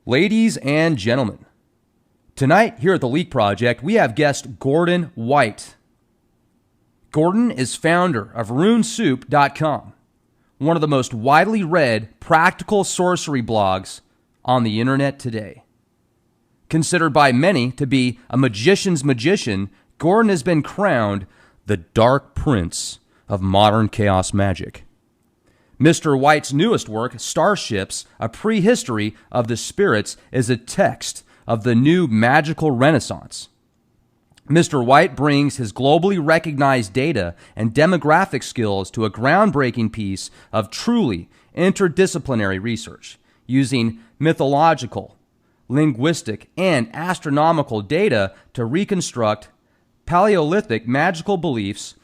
Ladies and gentlemen, tonight here at the Leak Project, we have guest Gordon White. Gordon is founder of RuneSoup.com, one of the most widely read practical sorcery blogs on the internet today. Considered by many to be a magician's magician, Gordon has been crowned the Dark Prince of modern chaos magic. Mr. White's newest work, Starships, A Prehistory of the Spirits, is a text of the new magical renaissance. Mr. White brings his globally recognized data and demographic skills to a groundbreaking piece of truly interdisciplinary research, using mythological, linguistic, and astronomical data to reconstruct Paleolithic magical beliefs.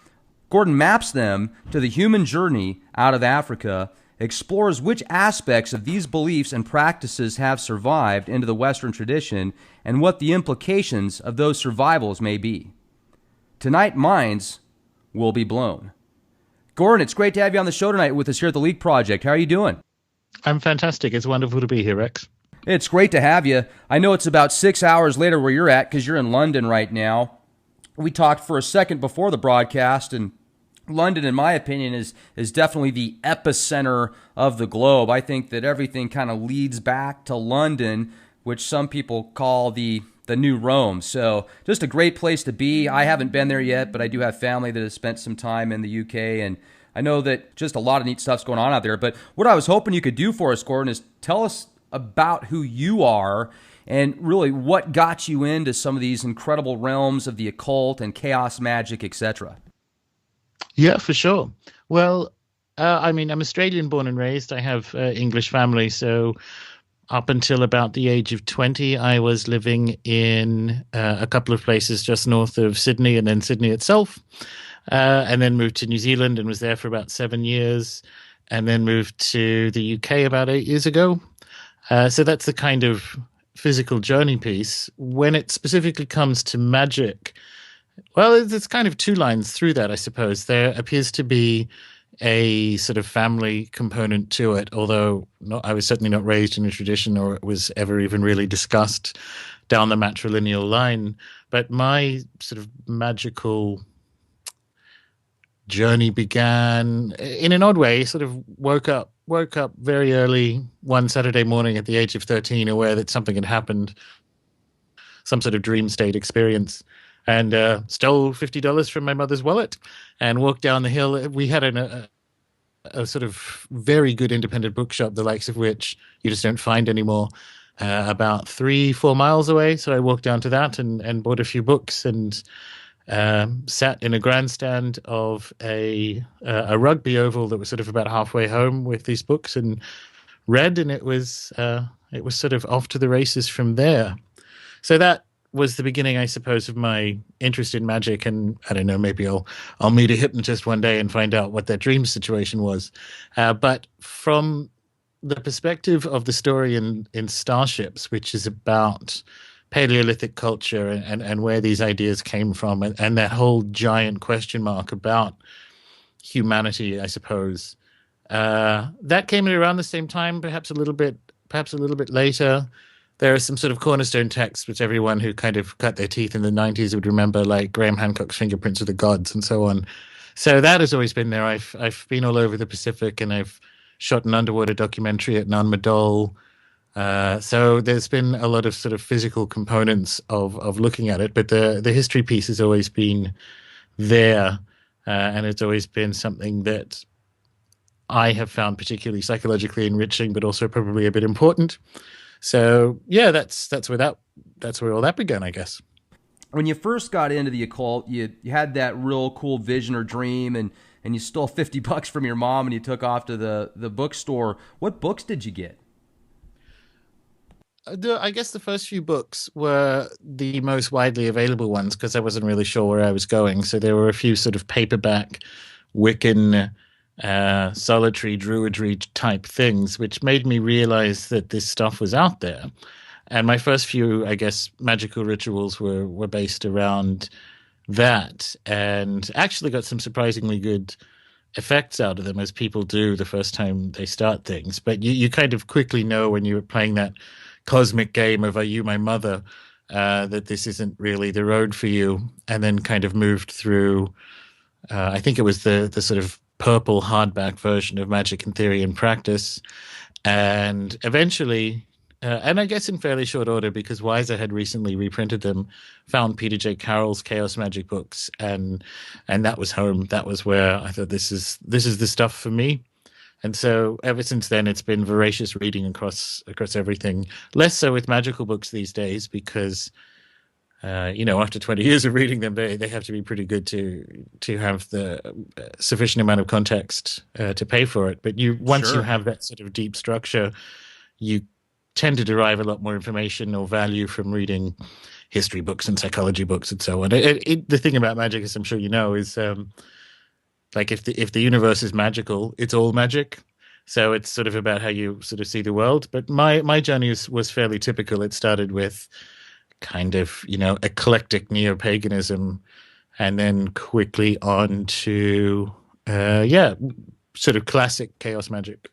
Gordon maps them to the human journey out of Africa, explores which aspects of these beliefs and practices have survived into the Western tradition, and what the implications of those survivals may be. Tonight, minds will be blown. Gordon, it's great to have you on the show tonight with us here at the Leak Project. How are you doing? I'm fantastic. It's wonderful to be here, Rex. It's great to have you. I know it's about 6 hours later where you're at because you're in London right now. We talked for a second before the broadcast, and London, in my opinion, is definitely the epicenter of the globe. I think that everything kind of leads back to London, which some people call the new Rome. So just a great place to be. I haven't been there yet, but I do have family that has spent some time in the UK, and I know that just a lot of neat stuff's going on out there. But what I was hoping you could do for us, Gordon, is tell us about who you are and really what got you into some of these incredible realms of the occult and chaos magic, etc. Yeah, for sure. Well, I'm Australian born and raised. I have English family. So up until about the age of 20, I was living in a couple of places just north of Sydney and then Sydney itself, and then moved to New Zealand and was there for about 7 years, and then moved to the UK about 8 years ago. So that's the kind of physical journey piece. When it specifically comes to magic, well, it's kind of two lines through that, I suppose. There appears to be a sort of family component to it, although I was certainly not raised in a tradition or it was ever even really discussed down the matrilineal line. But my sort of magical journey began in an odd way. Sort of woke up very early one Saturday morning at the age of 13, aware that something had happened, some sort of dream state experience, and stole $50 from my mother's wallet and walked down the hill. We had a sort of very good independent bookshop, the likes of which you just don't find anymore, about 3-4 miles away. So I walked down to that and bought a few books and sat in a grandstand of a rugby oval that was sort of about halfway home with these books and read, and it was sort of off to the races from there. So that was the beginning, I suppose, of my interest in magic. And I don't know, maybe I'll meet a hypnotist one day and find out what that dream situation was. But from the perspective of the story in Starships, which is about Paleolithic culture and where these ideas came from, and that whole giant question mark about humanity, I suppose, that came in around the same time, perhaps a little bit later. There are some sort of cornerstone texts which everyone who kind of cut their teeth in the 90s would remember, like Graham Hancock's Fingerprints of the Gods and so on. So that has always been there. I've been all over the Pacific, and I've shot an underwater documentary at Nan Madol. So there's been a lot of sort of physical components of looking at it, but the history piece has always been there, and it's always been something that I have found particularly psychologically enriching, but also probably a bit important. So yeah, that's where all that began, I guess. When you first got into the occult, you had that real cool vision or dream, and you stole $50 from your mom and you took off to the bookstore. What books did you get? I guess the first few books were the most widely available ones because I wasn't really sure where I was going. So there were a few sort of paperback Wiccan solitary druidry type things, which made me realize that this stuff was out there. And my first few, I guess, magical rituals were based around that, and actually got some surprisingly good effects out of them, as people do the first time they start things. But you kind of quickly know when you're playing that cosmic game of "Are you my mother?" That this isn't really the road for you, and then kind of moved through. I think it was the sort of purple hardback version of Magic in Theory and Practice, and eventually, and I guess in fairly short order because Weiser had recently reprinted them, found Peter J. Carroll's Chaos Magic books, and that was home. That was where I thought this is the stuff for me. And so ever since then, it's been voracious reading across everything. Less so with magical books these days because after 20 years of reading them, they have to be pretty good to have the sufficient amount of context to pay for it. But once you Sure. have that sort of deep structure, you tend to derive a lot more information or value from reading history books and psychology books and so on. The thing about magic, as I'm sure you know, is like if the universe is magical, it's all magic. So it's sort of about how you sort of see the world. But my journey was fairly typical. It started with kind of eclectic neo-paganism, and then quickly on to sort of classic chaos magic.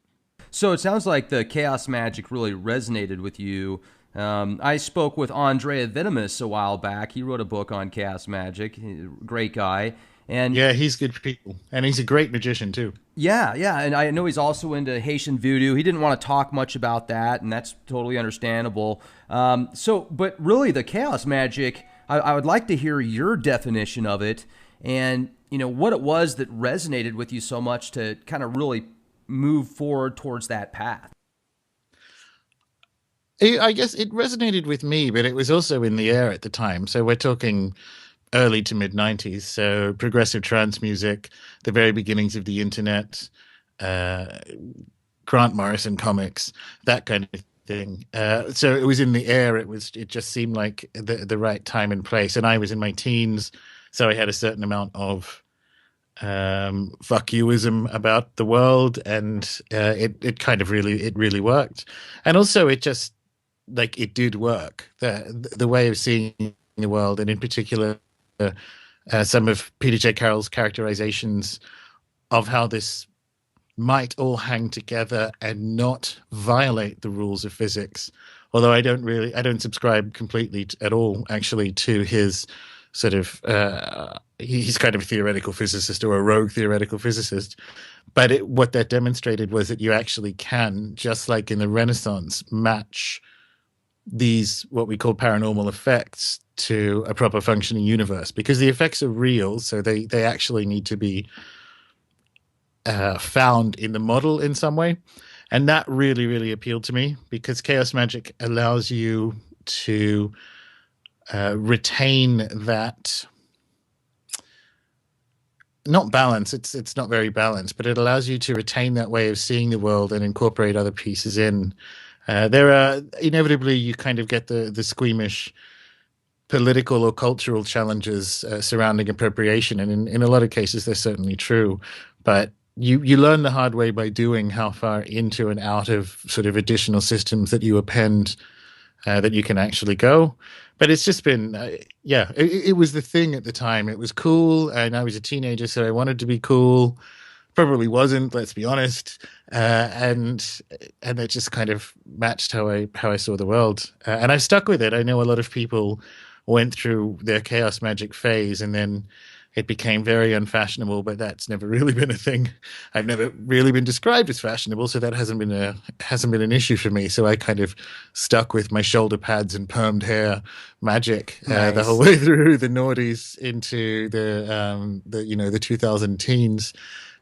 So it sounds like the chaos magic really resonated with you. I spoke with Andrea Vitimus a while back. He wrote a book on chaos magic. Great guy. And Yeah, he's good people, and he's a great magician too. yeah, yeah, and I know he's also into Haitian voodoo. He didn't want to talk much about that, and that's totally understandable. But really, the chaos magic, I would like to hear your definition of it, and what it was that resonated with you so much to kind of really move forward towards that path. I guess it resonated with me, but it was also in the air at the time. So we're talking early to mid 90s. So progressive trance music, the very beginnings of the internet, uh, Grant Morrison comics, that kind of thing. So it was in the air. It just seemed like the right time and place. And I was in my teens, so I had a certain amount of fuck youism about the world, and it kind of really worked. And also, it just like it did work. The way of seeing the world, and in particular, some of Peter J. Carroll's characterizations of how this might all hang together and not violate the rules of physics. Although I don't subscribe completely at all, actually, to his sort of, he's kind of a theoretical physicist or a rogue theoretical physicist. But what that demonstrated was that you actually can, just like in the Renaissance, match these what we call paranormal effects to a proper functioning universe because the effects are real, so they actually need to be found in the model in some way. And that really appealed to me because chaos magic allows you to retain that, not balance, it's not very balanced, but it allows you to retain that way of seeing the world and incorporate other pieces in. There are inevitably you kind of get the squeamish political or cultural challenges surrounding appropriation, and in a lot of cases they're certainly true. But you learn the hard way by doing how far into and out of sort of additional systems that you append that you can actually go. But it's just been, it was the thing at the time. It was cool, and I was a teenager, so I wanted to be cool. Probably wasn't, let's be honest, and it just kind of matched how I saw the world, and I've stuck with it. I know a lot of people went through their chaos magic phase, and then it became very unfashionable, but that's never really been a thing. I've never really been described as fashionable, so that hasn't been an issue for me. So I kind of stuck with my shoulder pads and permed hair magic the whole Nice. way through the noughties into the 2000 teens.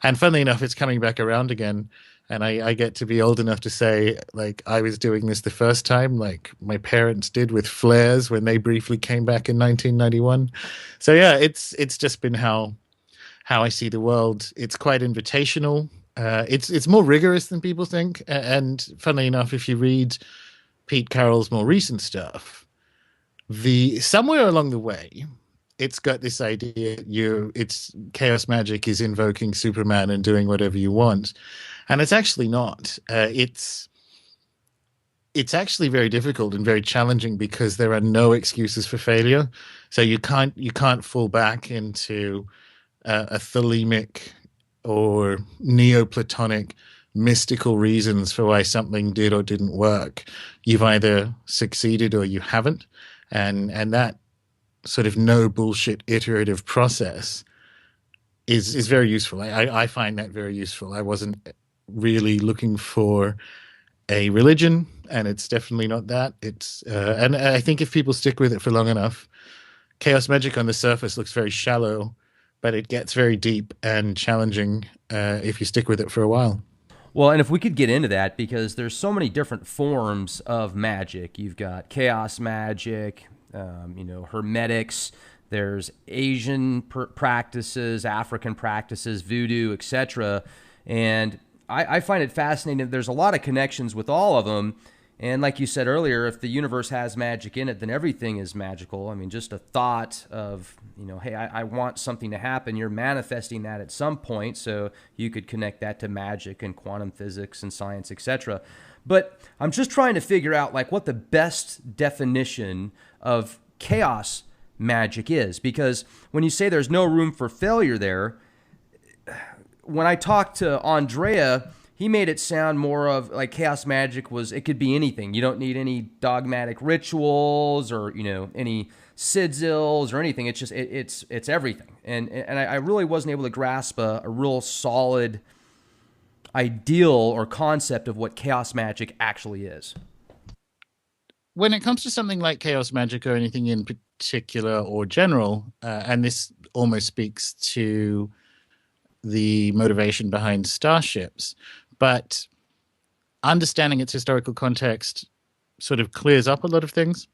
And funnily enough, it's coming back around again. And I get to be old enough to say, like, I was doing this the first time, like my parents did with flares when they briefly came back in 1991. So yeah, it's just been how I see the world. It's quite invitational. It's more rigorous than people think. And funnily enough, if you read Pete Carroll's more recent stuff, the somewhere along the way, it's got this idea it's chaos magic is invoking Superman and doing whatever you want, and it's actually not. It's actually very difficult and very challenging because there are no excuses for failure. So you can't fall back into a thelemic or Neoplatonic mystical reasons for why something did or didn't work. You've either succeeded or you haven't, and that sort of no bullshit iterative process is very useful. I find that very useful. I wasn't really looking for a religion, and it's definitely not that. It's and I think if people stick with it for long enough, chaos magic on the surface looks very shallow, but it gets very deep and challenging if you stick with it for a while. Well, and if we could get into that, because there's so many different forms of magic. You've got chaos magic, hermetics. There's Asian practices, African practices, voodoo, etc. And I find it fascinating. There's a lot of connections with all of them. And like you said earlier, if the universe has magic in it, then everything is magical. I mean, just a thought of, hey, I want something to happen. You're manifesting that at some point. So you could connect that to magic and quantum physics and science, etc. But I'm just trying to figure out like what the best definition of chaos magic is. Because when you say there's no room for failure there, when I talked to Andrea, he made it sound more of like chaos magic it could be anything. You don't need any dogmatic rituals or, any sigils or anything. It's just, it's everything. And I really wasn't able to grasp a real solid ideal or concept of what chaos magic actually is. When it comes to something like chaos magic or anything in particular or general, and this almost speaks to the motivation behind starships, but understanding its historical context sort of clears up a lot of things.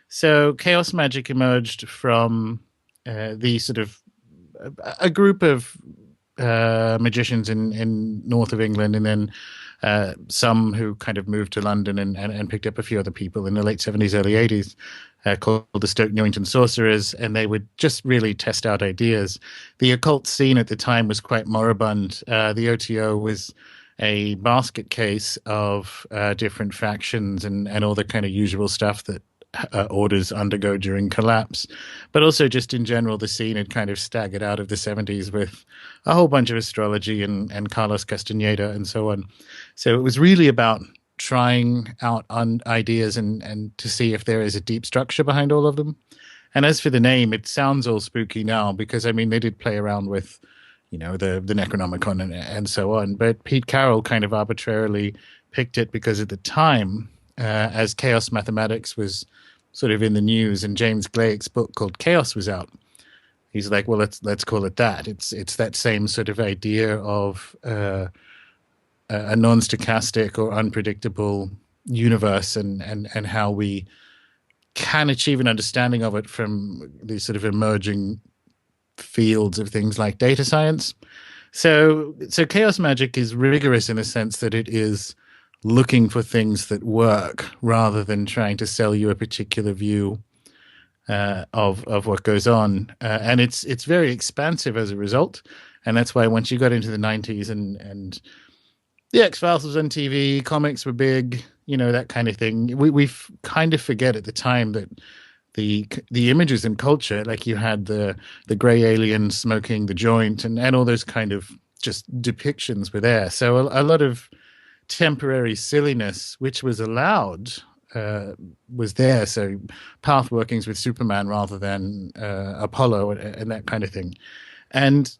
So chaos magic emerged from the sort of a group of magicians in north of England, and then some who kind of moved to London and picked up a few other people in the late 70s, early 80s, called the Stoke Newington Sorcerers, and they would just really test out ideas. The occult scene at the time was quite moribund. The OTO was a basket case of different factions and all the kind of usual stuff that orders undergo during collapse. But also just in general, the scene had kind of staggered out of the 70s with a whole bunch of astrology and Carlos Castaneda and so on. So it was really about trying out on ideas and to see if there is a deep structure behind all of them. And as for the name, it sounds all spooky now because, I mean, they did play around with, the Necronomicon and so on. But Pete Carroll kind of arbitrarily picked it because at the time, as chaos mathematics was sort of in the news and James Gleick's book called Chaos was out, he's like, well, let's call it that. It's that same sort of idea of a non-stochastic or unpredictable universe and how we can achieve an understanding of it from these sort of emerging fields of things like data science. So chaos magic is rigorous in the sense that it is looking for things that work rather than trying to sell you a particular view of what goes on. And it's very expansive as a result. And that's why once you got into the 90s and the X-Files was on TV, comics were big, that kind of thing. We kind of forget at the time that the images in culture, like you had the gray alien smoking the joint and all those kind of just depictions were there. So a lot of temporary silliness, which was allowed, was there. So path workings with Superman rather than Apollo and that kind of thing. And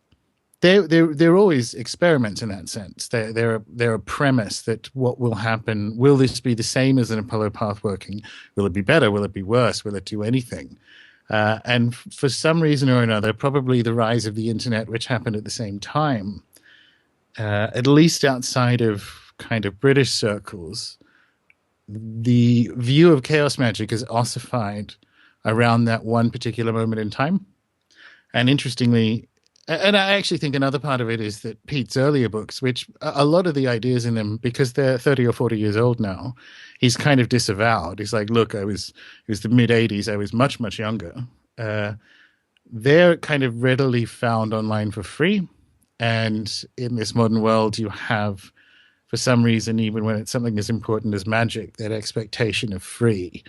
they're always experiments in that sense. They're a premise that what will happen, will this be the same as an Apollo path working? Will it be better? Will it be worse? Will it do anything? And for some reason or another, probably the rise of the internet, which happened at the same time, at least outside of kind of British circles, the view of chaos magic is ossified around that one particular moment in time. And interestingly, and I actually think another part of it is that Pete's earlier books, which a lot of the ideas in them, because they're 30 or 40 years old now, he's kind of disavowed. He's like, look, it was the mid-'80s. I was much, much younger. They're kind of readily found online for free. And in this modern world, you have, for some reason, even when it's something as important as magic, that expectation of free.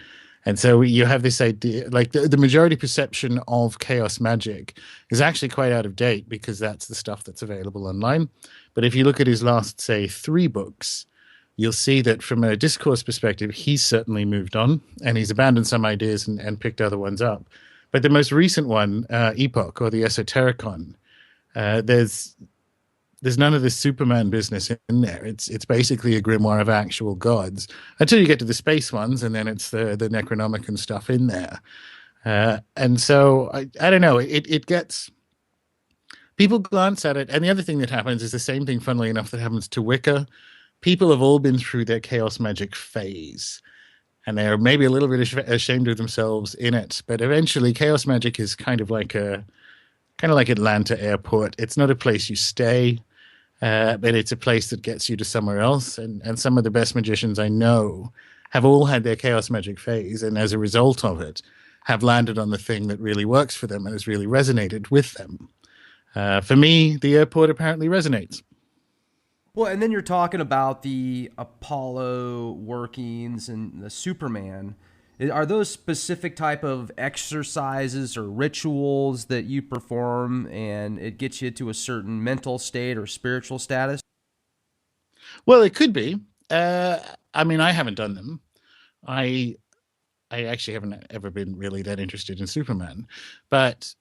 And so you have this idea, like the majority perception of chaos magic is actually quite out of date because that's the stuff that's available online. But if you look at his last, say, 3 books, you'll see that from a discourse perspective, he's certainly moved on and he's abandoned some ideas and picked other ones up. But the most recent one, Epoch or the Esotericon, there's none of this Superman business in there. It's basically a grimoire of actual gods until you get to the space ones, and then it's the Necronomicon stuff in there. And so I don't know. It gets people glance at it, and the other thing that happens is the same thing, funnily enough, that happens to Wicca. People have all been through their chaos magic phase, and they're maybe a little bit ashamed of themselves in it. But eventually, chaos magic is kind of like Atlanta Airport. It's not a place you stay. But it's a place that gets you to somewhere else. And some of the best magicians I know have all had their chaos magic phase, and as a result of it, have landed on the thing that really works for them and has really resonated with them. For me, the airport apparently resonates. Well, and then you're talking about the Apollo workings and the Superman. Are those specific type of exercises or rituals that you perform and it gets you to a certain mental state or spiritual status? Well, it could be. I mean, I haven't done them. I I actually haven't ever been really that interested in Superman, but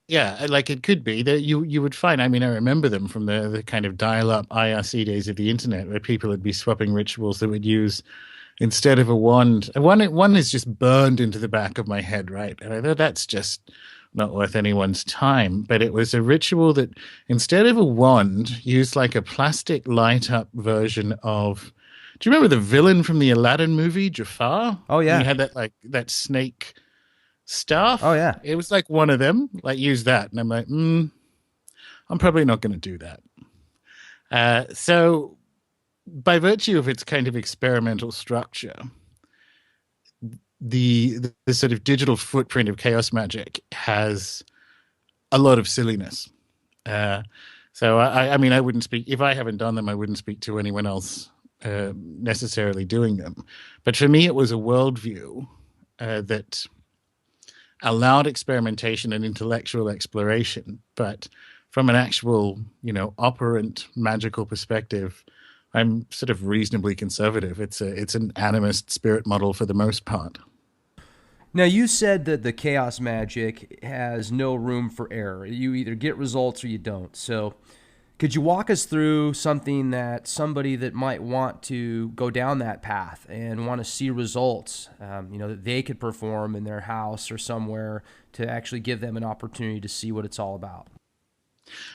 yeah, like it could be that you would find. I mean, I remember them from the kind of dial-up IRC days of the internet, where people would be swapping rituals that would use instead of a wand. One is just burned into the back of my head, right? And I thought that's just not worth anyone's time. But it was a ritual that instead of a wand, used like a plastic light-up version of. Do you remember the villain from the Aladdin movie, Jafar? Oh yeah, he had that snake staff. Oh yeah. It was like one of them. Like use that, and I'm like, I'm probably not going to do that. So, by virtue of its kind of experimental structure, the sort of digital footprint of chaos magic has a lot of silliness. So I mean, I wouldn't speak if I haven't done them. I wouldn't speak to anyone else necessarily doing them. But for me, it was a worldview that allowed experimentation and intellectual exploration. But from an actual, operant magical perspective, I'm sort of reasonably conservative. It's an animist spirit model for the most part. Now, you said that the chaos magic has no room for error. You either get results or you don't. So could you walk us through something that somebody that might want to go down that path and want to see results, that they could perform in their house or somewhere to actually give them an opportunity to see what it's all about?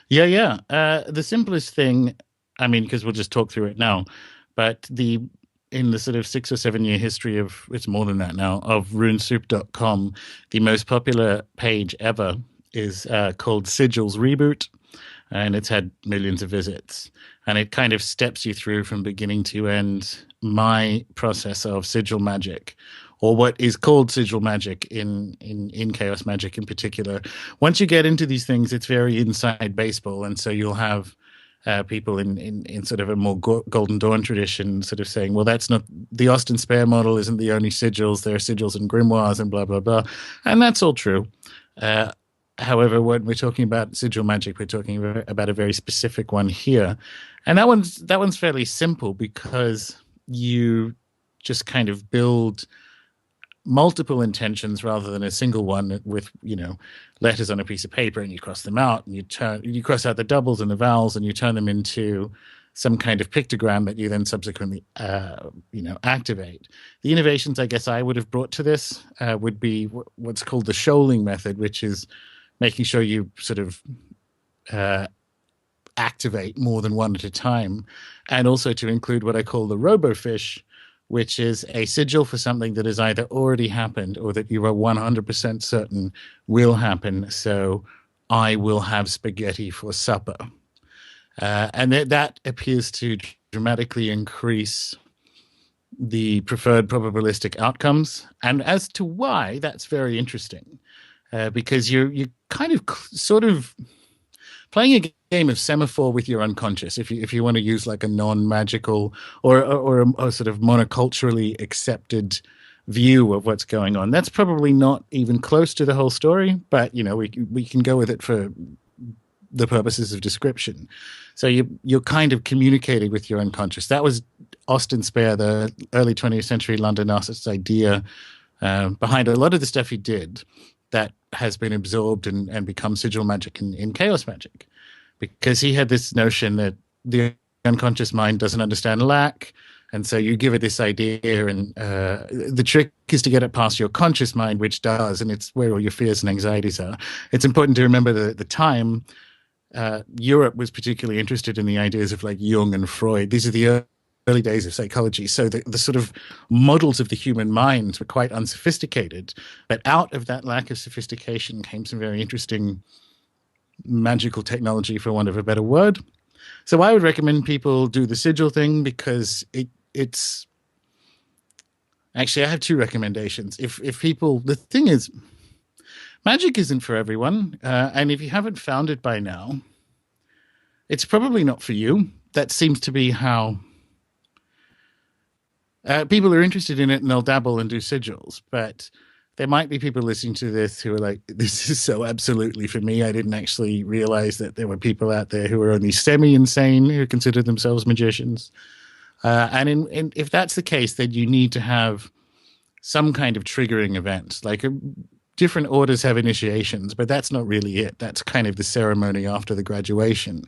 Yeah. The simplest thing, I mean, because we'll just talk through it now, but in the sort of 6 or 7 year history of, it's more than that now, of runesoup.com, the most popular page ever is called Sigils Reboot, and it's had millions of visits. And it kind of steps you through from beginning to end my process of sigil magic, or what is called sigil magic in chaos magic in particular. Once you get into these things, it's very inside baseball, and so you'll have people in sort of a more Golden Dawn tradition sort of saying, well, that's not, the Austin Spare model isn't the only sigils, there are sigils and grimoires and blah, blah, blah. And that's all true. However, when we're talking about sigil magic, we're talking about a very specific one here. And that one's fairly simple, because you just kind of build multiple intentions rather than a single one with, letters on a piece of paper, and you cross them out, and you cross out the doubles and the vowels, and you turn them into some kind of pictogram that you then subsequently, activate. The innovations I guess I would have brought to this would be what's called the shoaling method, which is making sure you sort of activate more than one at a time, and also to include what I call the robofish, which is a sigil for something that has either already happened or that you are 100% certain will happen. So I will have spaghetti for supper. And that appears to dramatically increase the preferred probabilistic outcomes. And as to why, that's very interesting, because you're kind of sort of playing a game of semaphore with your unconscious, if you want to use like a non-magical or a sort of monoculturally accepted view of what's going on. That's probably not even close to the whole story, but we can go with it for the purposes of description. So you're kind of communicating with your unconscious. That was Austin Spare, the early 20th century London artist's idea behind a lot of the stuff he did that has been absorbed and become sigil magic in chaos magic, because he had this notion that the unconscious mind doesn't understand lack. And so you give it this idea, and the trick is to get it past your conscious mind, which does, and it's where all your fears and anxieties are. It's important to remember that at the time, Europe was particularly interested in the ideas of like Jung and Freud. These are the early days of psychology. So the sort of models of the human mind were quite unsophisticated. But out of that lack of sophistication came some very interesting magical technology, for want of a better word. So I would recommend people do the sigil thing, because it's actually, I have two recommendations. If people, the thing is, magic isn't for everyone, and if you haven't found it by now, it's probably not for you. That seems to be how people are interested in it, and they'll dabble and do sigils. But there might be people listening to this who are like, this is so absolutely for me. I didn't actually realize that there were people out there who are only semi-insane who consider themselves magicians. And if that's the case, then you need to have some kind of triggering event. Like different orders have initiations, but that's not really it. That's kind of the ceremony after the graduation.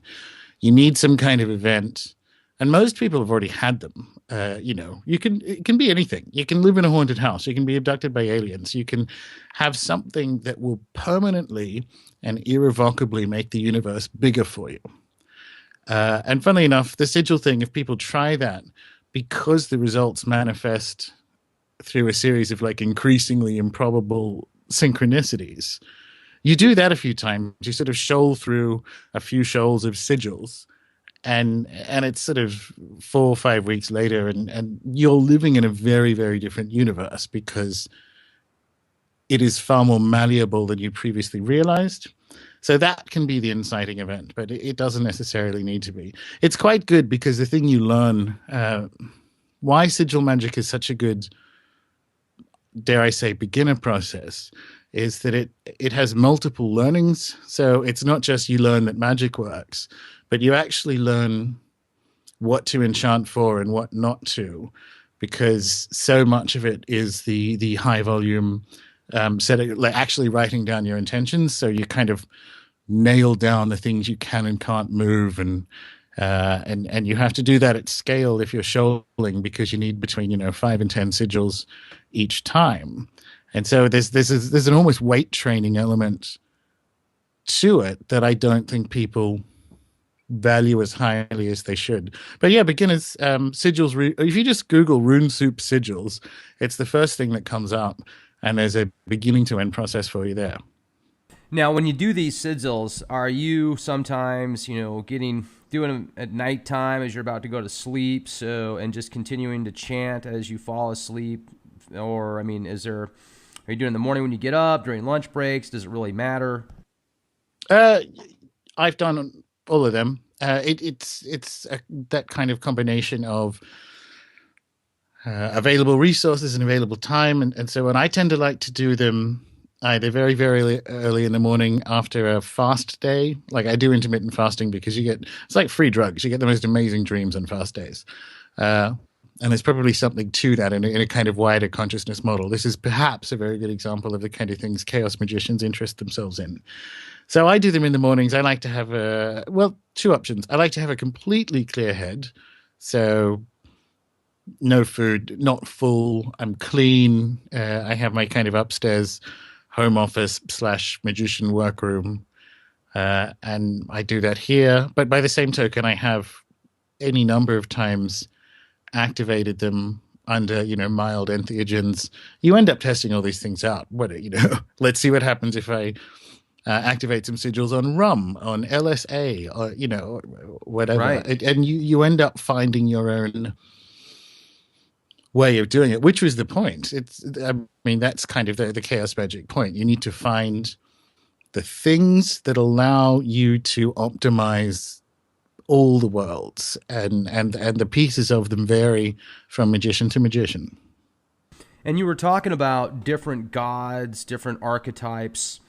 You need some kind of event, and most people have already had them. It can be anything. You can live in a haunted house. You can be abducted by aliens. You can have something that will permanently and irrevocably make the universe bigger for you. And funnily enough, the sigil thing, if people try that, because the results manifest through a series of like increasingly improbable synchronicities, you do that a few times, you sort of shoal through a few shoals of sigils, and it's sort of 4 or 5 weeks later, and you're living in a very, very different universe, because it is far more malleable than you previously realized. So that can be the inciting event, but it doesn't necessarily need to be. It's quite good, because the thing you learn, why sigil magic is such a good, dare I say, beginner process, is that it has multiple learnings. So it's not just you learn that magic works, but you actually learn what to enchant for and what not to, because so much of it is the high volume setting, like actually writing down your intentions. So you kind of nail down the things you can and can't move, and you have to do that at scale if you're shoaling, because you need between 5 and 10 sigils each time. And so there's an almost weight training element to it that I don't think people value as highly as they should. But yeah, beginners, sigils, if you just Google rune soup sigils, it's the first thing that comes up, and there's a beginning to end process for you there. Now, when you do these sigils, are you sometimes, doing them at nighttime as you're about to go to sleep, and just continuing to chant as you fall asleep? Or, are you doing it in the morning when you get up, during lunch breaks? Does it really matter? I've done all of them. It's that kind of combination of available resources and available time, and so on. I tend to like to do them either very, very early in the morning after a fast day. Like I do intermittent fasting, because it's like free drugs. You get the most amazing dreams on fast days. And there's probably something to that in a kind of wider consciousness model. This is perhaps a very good example of the kind of things chaos magicians interest themselves in. So I do them in the mornings. I like to have two options. I like to have a completely clear head. So no food, not full. I'm clean. I have my kind of upstairs home office / magician workroom. And I do that here. But by the same token, I have any number of times activated them under, mild entheogens. You end up testing all these things out. Let's see what happens if I activate some sigils on rum, on LSA, or, whatever. Right. And you end up finding your own way of doing it, which was the point. That's kind of the chaos magic point. You need to find the things that allow you to optimize all the worlds, and the pieces of them vary from magician to magician. And you were talking about different gods, different archetypes.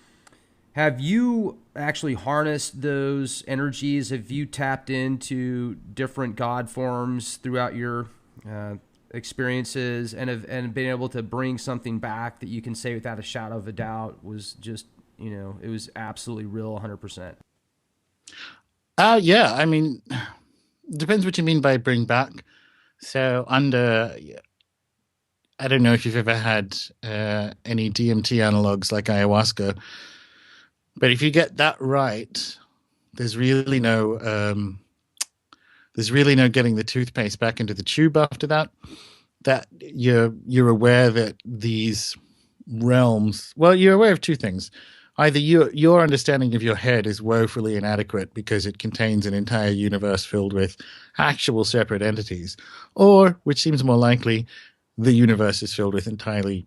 Have you actually harnessed those energies? Have you tapped into different god forms throughout your experiences, and been able to bring something back that you can say without a shadow of a doubt was just, it was absolutely real 100%? Yeah, I mean, depends what you mean by bring back. So I don't know if you've ever had any DMT analogs like ayahuasca, but if you get that right, there's really no there's really no getting the toothpaste back into the tube after that. That you're aware that these realms. Well, you're aware of two things. Either your understanding of your head is woefully inadequate because it contains an entire universe filled with actual separate entities, or, which seems more likely, the universe is filled with entirely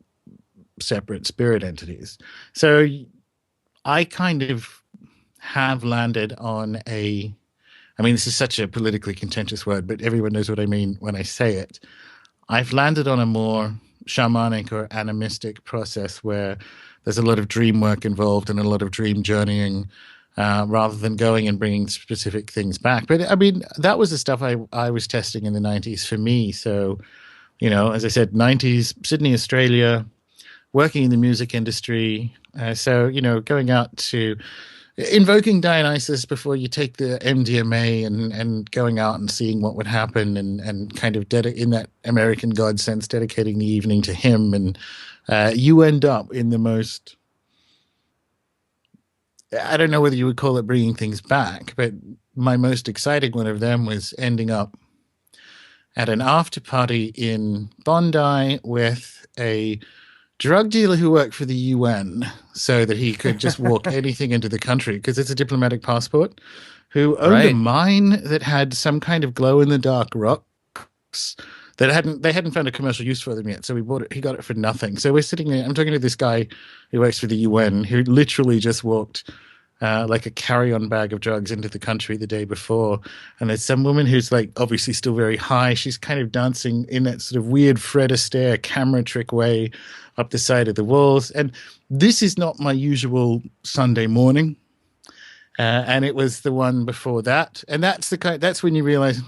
separate spirit entities. So I kind of have landed on a. I mean, this is such a politically contentious word, but everyone knows what I mean when I say it. I've landed on a more shamanic or animistic process where there's a lot of dream work involved and a lot of dream journeying, rather than going and bringing specific things back. But I mean, that was the stuff I was testing in the 90s for me. So, as I said, 90s, Sydney, Australia, working in the music industry. So, going out to invoking Dionysus before you take the MDMA, and going out and seeing what would happen, and kind of in that American God sense, dedicating the evening to him. And you end up in the most, I don't know whether you would call it bringing things back, but my most exciting one of them was ending up at an after party in Bondi with a drug dealer who worked for the UN so that he could just walk anything into the country because it's a diplomatic passport, who owned a Right. mine that had some kind of glow in the dark rocks that they hadn't found a commercial use for them yet. So he got it for nothing. So we're sitting there, I'm talking to this guy who works for the UN who literally just walked like a carry-on bag of drugs into the country the day before. And there's some woman who's like obviously still very high. She's kind of dancing in that sort of weird Fred Astaire camera trick way up the side of the walls. And this is not my usual Sunday morning. And it was the one before that. And that's when you realize,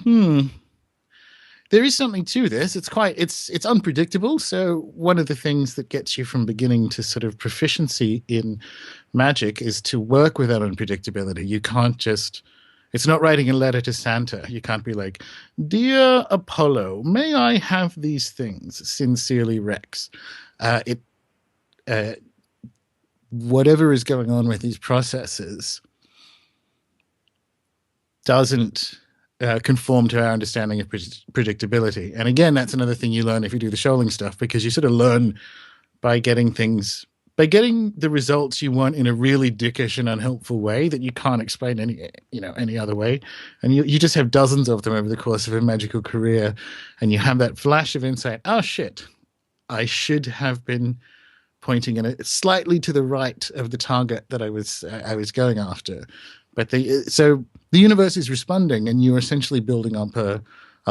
there is something to this. It's unpredictable. So one of the things that gets you from beginning to sort of proficiency in magic is to work with that unpredictability. You can't just, it's not writing a letter to Santa. You can't be like, "Dear Apollo, may I have these things? Sincerely, Rex." Whatever is going on with these processes doesn't conform to our understanding of predictability. And again, that's another thing you learn if you do the shoaling stuff, because you sort of learn by getting the results you want in a really dickish and unhelpful way that you can't explain any other way. And you just have dozens of them over the course of a magical career. And you have that flash of insight. Oh shit, I should have been pointing in it slightly to the right of the target that I was going after. But so the universe is responding, and you're essentially building up a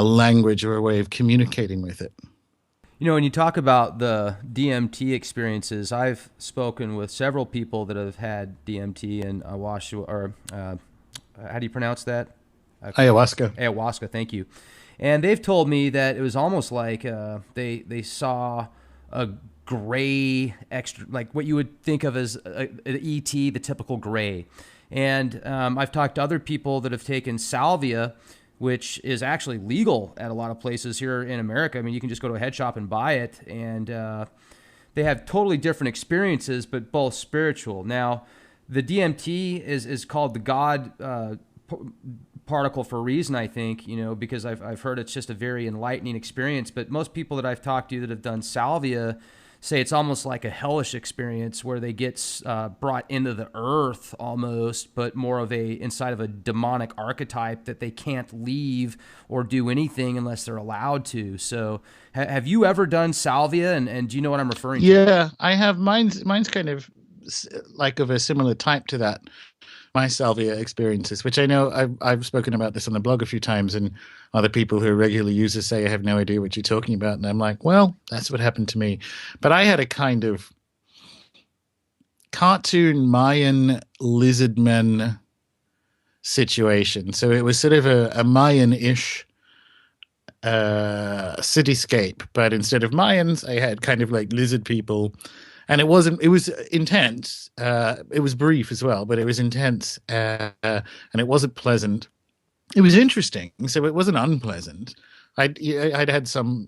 language or a way of communicating with it. When you talk about the DMT experiences, I've spoken with several people that have had DMT and ayahuasca, or how do you pronounce that? Ayahuasca. Ayahuasca, thank you. And they've told me that it was almost like they saw a gray extra, like what you would think of as an ET, the typical gray. And I've talked to other people that have taken salvia, which is actually legal at a lot of places here in America. I mean, you can just go to a head shop and buy it, and they have totally different experiences, but both spiritual. Now, the DMT is called the God particle for a reason, I think, because I've heard it's just a very enlightening experience. But most people that I've talked to that have done salvia say it's almost like a hellish experience where they get brought into the earth almost, but more of inside of a demonic archetype that they can't leave or do anything unless they're allowed to. So have you ever done salvia, and do you know what I'm referring to? Yeah, I have. Mine's kind of like of a similar type to that. My salvia experiences, which I know I've spoken about this on the blog a few times, and other people who are regular users say I have no idea what you're talking about, and I'm like, well, that's what happened to me. But I had a kind of cartoon Mayan lizard men situation. So it was sort of a Mayan-ish cityscape, but instead of Mayans, I had kind of like lizard people, and it was intense. It was brief as well, but it was intense, and it wasn't pleasant. It was interesting, so it wasn't unpleasant. I'd had some,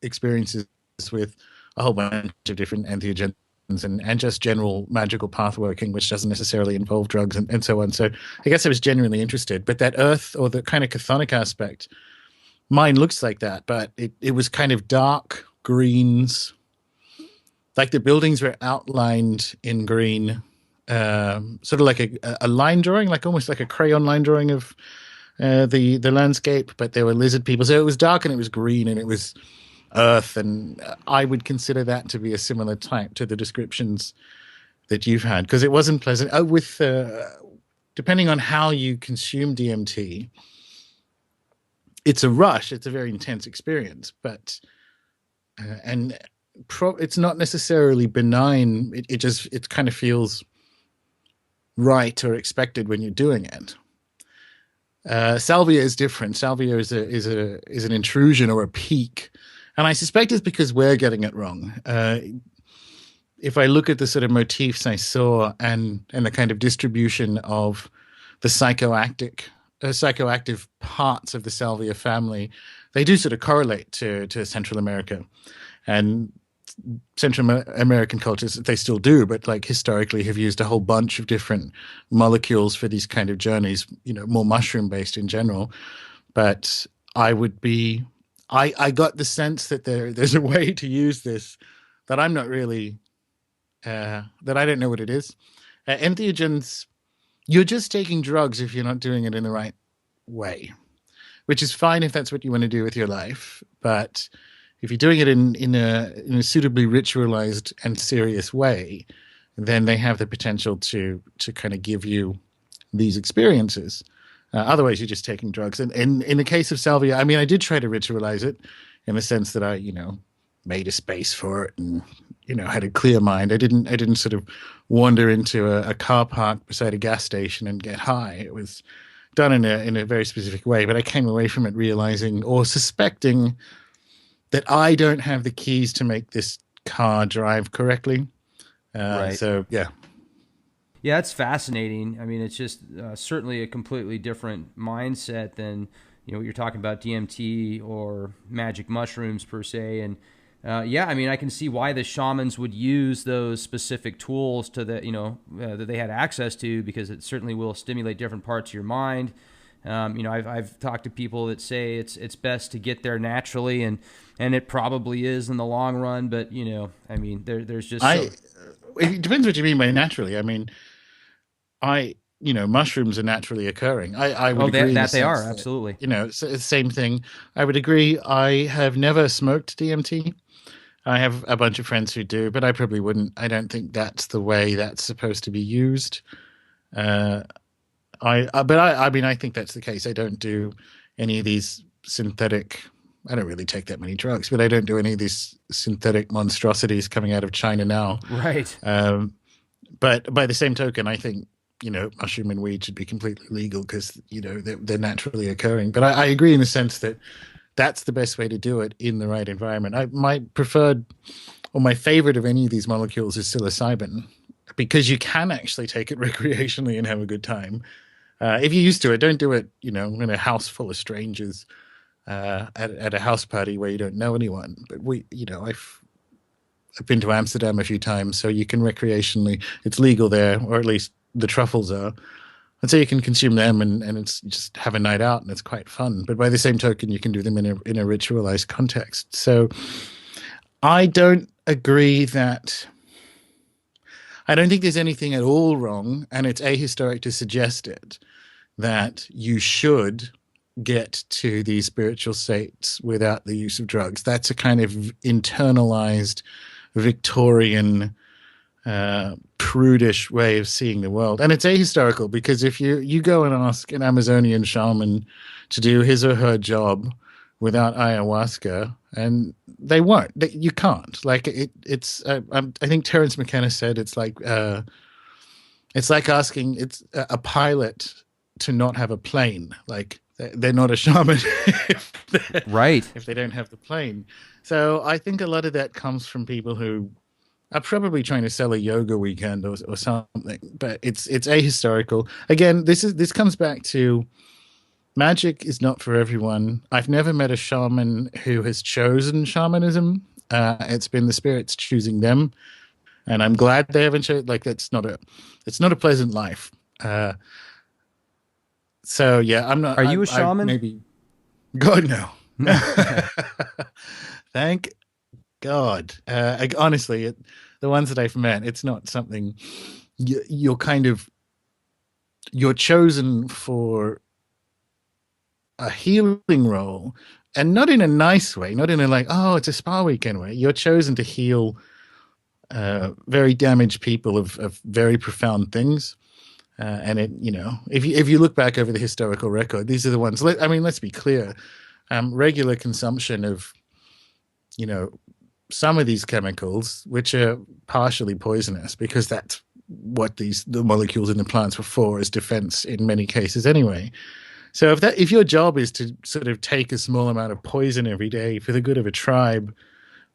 experiences with a whole bunch of different entheogens and just general magical path working, which doesn't necessarily involve drugs and so on. So I guess I was genuinely interested. But that earth or the kind of chthonic aspect, mine looks like that, but it was kind of dark greens. Like the buildings were outlined in green, sort of like a line drawing, like almost like a crayon line drawing of the landscape, but there were lizard people. So it was dark and it was green and it was earth, and I would consider that to be a similar type to the descriptions that you've had, because it wasn't pleasant. With depending on how you consume DMT, it's a rush. It's a very intense experience, but it's not necessarily benign. It kind of feels right or expected when you're doing it. Salvia is different. Salvia is an intrusion or a peak, and I suspect it's because we're getting it wrong. If I look at the sort of motifs I saw and the kind of distribution of the psychoactive parts of the Salvia family, they do sort of correlate to Central America. And Central American cultures, they still do, but like historically have used a whole bunch of different molecules for these kind of journeys, more mushroom based in general. But I got the sense that there's a way to use this that I'm not really, that I don't know what it is. Entheogens, you're just taking drugs if you're not doing it in the right way, which is fine if that's what you want to do with your life. But if you're doing it in a suitably ritualized and serious way, then they have the potential to kind of give you these experiences. Otherwise, you're just taking drugs. And in the case of Salvia, I mean, I did try to ritualize it in the sense that I, made a space for it and, had a clear mind. I didn't sort of wander into a car park beside a gas station and get high. It was done in a very specific way. But I came away from it realizing or suspecting that I don't have the keys to make this car drive correctly. Right. So, yeah. Yeah, it's fascinating. I mean, it's just certainly a completely different mindset than, what you're talking about, DMT or magic mushrooms per se. And yeah, I mean, I can see why the shamans would use those specific tools that they had access to, because it certainly will stimulate different parts of your mind. I've talked to people that say it's best to get there naturally, and it probably is in the long run. But I mean, there's just it depends what you mean by naturally. I mean, mushrooms are naturally occurring. I would agree that they are absolutely. Same thing. I would agree. I have never smoked DMT. I have a bunch of friends who do, but I probably wouldn't. I don't think that's the way that's supposed to be used. I mean, I think that's the case. I don't do any of these synthetic. I don't really take that many drugs, but I don't do any of these synthetic monstrosities coming out of China now. Right. But by the same token, I think mushroom and weed should be completely legal because they're naturally occurring. But I agree in the sense that that's the best way to do it in the right environment. My preferred or my favorite of any of these molecules is psilocybin, because you can actually take it recreationally and have a good time. If you're used to it, don't do it, in a house full of strangers at a house party where you don't know anyone. But I've been to Amsterdam a few times, so you can recreationally, it's legal there, or at least the truffles are. And so you can consume them and it's just have a night out and it's quite fun. But by the same token, you can do them in a ritualized context. So I don't agree that... I don't think there's anything at all wrong, and it's ahistoric to suggest it, that you should get to these spiritual states without the use of drugs. That's a kind of internalized Victorian prudish way of seeing the world. And it's ahistorical because if you go and ask an Amazonian shaman to do his or her job without ayahuasca, and they won't. You can't. Like it's. I think Terence McKenna said it's like asking a pilot to not have a plane. Like they're not a shaman Right. if they don't have the plane. So I think a lot of that comes from people who are probably trying to sell a yoga weekend or something. But it's ahistorical. Again, this comes back to magic is not for everyone. I've never met a shaman who has chosen shamanism. It's been the spirits choosing them, and I'm glad they haven't chosen. Like it's not a pleasant life. So yeah, I'm not. Are you a I shaman? maybe God no. No. Okay. Thank God. Honestly, the ones that I've met, it's not something you're kind of you're chosen for a healing role, and not in a nice way, not in a like, oh, it's a spa weekend way. You're chosen to heal very damaged people of very profound things. And it, if you look back over the historical record, these are the ones. I mean, let's be clear. Regular consumption of, some of these chemicals, which are partially poisonous, because that's what the molecules in the plants were for, as defense in many cases anyway. So if your job is to sort of take a small amount of poison every day for the good of a tribe,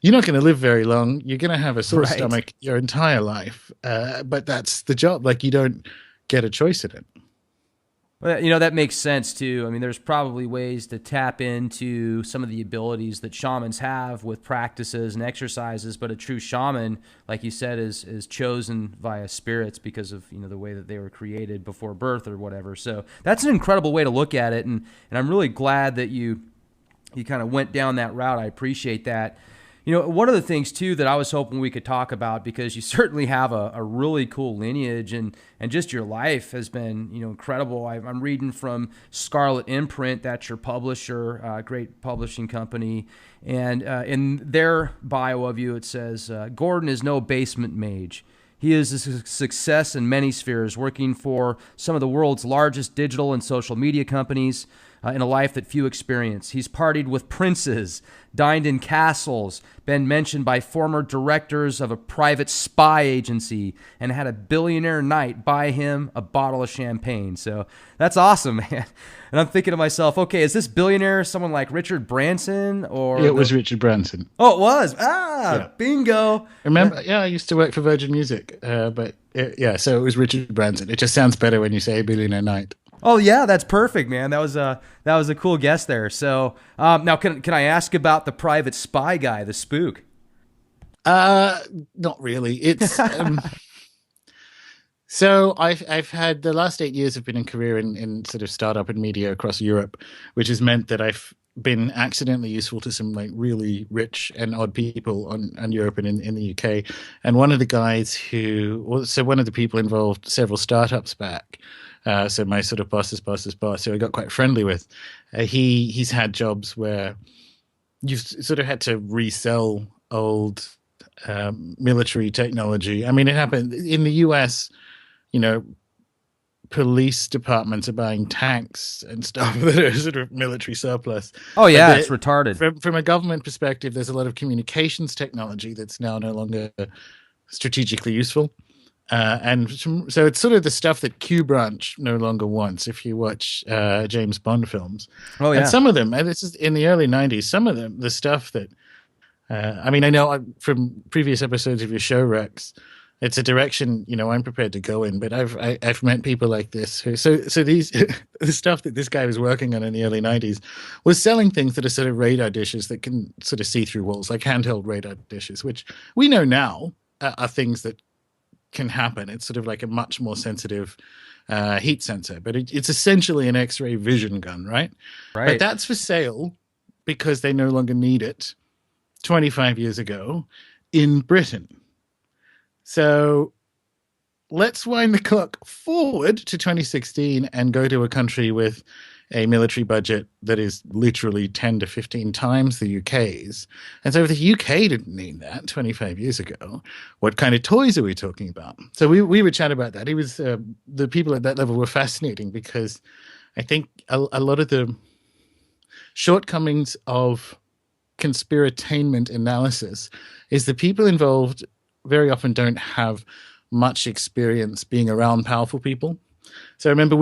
you're not going to live very long. You're going to have a sore Right. stomach your entire life. But that's the job. Like, you don't get a choice in it. Well, that makes sense too. I mean, there's probably ways to tap into some of the abilities that shamans have with practices and exercises, but a true shaman, like you said, is chosen via spirits because of, the way that they were created before birth or whatever. So that's an incredible way to look at it, and I'm really glad that you kind of went down that route. I appreciate that. One of the things, too, that I was hoping we could talk about, because you certainly have a really cool lineage, and just your life has been, incredible. I'm reading from Scarlet Imprint, that's your publisher, great publishing company. And in their bio of you, it says, Gordon is no basement mage. He is a success in many spheres, working for some of the world's largest digital and social media companies, in a life that few experience. He's partied with princes, dined in castles, been mentioned by former directors of a private spy agency, and had a billionaire knight buy him a bottle of champagne. So that's awesome, man. And I'm thinking to myself, okay, is this billionaire someone like Richard Branson or? It was Richard Branson. Oh, it was. Yeah. Bingo. Remember? Yeah, I used to work for Virgin Music. So it was Richard Branson. It just sounds better when you say billionaire knight. Oh yeah, that's perfect, man. That was a cool guess there. So now, can I ask about the private spy guy, the spook? Not really. It's so I've had the last 8 years have been in career in sort of startup and media across Europe, which has meant that I've been accidentally useful to some like really rich and odd people on Europe and in the UK. And one of the guys one of the people involved several startups back. So my sort of boss's boss, who I got quite friendly with, he's had jobs where you've sort of had to resell old military technology. I mean, it happened in the US, police departments are buying tanks and stuff that are sort of military surplus. Oh yeah, it's retarded. From a government perspective, there's a lot of communications technology that's now no longer strategically useful. So it's sort of the stuff that Q Branch no longer wants. If you watch James Bond films, Oh yeah, and some of them, and this is in the early '90s, some of them, the stuff that, I mean, I know from previous episodes of your show, Rex, it's a direction I'm prepared to go in. But I've met people like this who so these the stuff that this guy was working on in the early '90s was selling things that are sort of radar dishes that can sort of see through walls, like handheld radar dishes, which we know now are things that can happen. It's sort of like a much more sensitive heat sensor, but it's essentially an X-ray vision gun, right? right. But that's for sale because they no longer need it 25 years ago in Britain. So let's wind the clock forward to 2016 and go to a country with a military budget that is literally 10 to 15 times the UK's. And so if the UK didn't need that 25 years ago, what kind of toys are we talking about? So we would chat about that. It was the people at that level were fascinating because I think a lot of the shortcomings of conspiratainment analysis is the people involved very often don't have much experience being around powerful people. So I remember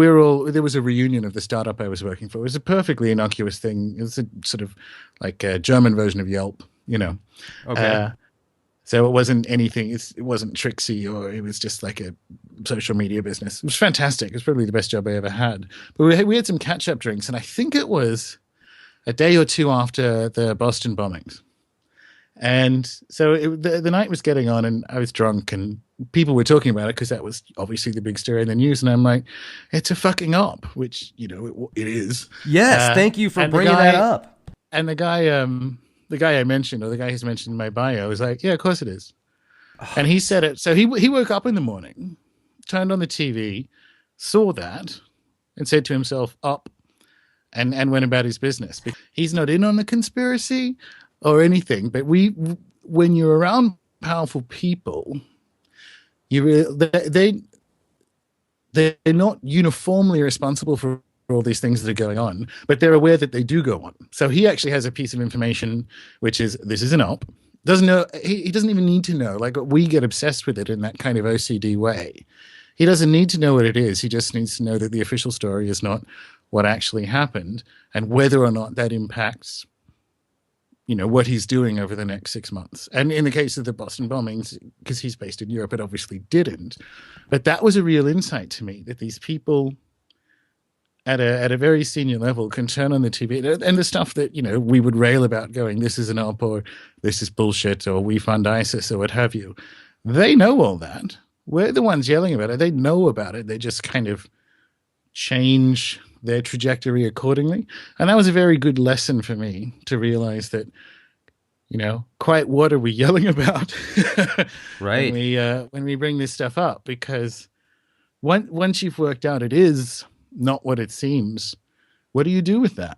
there was a reunion of the startup I was working for. It was a perfectly innocuous thing. It was a sort of like a German version of Yelp, you know. Okay. So it wasn't anything, it wasn't tricksy, or it was just like a social media business. It was fantastic. It was probably the best job I ever had. But we had some catch-up drinks, and I think it was a day or two after the Boston bombings. And so the night was getting on, and I was drunk, and people were talking about it because that was obviously the big story in the news. And I'm like, it's a fucking op, which, you know, it is. Yes, thank you for bringing that up. And the guy I mentioned, or the guy who's mentioned in my bio, was like, yeah, of course it is. And he said it. So he woke up in the morning, turned on the TV, saw that, and said to himself, up, and went about his business. He's not in on the conspiracy or anything, but when you're around powerful people, they're not uniformly responsible for all these things that are going on, but they're aware that they do go on. So he actually has a piece of information, which is, this is an op. Doesn't know, he doesn't even need to know. Like, we get obsessed with it in that kind of OCD way. He doesn't need to know what it is. He just needs to know that the official story is not what actually happened, and whether or not that impacts, you know, what he's doing over the next 6 months. And in the case of the Boston bombings, because he's based in Europe, it obviously didn't. But that was a real insight to me, that these people at a very senior level can turn on the TV, and the stuff that, you know, we would rail about, going, this is an op, or this is bullshit, or we fund ISIS, or what have you. They know all that. We're the ones yelling about it. They know about it. They just kind of change their trajectory accordingly. And that was a very good lesson for me, to realize that, you know, quite what are we yelling about Right. when we bring this stuff up? Because once you've worked out it is not what it seems, what do you do with that?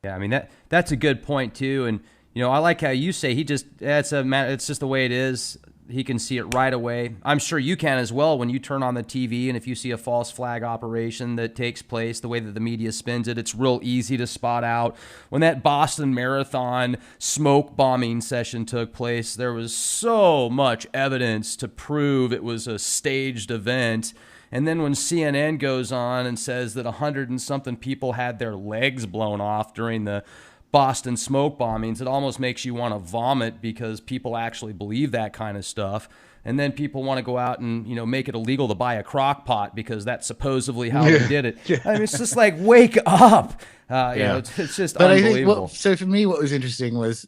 Yeah, I mean, that's a good point too. And, you know, I like how you say it's just the way it is. He can see it right away. I'm sure you can as well when you turn on the TV, and if you see a false flag operation that takes place, the way that the media spins it, it's real easy to spot out. When that Boston Marathon smoke bombing session took place, there was so much evidence to prove it was a staged event. And then when CNN goes on and says that 100 and something people had their legs blown off during the Boston smoke bombings, it almost makes you want to vomit, because people actually believe that kind of stuff. And then people want to go out and, you know, make it illegal to buy a crock pot because that's supposedly how they did it. Yeah. I mean, it's just like, wake up. You know, it's just unbelievable. So for me, what was interesting was,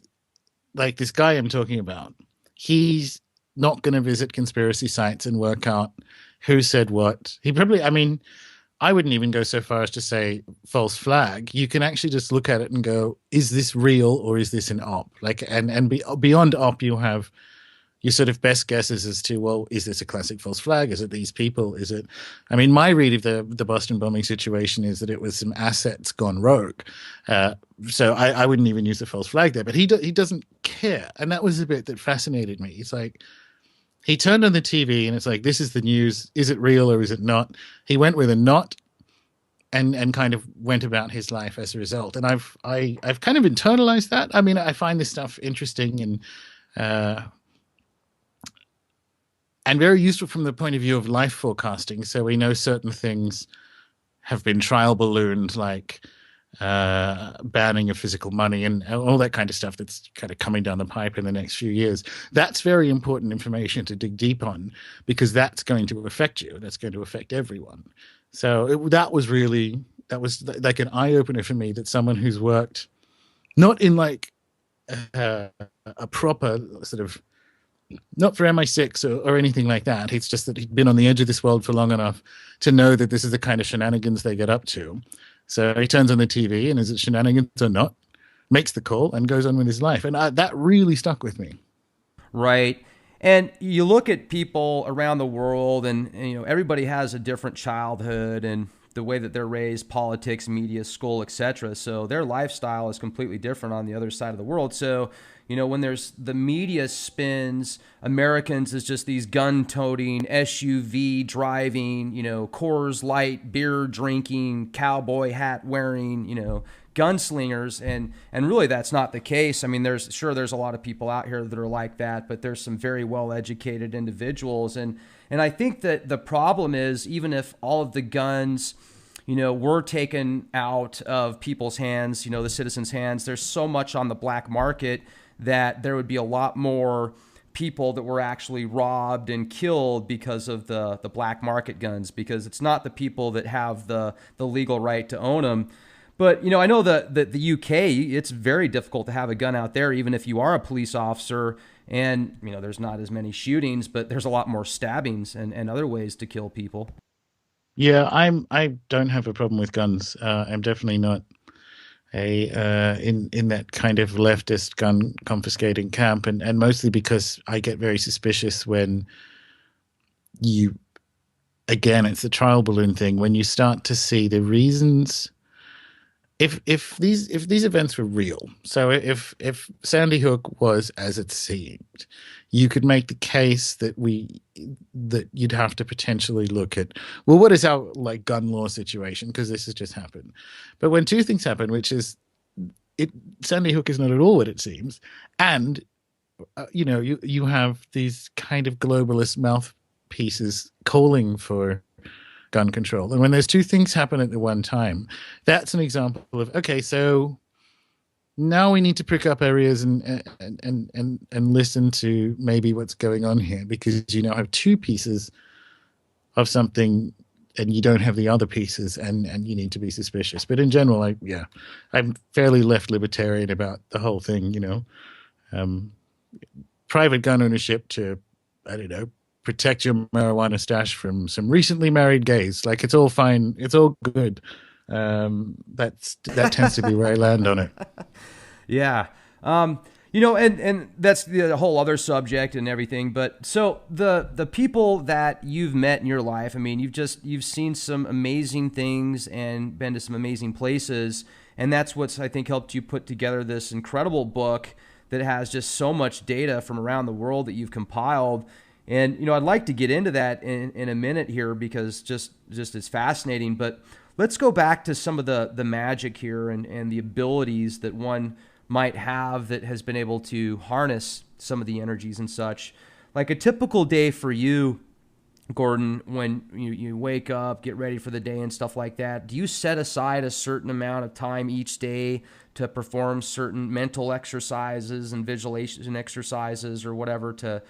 like, this guy I'm talking about, he's not going to visit conspiracy sites and work out who said what. He probably, I mean, I wouldn't even go so far as to say false flag. You can actually just look at it and go, is this real, or is this an op? Like, and beyond op, you have your sort of best guesses as to, well, is this a classic false flag? Is it these people? Is it, I mean, my read of the Boston bombing situation is that it was some assets gone rogue. So I wouldn't even use the false flag there, but he doesn't care. And that was the bit that fascinated me. It's like, he turned on the TV and it's like, this is the news. Is it real or is it not? He went with a not, and kind of went about his life as a result. And I've kind of internalized that. I mean, I find this stuff interesting and very useful from the point of view of life forecasting. So we know certain things have been trial ballooned, like banning of physical money and all that kind of stuff that's kind of coming down the pipe in the next few years. That's very important information to dig deep on, because that's going to affect you. That's going to affect everyone. So that was like an eye-opener for me, that someone who's worked not in like a proper sort of, not for MI6 or anything like that. It's just that he'd been on the edge of this world for long enough to know that this is the kind of shenanigans they get up to. So he turns on the TV, and is it shenanigans or not? Makes the call and goes on with his life. And that really stuck with me. Right. And you look at people around the world, and you know, everybody has a different childhood and the way that they're raised, politics, media, school, etc. So their lifestyle is completely different on the other side of the world. So, you know, when there's the media spins Americans as just these gun-toting, SUV driving, you know, Coors Light, beer drinking, cowboy hat wearing, you know, gunslingers, and really that's not the case. I mean, there's a lot of people out here that are like that, but there's some very well educated individuals, and I think that the problem is, even if all of the guns, were taken out of people's hands, the citizens' hands, there's so much on the black market that there would be a lot more people that were actually robbed and killed because of the black market guns, because it's not the people that have the legal right to own them. But, I know that the UK, it's very difficult to have a gun out there, even if you are a police officer. And, there's not as many shootings, but there's a lot more stabbings and other ways to kill people. Yeah, I don't have a problem with guns. I'm definitely not a in that kind of leftist gun confiscating camp, and mostly because I get very suspicious when you again, it's the trial balloon thing, when you start to see the reasons. If these events were real, so if Sandy Hook was as it seemed, you could make the case that you'd have to potentially look at, well, what is our like gun law situation, because this has just happened. But when two things happen, which is it Sandy Hook is not at all what it seems, and you have these kind of globalist mouthpieces calling for gun control. And when those two things happen at the one time, that's an example of, okay, so now we need to pick up areas and listen to maybe what's going on here, because you now have two pieces of something and you don't have the other pieces, and you need to be suspicious. But in general, I'm fairly left libertarian about the whole thing, private gun ownership to, I don't know, protect your marijuana stash from some recently married gays. Like, it's all fine. It's all good. That tends to be where I land on it. Yeah. And that's the whole other subject and everything. But so the people that you've met in your life, I mean, you've seen some amazing things and been to some amazing places. And that's what's, I think, helped you put together this incredible book that has just so much data from around the world that you've compiled. And, I'd like to get into that in a minute here, because just it's fascinating. But let's go back to some of the magic here and the abilities that one might have that has been able to harness some of the energies and such. Like a typical day for you, Gordon, when you wake up, get ready for the day and stuff like that, do you set aside a certain amount of time each day to perform certain mental exercises and visualization exercises or whatever to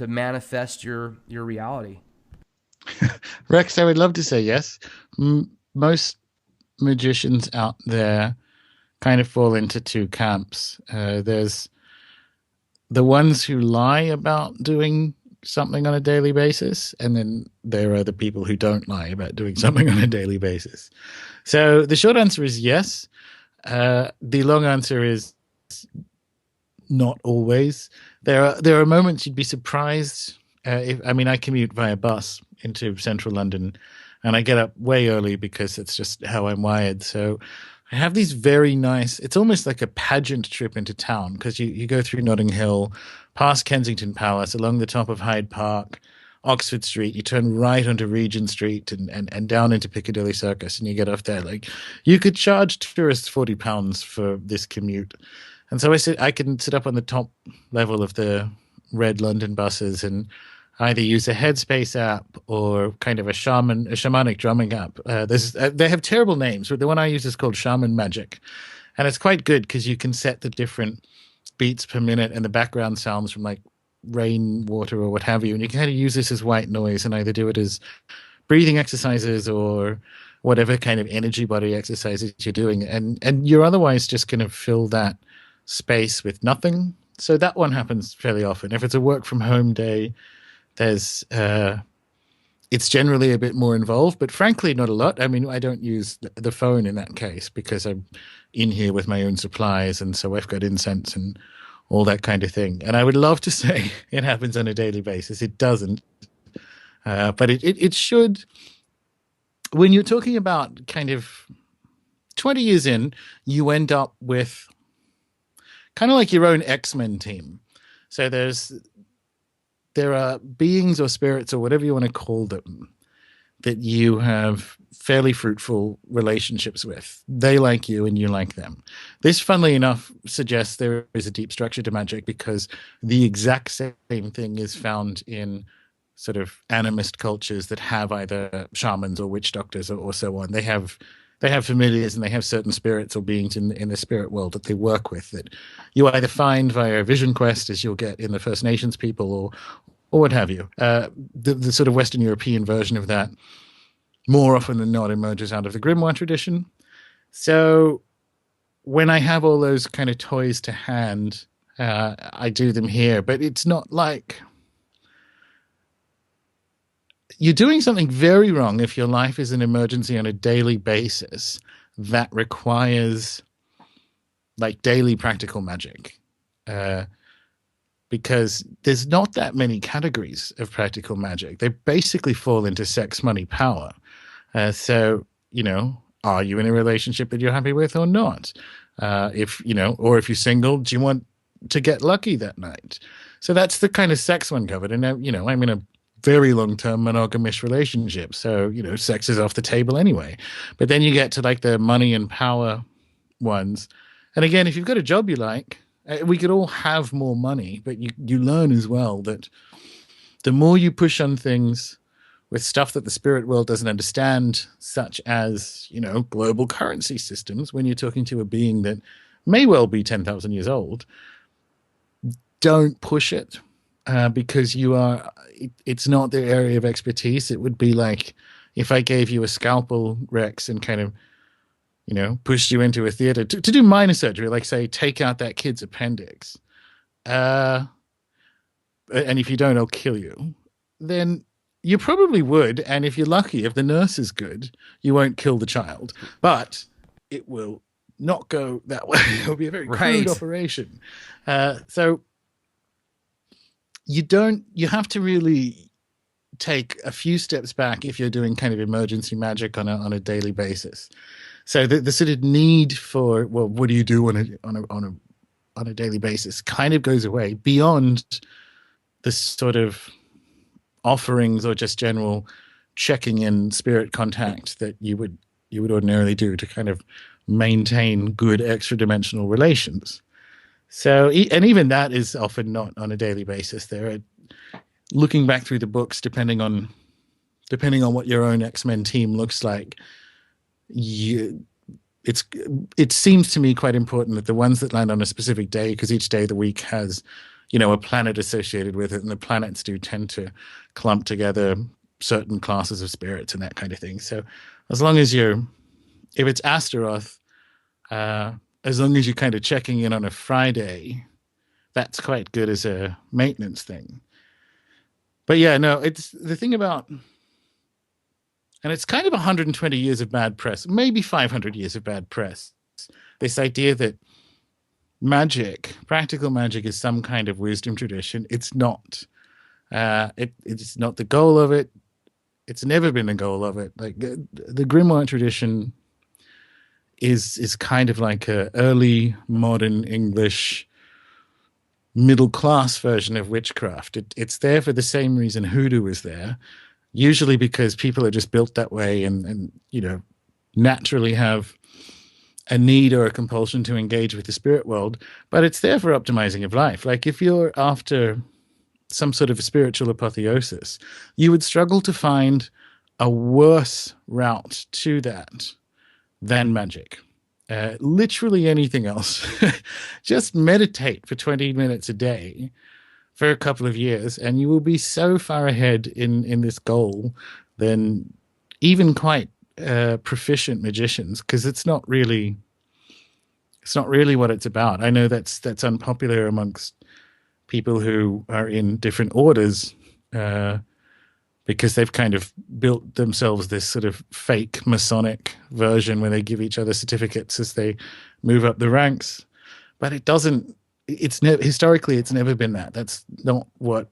manifest your reality? Rex, I would love to say yes. Most magicians out there kind of fall into two camps. There's the ones who lie about doing something on a daily basis, and then there are the people who don't lie about doing something on a daily basis. So the short answer is yes. The long answer is not always. There are moments you'd be surprised. I commute via bus into central London, and I get up way early because it's just how I'm wired. So I have these very nice, it's almost like a pageant trip into town, because you go through Notting Hill, past Kensington Palace, along the top of Hyde Park, Oxford Street, you turn right onto Regent Street and down into Piccadilly Circus, and you get off there. Like, you could charge tourists £40 for this commute. And so I can sit up on the top level of the red London buses and either use a Headspace app or kind of a shamanic drumming app. They have terrible names, but the one I use is called Shaman Magic. And it's quite good because you can set the different beats per minute and the background sounds from like rainwater or what have you. And you can kind of use this as white noise and either do it as breathing exercises or whatever kind of energy body exercises you're doing. And you're otherwise just going to fill that space with nothing. So that one happens fairly often. If it's a work from home day, there's it's generally a bit more involved, but frankly, not a lot. I mean, I don't use the phone in that case because I'm in here with my own supplies, and so I've got incense and all that kind of thing. And I would love to say it happens on a daily basis. It doesn't, but it should. When you're talking about kind of 20 years in, you end up with kind of like your own X-Men team. So there are beings or spirits or whatever you want to call them that you have fairly fruitful relationships with. They like you and you like them. This, funnily enough, suggests there is a deep structure to magic, because the exact same thing is found in sort of animist cultures that have either shamans or witch doctors or so on. They have familiars, and they have certain spirits or beings in the spirit world that they work with, that you either find via a vision quest, as you'll get in the First Nations people, or what have you. The sort of Western European version of that, more often than not, emerges out of the grimoire tradition. So when I have all those kind of toys to hand, I do them here. But it's not like you're doing something very wrong if your life is an emergency on a daily basis that requires like daily practical magic. Because there's not that many categories of practical magic. They basically fall into sex, money, power. So, are you in a relationship that you're happy with or not? If you're single, do you want to get lucky that night? So that's the kind of sex one covered. And, I'm in a very long-term monogamish relationship. So, sex is off the table anyway. But then you get to like the money and power ones. And again, if you've got a job you like, we could all have more money, but you learn as well that the more you push on things with stuff that the spirit world doesn't understand, such as, global currency systems, when you're talking to a being that may well be 10,000 years old, don't push it, because it's not their area of expertise. It would be like if I gave you a scalpel, Rex, and kind of, pushed you into a theater to do minor surgery, like say, take out that kid's appendix. And if you don't, I'll kill you. Then you probably would. And if you're lucky, if the nurse is good, you won't kill the child. But it will not go that way. It'll be a very crude operation. So you have to really take a few steps back if you're doing kind of emergency magic on a daily basis. So the sort of need for, well, what do you do on a daily basis kind of goes away beyond the sort of offerings or just general checking in spirit contact that you would ordinarily do to kind of maintain good extra dimensional relations. So, and even that is often not on a daily basis. There are, looking back through the books, depending on what your own X-Men team looks like, it seems to me quite important that the ones that land on a specific day, because each day of the week has, a planet associated with it, and the planets do tend to clump together certain classes of spirits and that kind of thing. So as long as if it's Astaroth, as long as you're kind of checking in on a Friday, that's quite good as a maintenance thing. But yeah, no, it's the thing about, and it's kind of 120 years of bad press, maybe 500 years of bad press, this idea that practical magic is some kind of wisdom tradition. It's not. It's not the goal of it. It's never been the goal of it. Like the grimoire tradition is kind of like a early modern English middle class version of witchcraft. It's there for the same reason hoodoo is there, usually because people are just built that way and naturally have a need or a compulsion to engage with the spirit world, but it's there for optimizing of life. Like if you're after some sort of spiritual apotheosis, you would struggle to find a worse route to that than magic. Literally anything else. Just meditate for 20 minutes a day for a couple of years, and you will be so far ahead in this goal than even quite proficient magicians, because it's not really what it's about. I know that's unpopular amongst people who are in different orders, because they've kind of built themselves this sort of fake Masonic version where they give each other certificates as they move up the ranks. But historically, it's never been that. That's not what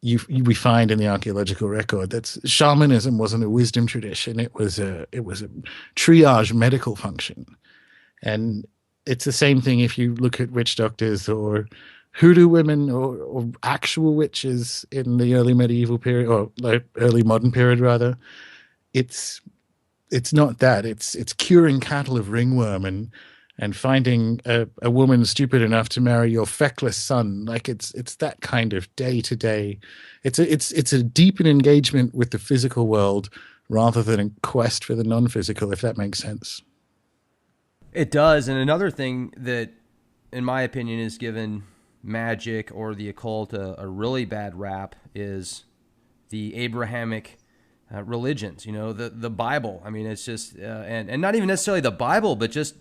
we find in the archaeological record. Shamanism wasn't a wisdom tradition. It was a triage medical function. And it's the same thing if you look at witch doctors or hoodoo women or actual witches in the early medieval period, or like early modern period rather. it's it's not that. It's curing cattle of ringworm and finding a woman stupid enough to marry your feckless son. Like it's that kind of day to day. It's a deeper engagement with the physical world rather than a quest for the non-physical, if that makes sense. It does. And another thing that, in my opinion, is given magic or the occult a really bad rap is the Abrahamic religions. You know, the Bible. I mean, it's just and not even necessarily the Bible, but just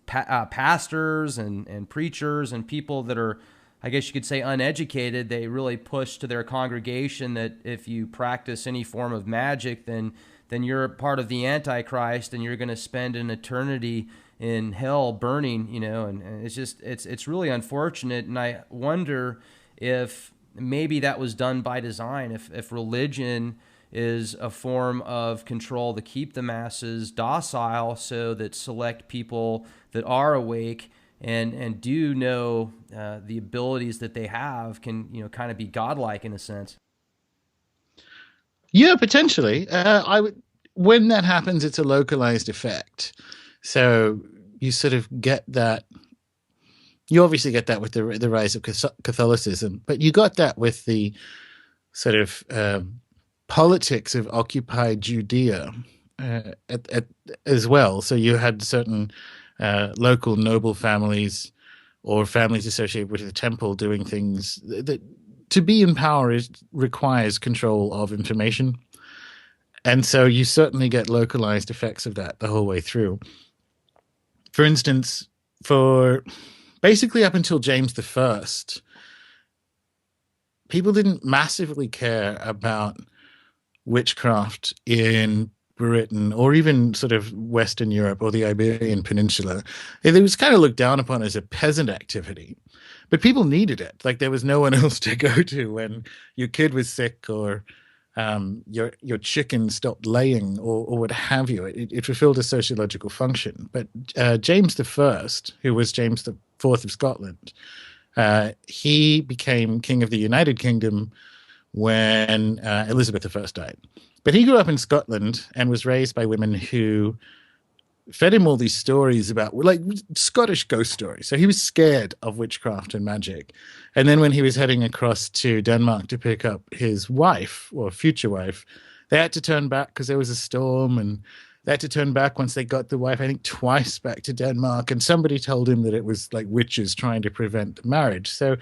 pastors and preachers and people that are, I guess you could say, uneducated. They really push to their congregation that if you practice any form of magic, then you're part of the Antichrist and you're going to spend an eternity in hell burning, you know, and it's just, it's really unfortunate. And I wonder if maybe that was done by design, if religion is a form of control to keep the masses docile so that select people that are awake and do know the abilities that they have can, you know, kind of be godlike in a sense. Yeah, potentially. I would. When that happens, it's a localized effect. So you sort of get that. You obviously get that with the rise of Catholicism, but you got that with the sort of politics of occupied Judea as well. So you had certain local noble families or families associated with the temple doing things that to be in power requires control of information. And so you certainly get localized effects of that the whole way through. For instance, for basically up until James the First, people didn't massively care about witchcraft in Britain or even sort of Western Europe or the Iberian Peninsula. It was kind of looked down upon as a peasant activity, but people needed it. Like there was no one else to go to when your kid was sick or your chicken stopped laying or what have you. It fulfilled a sociological function. But James the First, who was James the Fourth of Scotland, he became king of the United Kingdom when Elizabeth the First died. But he grew up in Scotland and was raised by women who fed him all these stories about like Scottish ghost stories. So he was scared of witchcraft and magic. And then when he was heading across to Denmark to pick up his wife or future wife, they had to turn back because there was a storm, and they had to turn back once they got the wife, I think twice back to Denmark. And somebody told him that it was like witches trying to prevent the marriage. So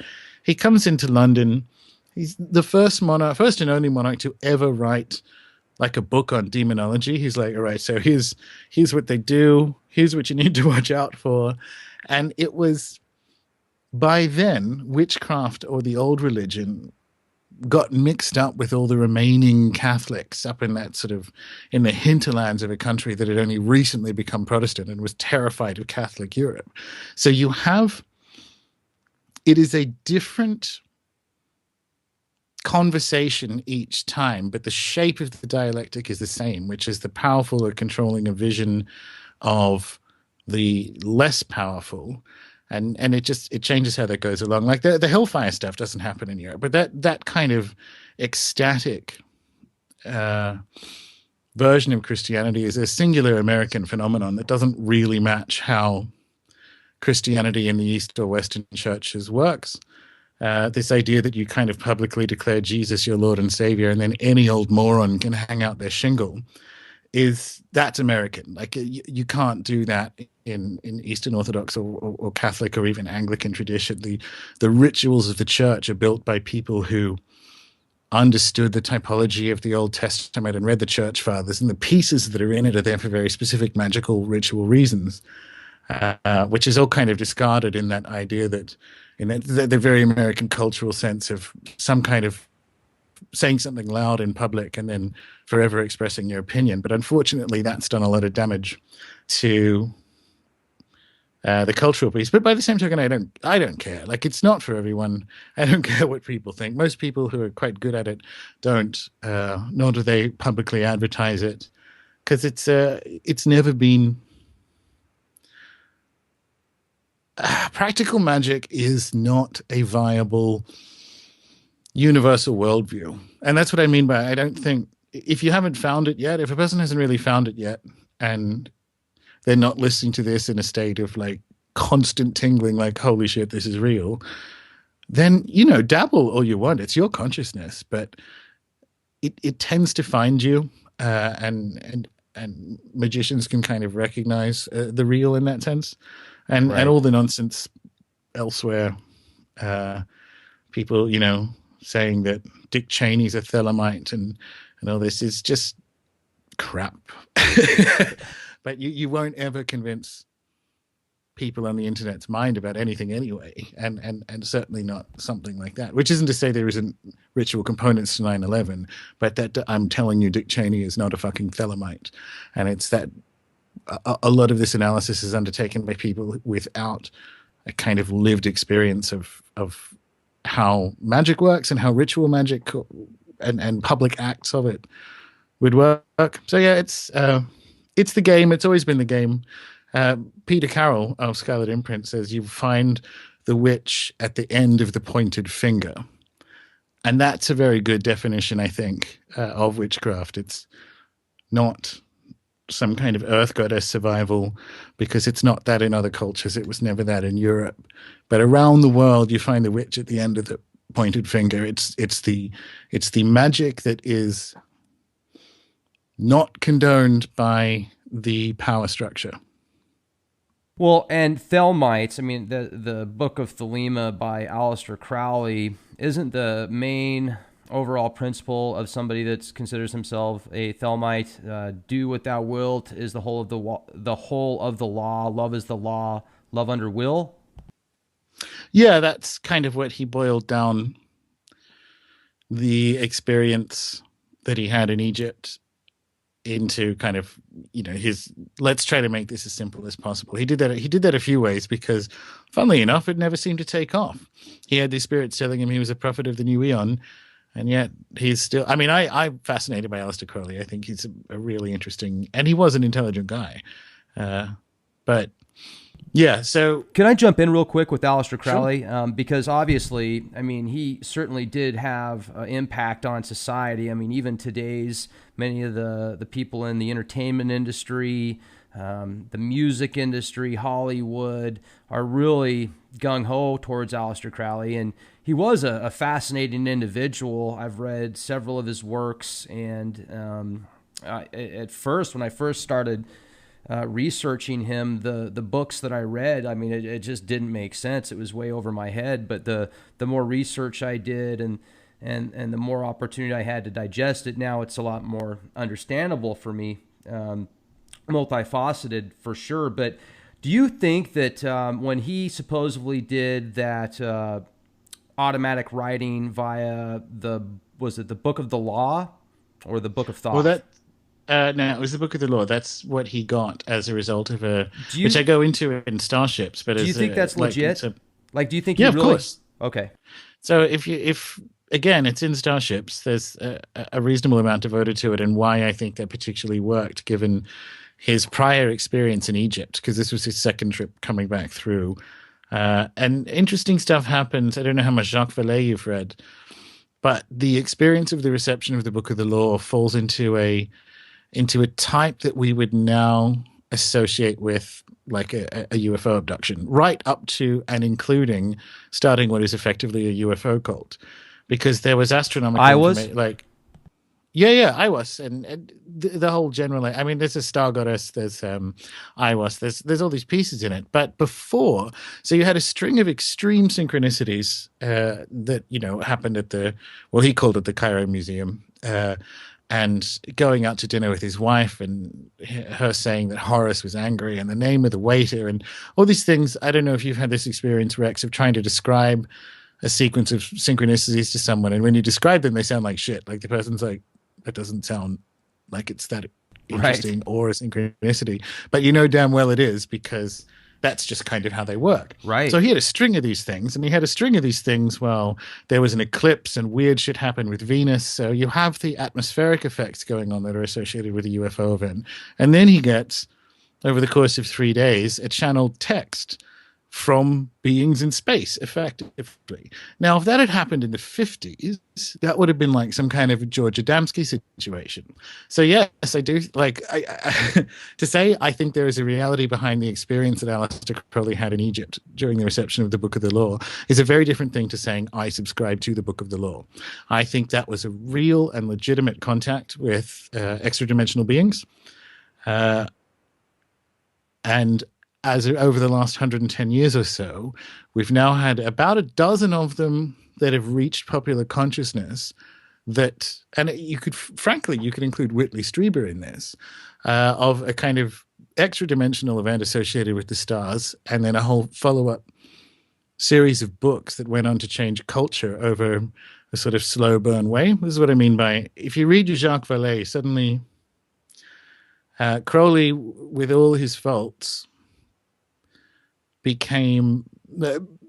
he comes into London. He's the first monarch, first and only monarch to ever write like a book on demonology. He's like, all right, so here's what they do. Here's what you need to watch out for. And it was by then, witchcraft or the old religion got mixed up with all the remaining Catholics up in that sort of in the hinterlands of a country that had only recently become Protestant and was terrified of Catholic Europe. So you have, it is a different conversation each time, but the shape of the dialectic is the same, which is the powerful are controlling a vision of the less powerful, and it changes how that goes along. Like the hellfire stuff doesn't happen in Europe, but that kind of ecstatic version of Christianity is a singular American phenomenon that doesn't really match how Christianity in the East or Western churches works. This idea that you kind of publicly declare Jesus your Lord and Savior, and then any old moron can hang out their shingle, that's American. Like you can't do that in Eastern Orthodox or Catholic or even Anglican tradition. The rituals of the church are built by people who understood the typology of the Old Testament and read the church fathers, and the pieces that are in it are there for very specific magical ritual reasons, which is all kind of discarded in that idea that in the very American cultural sense of some kind of saying something loud in public and then forever expressing your opinion. But unfortunately, that's done a lot of damage to the cultural piece. But by the same token, I don't care. Like, it's not for everyone. I don't care what people think. Most people who are quite good at it don't, nor do they publicly advertise it, because it's never been. Practical magic is not a viable universal worldview. And that's what I mean by I don't think if you haven't found it yet, if a person hasn't really found it yet, and they're not listening to this in a state of like constant tingling, like, holy shit, this is real, then, dabble all you want. It's your consciousness, but it tends to find you, and magicians can kind of recognize the real in that sense, and Right. all the nonsense elsewhere. People, saying that Dick Cheney's a Thelemite and all this is just crap. But you won't ever convince people on the internet's mind about anything anyway, and certainly not something like that, which isn't to say there isn't ritual components to 9/11, but that I'm telling you Dick Cheney is not a fucking Thelemite. And it's that a lot of this analysis is undertaken by people without a kind of lived experience of how magic works and how ritual magic and public acts of it would work. So yeah, it's the game. It's always been the game. Peter Carroll of Scarlet Imprint says you find the witch at the end of the pointed finger. And that's a very good definition, I think, of witchcraft. It's not some kind of earth goddess survival, because it's not that in other cultures. It was never that in Europe. But around the world, you find the witch at the end of the pointed finger. It's the magic that is not condoned by the power structure. Well, and Thelmites, I mean, the Book of Thelema by Aleister Crowley isn't the main overall principle of somebody that considers himself a Thelmite. Do what thou wilt is the whole of the law. Love is the law. Love under will. Yeah, that's kind of what he boiled down the experience that he had in Egypt into, kind of, his, let's try to make this as simple as possible. He did that a few ways, because funnily enough, it never seemed to take off. He had these spirits telling him he was a prophet of the new eon, and yet he's still, I'm fascinated by Aleister Crowley. I think he's a really interesting, and he was an intelligent guy. But yeah, so can I jump in real quick with Aleister Crowley? Sure. Because obviously, I mean, he certainly did have an impact on society. I mean, even today's many of the people in the entertainment industry, the music industry, Hollywood, are really gung-ho towards Aleister Crowley. And he was a fascinating individual. I've read several of his works. And at first, when I first started researching him, the books that I read, I mean, it just didn't make sense. It was way over my head. But the more research I did and the more opportunity I had to digest it, now it's a lot more understandable for me, multifaceted for sure. But do you think that when he supposedly did that automatic writing via was it the Book of the Law or the Book of Thought? Well, no, it was the Book of the Law. That's what he got as a result of which I go into in Starships. But do you think that's legit? Do you think? Yeah, he of really, course. Okay. So if again, it's in Starships, there's a reasonable amount devoted to it, and why I think that particularly worked, given his prior experience in Egypt, because this was his second trip coming back through. And interesting stuff happens. I don't know how much Jacques Vallée you've read, but the experience of the reception of the Book of the Law falls into a type that we would now associate with like a UFO abduction, right up to and including starting what is effectively a UFO cult, because there was astronomical information. I was, and the whole general. I mean, there's a star goddess, there's Iwas, there's all these pieces in it. But before, so you had a string of extreme synchronicities that happened at he called it the Cairo Museum. And going out to dinner with his wife, and her saying that Horus was angry, and the name of the waiter, and all these things. I don't know if you've had this experience, Rex, of trying to describe a sequence of synchronicities to someone, and when you describe them, they sound like shit. Like the person's like, that doesn't sound like it's that interesting, right, or a synchronicity. But you know damn well it is, because that's just kind of how they work. Right. So he had a string of these things, and he had a string of these things while there was an eclipse and weird shit happened with Venus. So you have the atmospheric effects going on that are associated with a UFO event. And then he gets, over the course of 3 days, a channeled text from beings in space, effectively. Now, if that had happened in the 50s, that would have been like some kind of George Adamski situation. So, yes, I do like to say I think there is a reality behind the experience that Aleister Crowley had in Egypt during the reception of the Book of the Law is a very different thing to saying I subscribe to the Book of the Law. I think that was a real and legitimate contact with extra-dimensional beings. And as over the last 110 years or so, we've now had about a dozen of them that have reached popular consciousness that, and you could, frankly, you could include Whitley Strieber in this, of a kind of extra-dimensional event associated with the stars, and then a whole follow-up series of books that went on to change culture over a sort of slow burn way. This is what I mean by, if you read Jacques Vallée, suddenly Crowley, with all his faults, became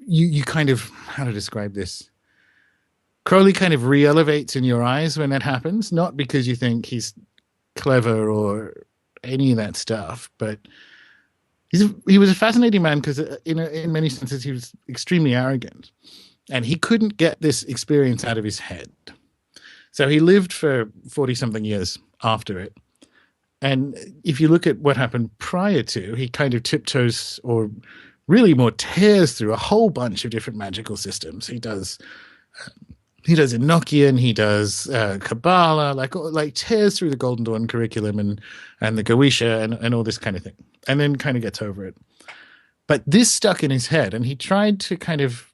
you kind of, how to describe this, Crowley kind of re-elevates in your eyes when that happens, not because you think he's clever or any of that stuff, but he was a fascinating man because in many senses he was extremely arrogant, and he couldn't get this experience out of his head. So he lived for 40-something years after it. And if you look at what happened prior to, he kind of tiptoes, or really more tears through a whole bunch of different magical systems. He does Enochian, he does Kabbalah, like tears through the Golden Dawn curriculum and the Goetia and all this kind of thing, and then kind of gets over it. But this stuck in his head, and he tried to kind of,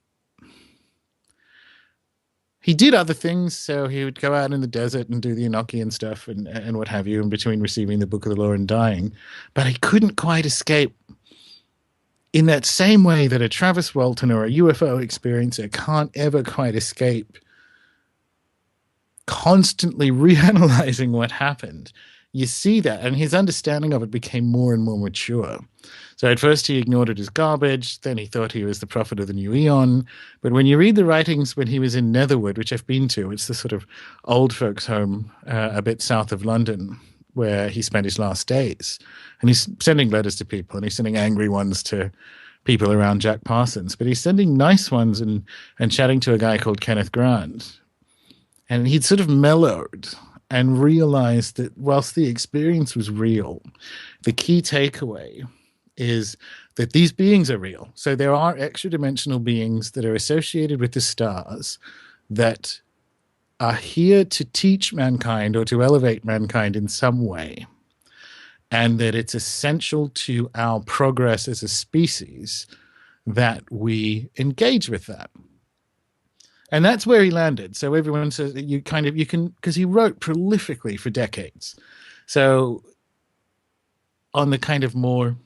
he did other things. So he would go out in the desert and do the Enochian stuff and what have you, in between receiving the Book of the Law and dying. But he couldn't quite escape in that same way that a Travis Walton or a UFO experiencer can't ever quite escape constantly reanalyzing what happened. You see that, and his understanding of it became more and more mature. So at first he ignored it as garbage, then he thought he was the prophet of the new eon. But when you read the writings when he was in Netherwood, which I've been to, it's the sort of old folks' home a bit south of London, where he spent his last days. And he's sending letters to people, and he's sending angry ones to people around Jack Parsons, but he's sending nice ones and chatting to a guy called Kenneth Grant. And he'd sort of mellowed and realized that whilst the experience was real, the key takeaway is that these beings are real. So there are extra-dimensional beings that are associated with the stars that are here to teach mankind or to elevate mankind in some way, and that it's essential to our progress as a species that we engage with that. And that's where he landed. So everyone says that you can, because he wrote prolifically for decades. So on the kind of more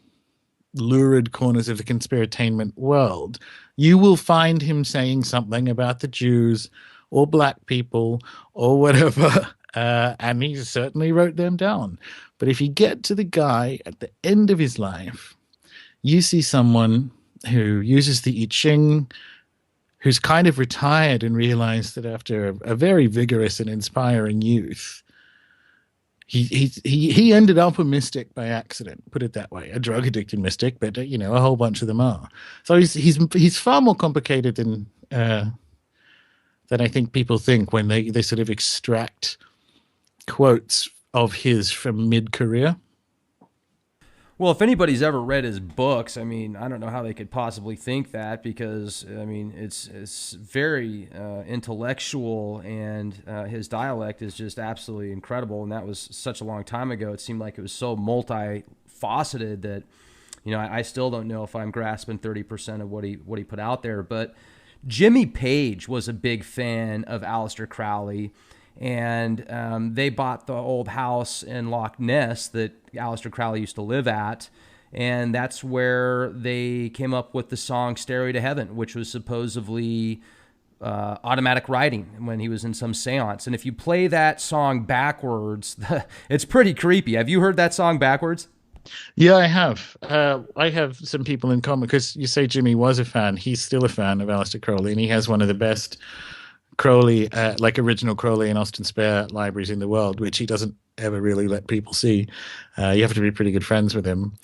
lurid corners of the conspiratainment world, you will find him saying something about the Jews or black people or whatever, and he certainly wrote them down. But if you get to the guy at the end of his life, you see someone who uses the I Ching, who's kind of retired and realized that after a very vigorous and inspiring youth, he ended up a mystic by accident, put it that way, a drug addicted mystic, but a whole bunch of them are. So he's far more complicated than I think people think when they sort of extract quotes of his from mid-career. Well, if anybody's ever read his books, I mean, I don't know how they could possibly think that, because, I mean, it's very intellectual, and his dialect is just absolutely incredible. And that was such a long time ago. It seemed like it was so multifaceted that, I still don't know if I'm grasping 30% of what he put out there. But Jimmy Page was a big fan of Aleister Crowley, and they bought the old house in Loch Ness that Aleister Crowley used to live at, and that's where they came up with the song Stairway to Heaven, which was supposedly automatic writing when he was in some seance. And if you play that song backwards, it's pretty creepy. Have you heard that song backwards? Yeah, I have. I have some people in common, because you say Jimmy was a fan. He's still a fan of Aleister Crowley, and he has one of the best Crowley, original Crowley and Austin Spare libraries in the world, which he doesn't ever really let people see. You have to be pretty good friends with him.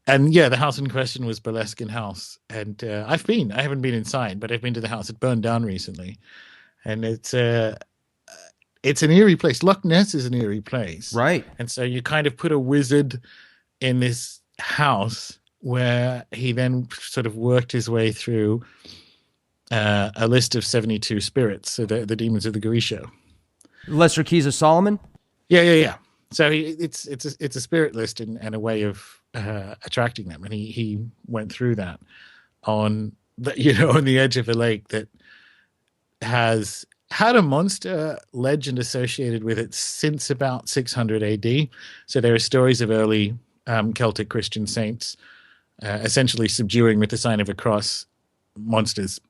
And yeah, the house in question was Boleskine House, and I haven't been inside, but I've been to the house. It burned down recently, and it's an eerie place. Loch Ness is an eerie place, Right. and so you kind of put a wizard in this house where he then sort of worked his way through a list of 72 spirits, so the demons of the Goetia. Lesser Keys of Solomon. Yeah. So it's a spirit list and a way of attracting them, and he went through that on on the edge of a lake that has had a monster legend associated with it since about 600 AD. So there are stories of early Celtic Christian saints essentially subduing with the sign of a cross monsters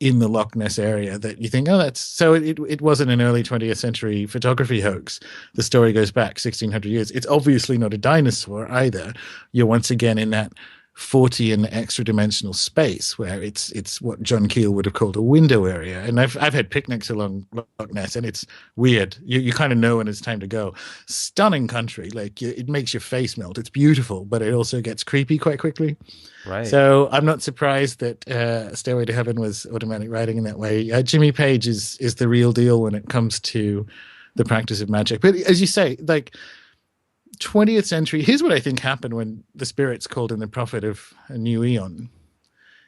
in the Loch Ness area that you think, oh, that's so it wasn't an early 20th century photography hoax. The story goes back 1600 years. It's obviously not a dinosaur either. You're once again in that 40 and extra dimensional space where it's what John Keel would have called a window area. And I've had picnics along Loch Ness, and it's weird. You kind of know when it's time to go. Stunning country, like it makes your face melt. It's beautiful, but it also gets creepy quite quickly. Right. So I'm not surprised that Stairway to Heaven was automatic writing in that way. Jimmy Page is the real deal when it comes to the practice of magic. But as you say, like 20th century, here's what I think happened when the spirits called in the prophet of a new eon.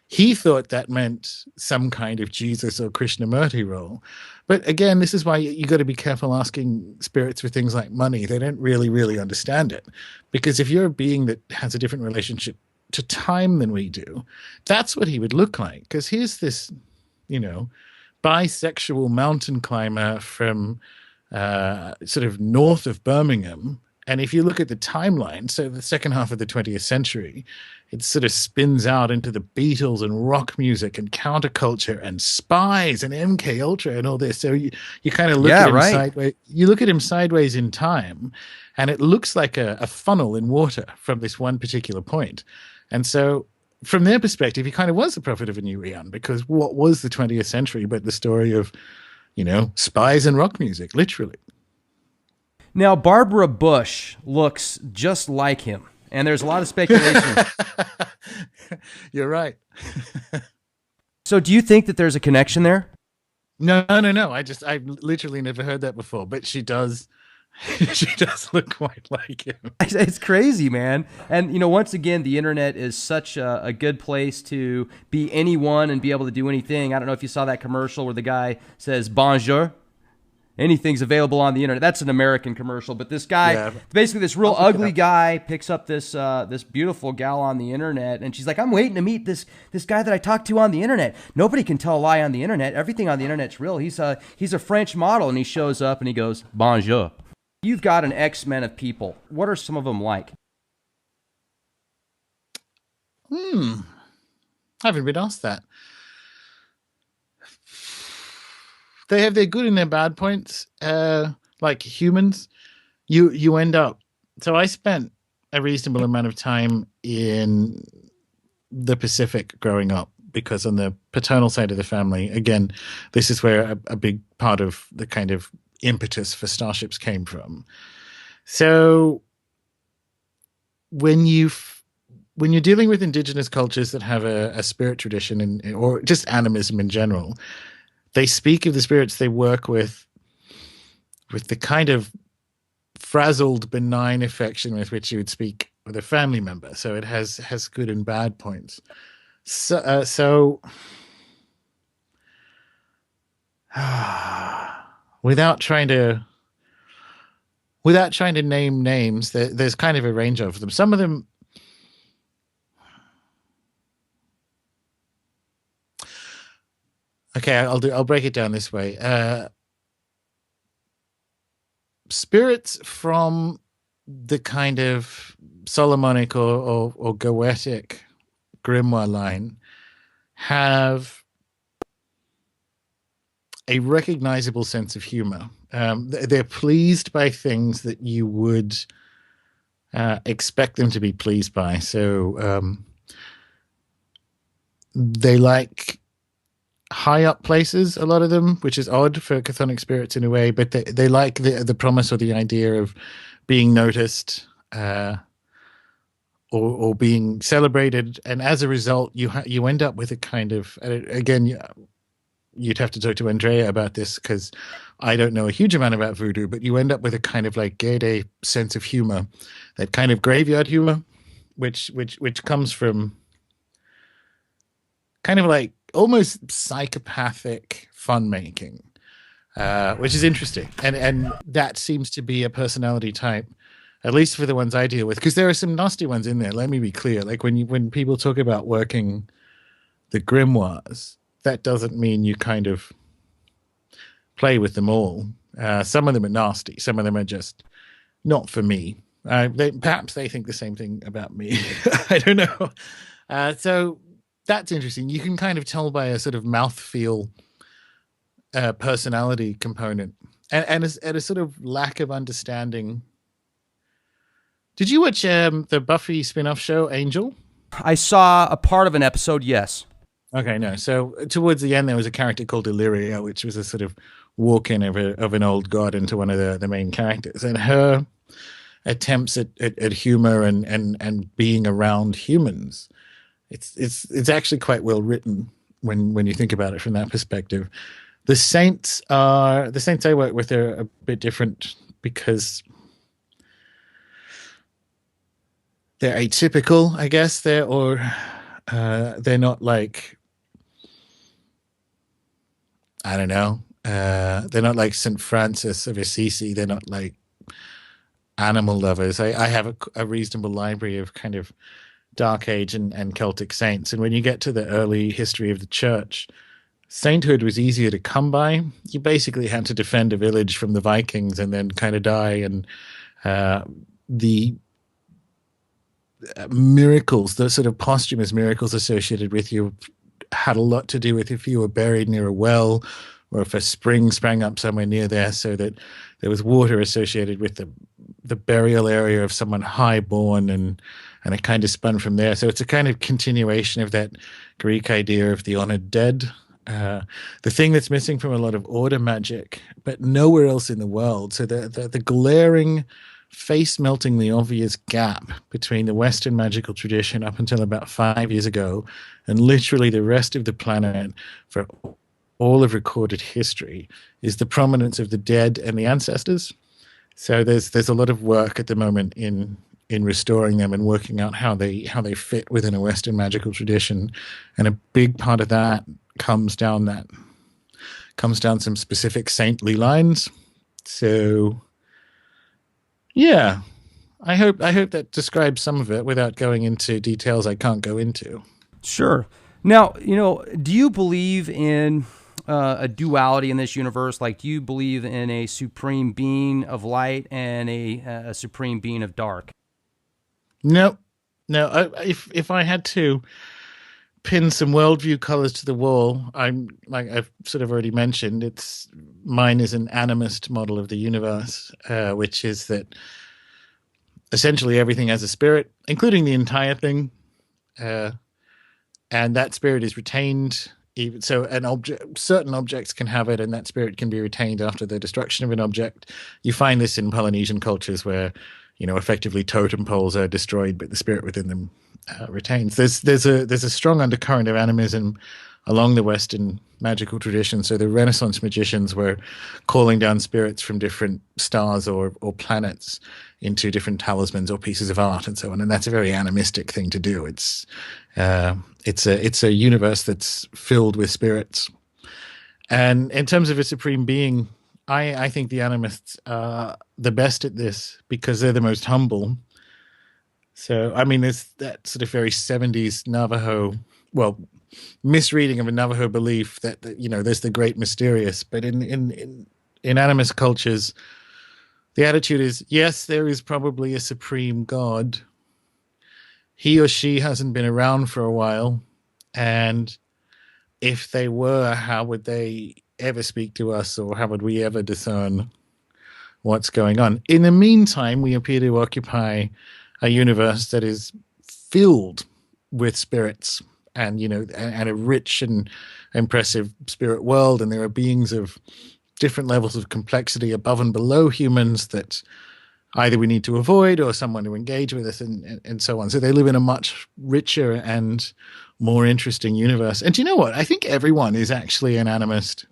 He thought that meant some kind of Jesus or Krishnamurti role. But again, this is why you got to be careful asking spirits for things like money. They don't really understand it. Because if you're a being that has a different relationship to time than we do, that's what he would look like. Because here's this, bisexual mountain climber from sort of north of Birmingham. And if you look at the timeline, so the second half of the 20th century, it sort of spins out into the Beatles and rock music and counterculture and spies and MK Ultra and all this. So you kind of look at him sideways. You look at him sideways in time, and it looks like a funnel in water from this one particular point. And so from their perspective, he kind of was the prophet of a new eon, because what was the 20th century but the story of, spies and rock music, literally. Now, Barbara Bush looks just like him, and there's a lot of speculation. You're right. So do you think that there's a connection there? No. I've literally never heard that before, but she does. She does look quite like him. It's crazy, man. And, once again, the internet is such a good place to be anyone and be able to do anything. I don't know if you saw that commercial where the guy says, bonjour. Anything's available on the internet. That's an American commercial, but this guy, basically this real ugly guy, picks up this this beautiful gal on the internet, and she's like, "I'm waiting to meet this guy that I talked to on the internet. Nobody can tell a lie on the internet. Everything on the internet's real. He's a French model," and he shows up and he goes, "Bonjour." You've got an X-Men of people. What are some of them like? I haven't been asked that. They have their good and their bad points. Like humans, you end up. So I spent a reasonable amount of time in the Pacific growing up, because on the paternal side of the family, again, this is where a big part of the kind of impetus for Starships came from. So when you're dealing with indigenous cultures that have a spirit tradition or just animism in general, they speak of the spirits they work with the kind of frazzled, benign affection with which you would speak with a family member. So it has good and bad points. So without trying to name names, there's kind of a range of them. Some of them. Okay, I'll break it down this way. Spirits from the kind of Solomonic or Goetic grimoire line have a recognizable sense of humor. They're pleased by things that you would expect them to be pleased by. So they like high up places, a lot of them, which is odd for chthonic spirits in a way, but they like the promise or the idea of being noticed, or being celebrated, and as a result, you end up with a kind of, again, you'd have to talk to Andrea about this because I don't know a huge amount about voodoo, but you end up with a kind of like gay sense of humor, that kind of graveyard humor, which comes from kind of like almost psychopathic fun making, which is interesting, and that seems to be a personality type, at least for the ones I deal with, because there are some nasty ones in there. Let me be clear: like when people talk about working the grimoires, that doesn't mean you kind of play with them all. Some of them are nasty. Some of them are just not for me. Perhaps they think the same thing about me. I don't know. So that's interesting. You can kind of tell by a sort of mouthfeel personality component and a sort of lack of understanding. Did you watch the Buffy spin-off show, Angel? I saw a part of an episode, yes. Okay, no. So towards the end, there was a character called Illyria, which was a sort of walk-in of an old god into one of the main characters. And her attempts at humor and being around humans, it's actually quite well written when you think about it from that perspective. The saints I work with are a bit different because they're atypical, I guess. They're not like, I don't know. They're not like St. Francis of Assisi. They're not like animal lovers. I have a reasonable library of kind of Dark Age and Celtic saints. And when you get to the early history of the church, sainthood was easier to come by. You basically had to defend a village from the Vikings and then kind of die. And the miracles, the sort of posthumous miracles associated with you, had a lot to do with if you were buried near a well or if a spring sprang up somewhere near there, so that there was water associated with the burial area of someone highborn, and it kind of spun from there. So it's a kind of continuation of that Greek idea of the honored dead. The thing that's missing from a lot of order magic, but nowhere else in the world. So the glaring, face-meltingly obvious gap between the Western magical tradition up until about 5 years ago and literally the rest of the planet for all of recorded history is the prominence of the dead and the ancestors. So there's a lot of work at the moment in restoring them and working out how they fit within a Western magical tradition, and a big part of that comes down some specific saintly lines. So yeah, I hope that describes some of it without going into details I can't go into. Sure. Now, do you believe in a duality in this universe? Like, do you believe in a supreme being of light and a supreme being of dark? No. If I had to pin some worldview colors to the wall, I'm like I've sort of already mentioned. Mine is an animist model of the universe, which is that essentially everything has a spirit, including the entire thing, and that spirit is retained. Even so, certain objects can have it, and that spirit can be retained after the destruction of an object. You find this in Polynesian cultures where, effectively totem poles are destroyed, but the spirit within them retains. There's a strong undercurrent of animism along the Western magical tradition. So the Renaissance magicians were calling down spirits from different stars or planets into different talismans or pieces of art and so on. And that's a very animistic thing to do. It's a universe that's filled with spirits. And in terms of a supreme being, I think the animists are the best at this because they're the most humble. So, I mean, there's that sort of very 70s Navajo, misreading of a Navajo belief that there's the great mysterious. But in animist cultures, the attitude is, yes, there is probably a supreme God. He or she hasn't been around for a while. And if they were, how would they ever speak to us, or how would we ever discern what's going on? In the meantime, we appear to occupy a universe that is filled with spirits and a rich and impressive spirit world, and there are beings of different levels of complexity above and below humans that either we need to avoid or someone to engage with us, and so on. So they live in a much richer and more interesting universe. And do you know what? I think everyone is actually an animist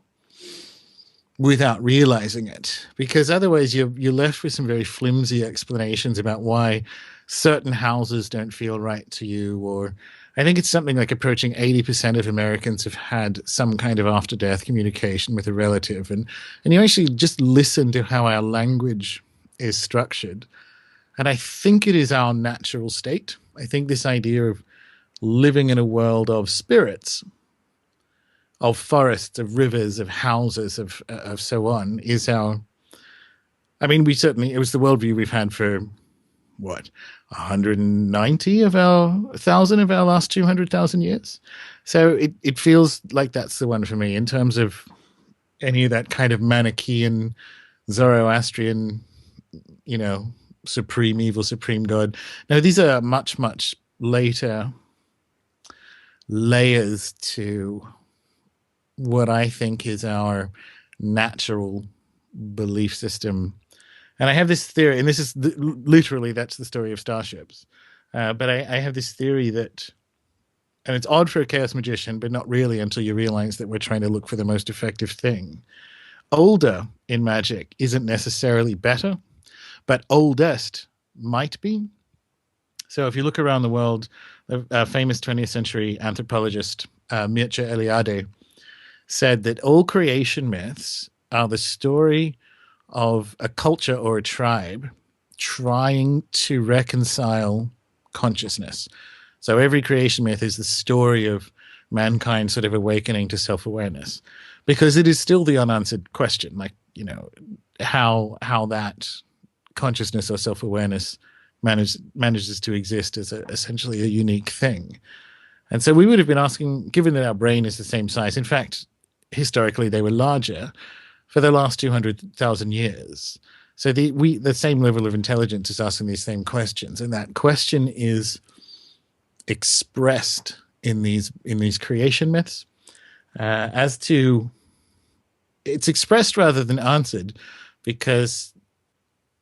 without realizing it, because otherwise you're left with some very flimsy explanations about why certain houses don't feel right to you. Or I think it's something like approaching 80% of Americans have had some kind of after death communication with a relative, and you actually just listen to how our language is structured, and I think it is our natural state. I think this idea of living in a world of spirits, of forests, of rivers, of houses, of so on, is our. I mean, it was the worldview we've had for what, 190 of our 1,000 of our last 200,000 years. So it feels like that's the one for me in terms of any of that kind of Manichaean, Zoroastrian, supreme evil, supreme God. Now, these are much, much later layers to what I think is our natural belief system. And I have this theory, and this is literally, that's the story of starships. But I have this theory that, and it's odd for a chaos magician, but not really until you realize that we're trying to look for the most effective thing. Older in Magick isn't necessarily better, but oldest might be. So if you look around the world, a famous 20th century anthropologist, Mircea Eliade, said that all creation myths are the story of a culture or a tribe trying to reconcile consciousness. So every creation myth is the story of mankind sort of awakening to self-awareness, because it is still the unanswered question, like, how that consciousness or self-awareness manages to exist as essentially a unique thing. And so we would have been asking, given that our brain is the same size, in fact, historically they were larger, for the last 200,000 years. So the same level of intelligence is asking these same questions, and that question is expressed in these creation myths. As to, it's expressed rather than answered, because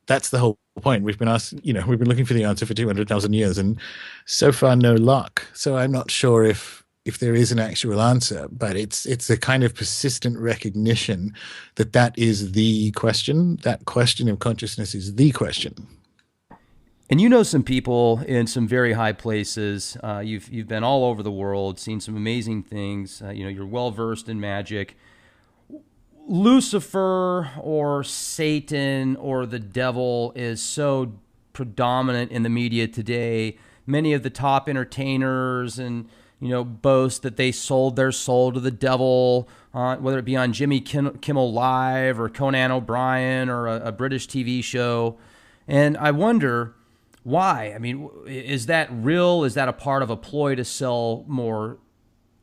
that's the whole point. We've been looking for the answer for 200,000 years, and so far no luck. So I'm not sure if there is an actual answer, but it's a kind of persistent recognition that is the question. That question of consciousness is the question. And you know some people in some very high places. You've been all over the world, seen some amazing things. You're well versed in magic. Lucifer or Satan or the devil is so predominant in the media today. Many of the top entertainers and boast that they sold their soul to the devil, whether it be on Jimmy Kimmel Live or Conan O'Brien or a British TV show. And I wonder why. I mean, is that real? Is that a part of a ploy to sell more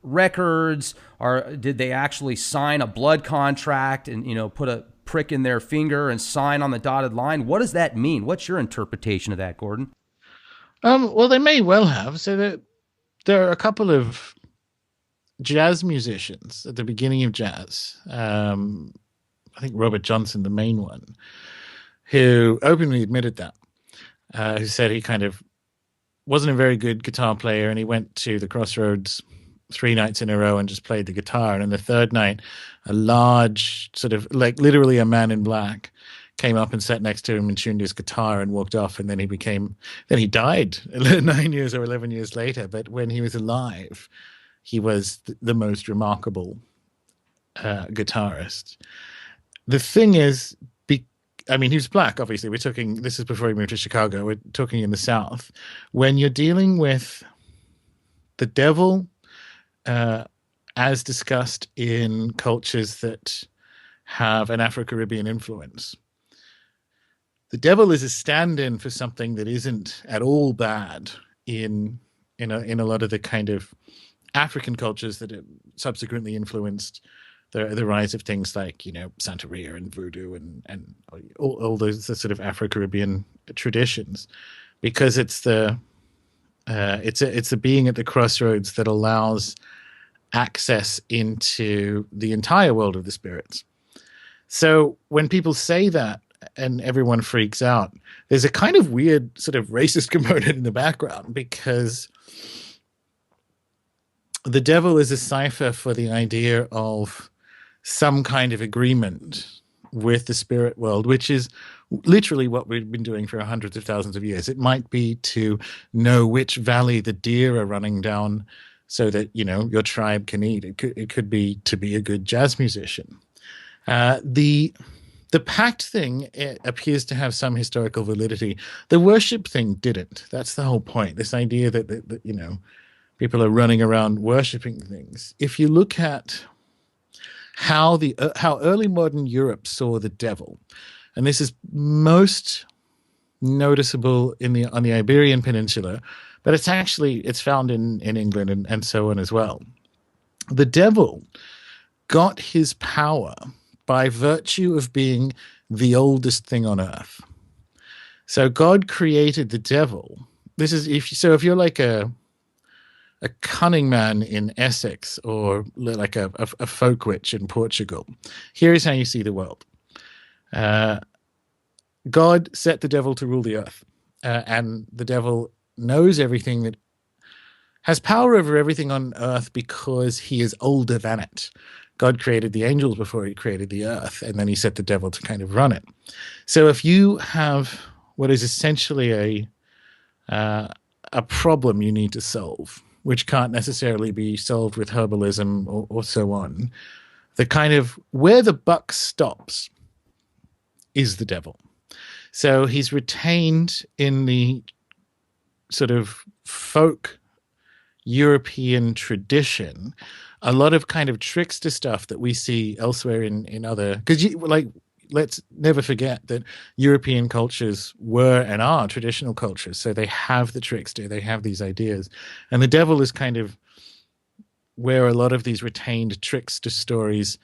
records? Or did they actually sign a blood contract and, put a prick in their finger and sign on the dotted line? What does that mean? What's your interpretation of that, Gordon? Well, they may well have. So there are a couple of jazz musicians at the beginning of jazz. I think Robert Johnson, the main one, who openly admitted that, who said he kind of wasn't a very good guitar player, and he went to the Crossroads 3 nights in a row and just played the guitar. And on the third night, a large, sort of like literally a man in black, came up and sat next to him and tuned his guitar and walked off. And then he died 9 years or 11 years later. But when he was alive, he was the most remarkable guitarist. The thing is, he was black, obviously. This is before he moved to Chicago. We're talking in the South. When you're dealing with the devil, as discussed in cultures that have an Afro-Caribbean influence, the devil is a stand-in for something that isn't at all bad in a lot of the kind of African cultures that have subsequently influenced the rise of things like Santeria and voodoo and all those sort of Afro-Caribbean traditions, because it's the being at the crossroads that allows access into the entire world of the spirits. So when people say that, and everyone freaks out, there's a kind of weird sort of racist component in the background, because the devil is a cipher for the idea of some kind of agreement with the spirit world, which is literally what we've been doing for hundreds of thousands of years. It might be to know which valley the deer are running down so that, you know, your tribe can eat. It could be to be a good jazz musician. The pact thing, it appears to have some historical validity. The worship thing didn't. That's the whole point. This idea that you know, people are running around worshiping things. If you look at how early modern Europe saw the devil, and this is most noticeable on the Iberian Peninsula, but it's found in England and so on as well. The devil got his power by virtue of being the oldest thing on earth. So God created the devil. This is if you're like a cunning man in Essex, or like a folk witch in Portugal, here is how you see the world. God set the devil to rule the earth, and the devil knows everything, that has power over everything on earth because he is older than it. God created the angels before he created the earth, and then he set the devil to kind of run it. So if you have what is essentially a problem you need to solve, which can't necessarily be solved with herbalism or so on, the kind of where the buck stops is the devil. So he's retained in the sort of folk European tradition a lot of kind of trickster stuff that we see elsewhere in other, because let's never forget that European cultures were and are traditional cultures, so they have the trickster, they have these ideas, and the devil is kind of where a lot of these retained trickster stories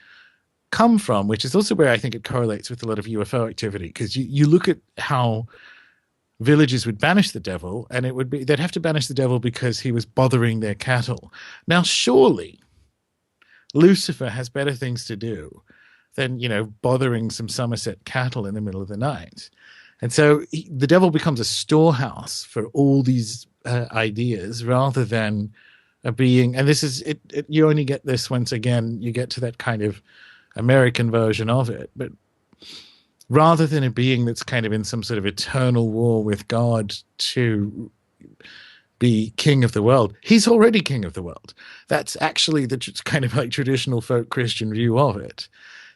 come from, which is also where I think it correlates with a lot of UFO activity, because you look at how villages would banish the devil, and they'd have to banish the devil because he was bothering their cattle. Now, surely Lucifer has better things to do than, you know, bothering some Somerset cattle in the middle of the night. And so the devil becomes a storehouse for all these ideas, rather than a being. And this is it. You only get this once again, you get to that kind of American version of it. But rather than a being that's kind of in some sort of eternal war with God to be king of the world, he's already king of the world. That's actually the kind of like traditional folk Christian view of it.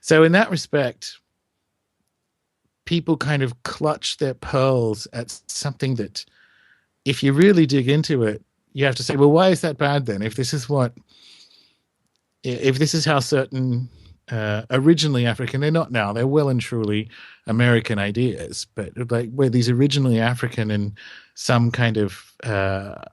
So in that respect, people kind of clutch their pearls at something that, if you really dig into it, you have to say, well, why is that bad then? If this is how certain originally African, they're not now, they're well and truly American ideas, but like where these originally African and some kind of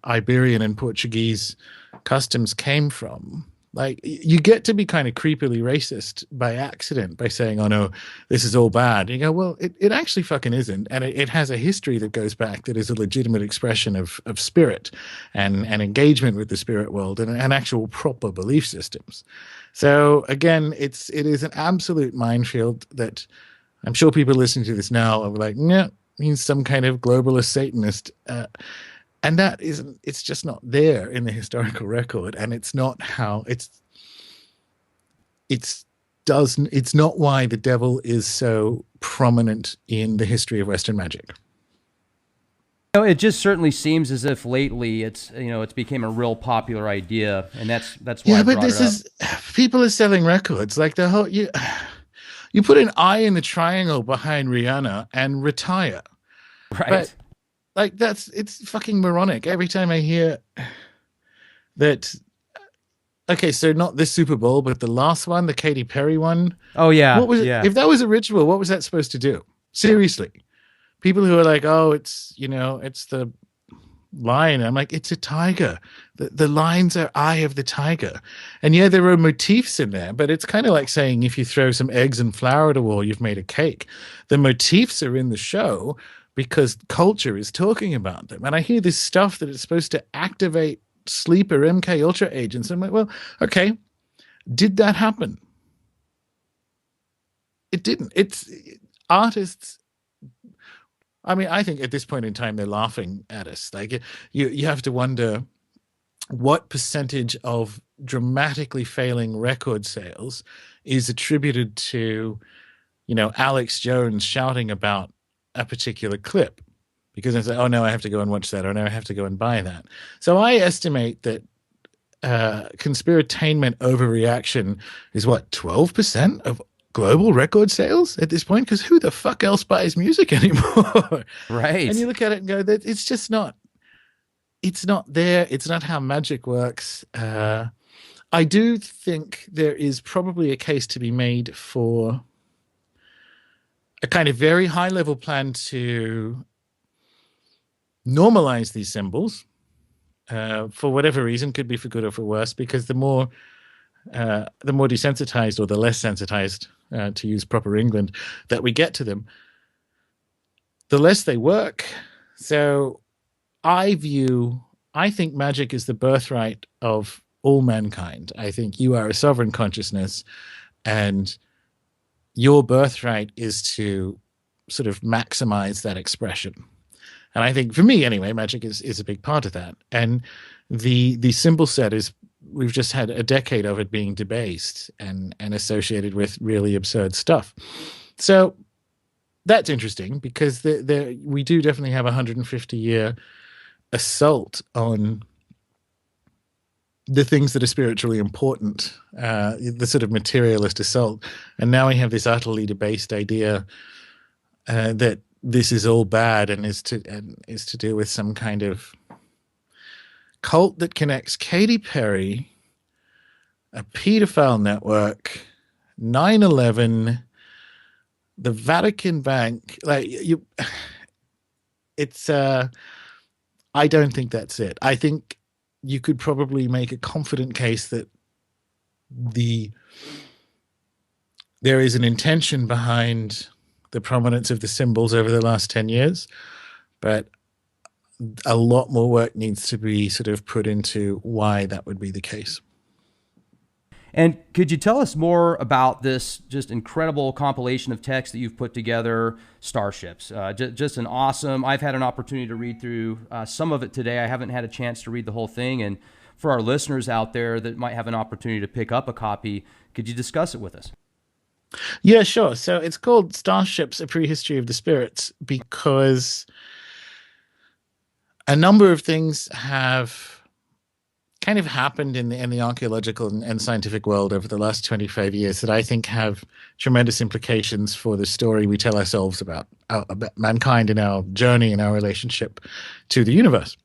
Iberian and Portuguese customs came from, like you get to be kind of creepily racist by accident by saying, oh no, this is all bad. And you go, well, it actually fucking isn't. And it has a history that goes back, that is a legitimate expression of spirit and engagement with the spirit world and actual proper belief systems. So again, it is an absolute minefield that I'm sure people listening to this now are like, no, he's some kind of globalist Satanist. And that isn't, it's just not there in the historical record. And it's not how it's not why the devil is so prominent in the history of Western magic. You know, it just certainly seems as if lately it's became a real popular idea, and that's why. Yeah, but this is, people are selling records like the whole you put an eye in the triangle behind Rihanna and retire, right? But like it's fucking moronic. Every time I hear that. Okay, so not this Super Bowl, but the last one, the Katy Perry one. Oh yeah, what was it? Yeah. If that was a ritual, what was that supposed to do? Seriously. People who are like, oh, it's the lion. I'm like, it's a tiger. The lions are eye of the tiger. And yeah, there are motifs in there, but it's kind of like saying if you throw some eggs and flour at a wall, you've made a cake. The motifs are in the show because culture is talking about them. And I hear this stuff that it's supposed to activate sleeper MK Ultra agents. I'm like, well, okay, did that happen? It didn't. artists, I mean, I think at this point in time they're laughing at us. Like you have to wonder what percentage of dramatically failing record sales is attributed to, Alex Jones shouting about a particular clip, because I say, oh no, I have to go and watch that, or no, I have to go and buy that. So I estimate that conspiratainment overreaction is what, 12% of global record sales at this point? Because who the fuck else buys music anymore? Right. And you look at it and go, that it's just not. It's not there. It's not how magic works. I do think there is probably a case to be made for a kind of very high level plan to normalize these symbols, for whatever reason, could be for good or for worse, because the more desensitized, or the less sensitized, to use proper England, that we get to them, the less they work. So I think magic is the birthright of all mankind. I think you are a sovereign consciousness, and your birthright is to sort of maximize that expression. And I think, for me anyway, magic is a big part of that. And the symbol set is, we've just had a decade of it being debased and associated with really absurd stuff. So that's interesting, because we do definitely have a 150-year assault on the things that are spiritually important, the sort of materialist assault. And now we have this utterly debased idea that this is all bad, and is to do with some kind of cult that connects Katy Perry, a pedophile network, 9/11, the Vatican Bank. It's I don't think that's it. I think you could probably make a confident case that there is an intention behind the prominence of the symbols over the last 10 years, but a lot more work needs to be sort of put into why that would be the case. And could you tell us more about this just incredible compilation of text that you've put together, Starships? Just an awesome, I've had an opportunity to read through some of it today. I haven't had a chance to read the whole thing. And for our listeners out there that might have an opportunity to pick up a copy, could you discuss it with us? Yeah, sure. So it's called Starships, A Prehistory of the Spirits, because a number of things have kind of happened in the archaeological and scientific world over the last 25 years that I think have tremendous implications for the story we tell ourselves about mankind and our journey and our relationship to the universe.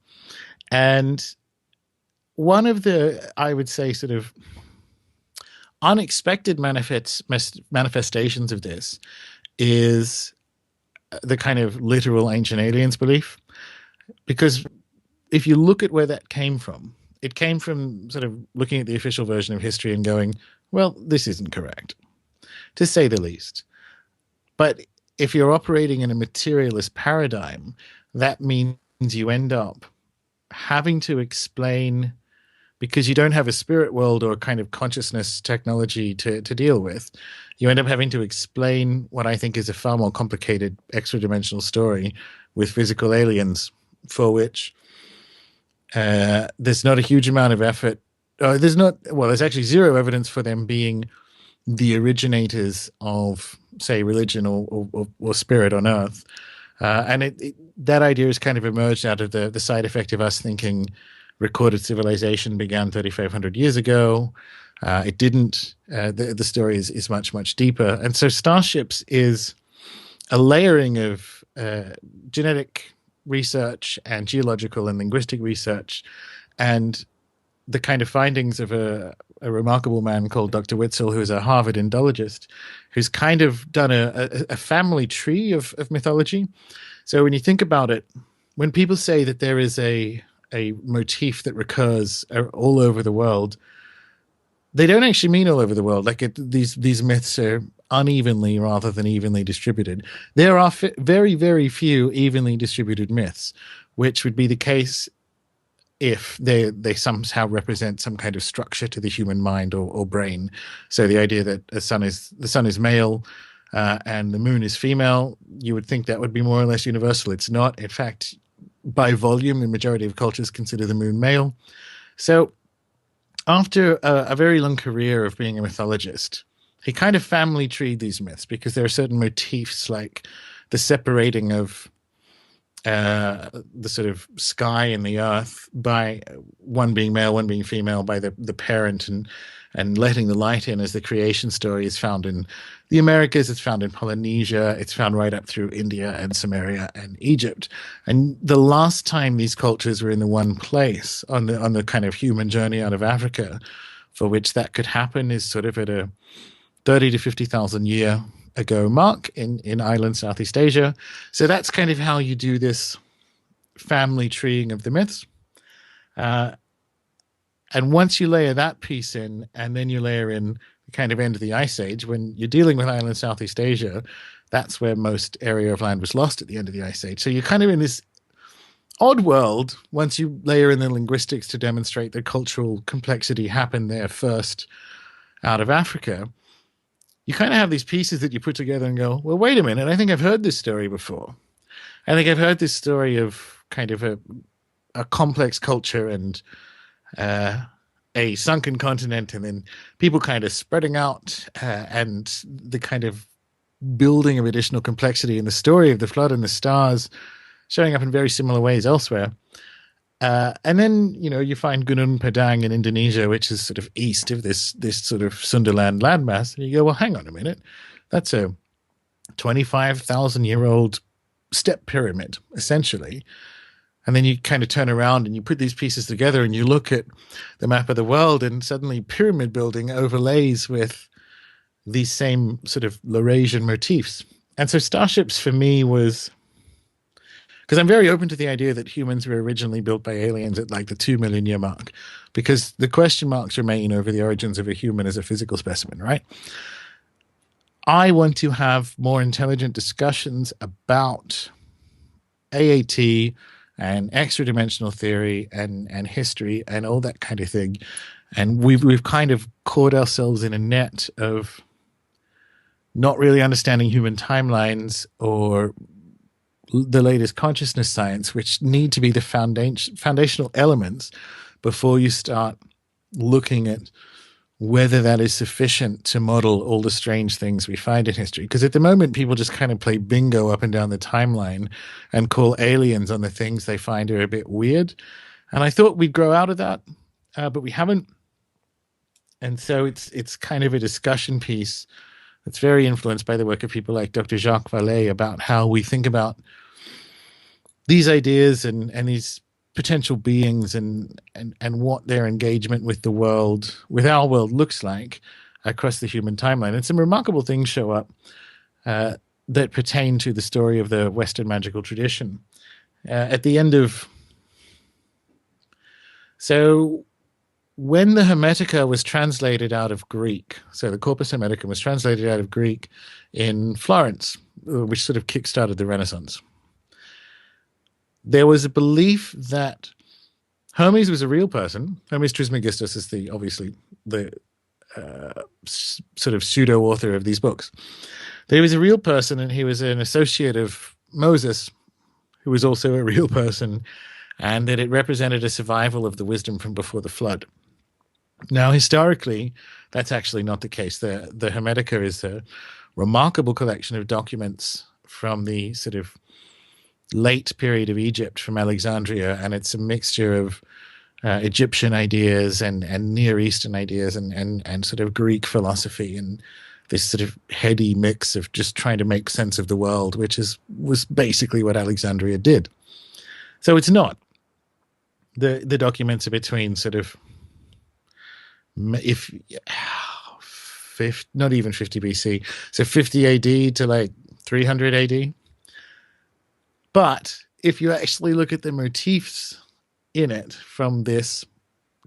And one of the, I would say, sort of unexpected manifestations of this is the kind of literal ancient aliens belief. Because if you look at where that came from, it came from sort of looking at the official version of history and going, well, this isn't correct, to say the least. But if you're operating in a materialist paradigm, that means you end up having to explain, because you don't have a spirit world or kind of consciousness technology to deal with, you end up having to explain what I think is a far more complicated extra-dimensional story with physical aliens, for which there's not a huge amount of effort. There's actually zero evidence for them being the originators of, say, religion or spirit on Earth. And that idea has kind of emerged out of the side effect of us thinking recorded civilization began 3,500 years ago. It didn't. The story is much, much deeper. And so Starships is a layering of genetic research and geological and linguistic research, and the kind of findings of a remarkable man called Dr. Witzel, who is a Harvard Indologist, who's kind of done a family tree of mythology. So when you think about it, when people say that there is a motif that recurs all over the world, they don't actually mean all over the world. Like these myths are unevenly rather than evenly distributed. There are very, very few evenly distributed myths, which would be the case if they somehow represent some kind of structure to the human mind or brain. So the idea that the sun is male, and the moon is female, you would think that would be more or less universal. It's not. In fact, by volume, the majority of cultures consider the moon male. So after a very long career of being a mythologist, he kind of family treed these myths because there are certain motifs like the separating of the sort of sky and the earth by one being male, one being female, by the parent, and letting the light in as the creation story is found in the Americas, it's found in Polynesia, it's found right up through India and Samaria and Egypt. And the last time these cultures were in the one place on the kind of human journey out of Africa, for which that could happen, is sort of at a 30 to 50,000 year ago mark in island Southeast Asia. So that's kind of how you do this family treeing of the myths. And once you layer that piece in, and then you layer in the kind of end of the Ice Age, when you're dealing with island Southeast Asia, that's where most area of land was lost at the end of the Ice Age. So you're kind of in this odd world once you layer in the linguistics to demonstrate the cultural complexity happened there first out of Africa. You kind of have these pieces that you put together and go, well, wait a minute, I think I've heard this story before. I think I've heard this story of kind of a complex culture and a sunken continent, and then people kind of spreading out, and the kind of building of additional complexity in the story of the flood and the stars showing up in very similar ways elsewhere. And then, you find Gunung Padang in Indonesia, which is sort of east of this sort of Sunderland landmass. And you go, well, hang on a minute. That's a 25,000-year-old step pyramid, essentially. And then you kind of turn around and you put these pieces together and you look at the map of the world, and suddenly pyramid building overlays with these same sort of Laurasian motifs. And so Starships for me was... because I'm very open to the idea that humans were originally built by aliens at like the 2 million year mark, because the question marks remain over the origins of a human as a physical specimen, right? I want to have more intelligent discussions about AAT and extra-dimensional theory and history and all that kind of thing. And we've kind of caught ourselves in a net of not really understanding human timelines or the latest consciousness science, which need to be the foundational elements before you start looking at whether that is sufficient to model all the strange things we find in history. Because at the moment, people just kind of play bingo up and down the timeline and call aliens on the things they find are a bit weird. And I thought we'd grow out of that, but we haven't. And so it's kind of a discussion piece that's very influenced by the work of people like Dr. Jacques Vallée about how we think about these ideas and these potential beings and what their engagement with the world, with our world, looks like across the human timeline. And some remarkable things show up that pertain to the story of the Western magical tradition. At the end of... So when the Hermetica was translated out of Greek, so the Corpus Hermeticum was translated out of Greek in Florence, which sort of kickstarted the Renaissance, there was a belief that Hermes was a real person. Hermes Trismegistus is obviously the sort of pseudo-author of these books. That he was a real person, and he was an associate of Moses, who was also a real person, and that it represented a survival of the wisdom from before the flood. Now, historically, that's actually not the case. The Hermetica is a remarkable collection of documents from the sort of late period of Egypt, from Alexandria, and it's a mixture of Egyptian ideas and Near Eastern ideas and sort of Greek philosophy, and this sort of heady mix of just trying to make sense of the world, which was basically what Alexandria did. So it's not. The documents are between sort of, not even 50 BC, so 50 AD to like 300 AD. But if you actually look at the motifs in it from this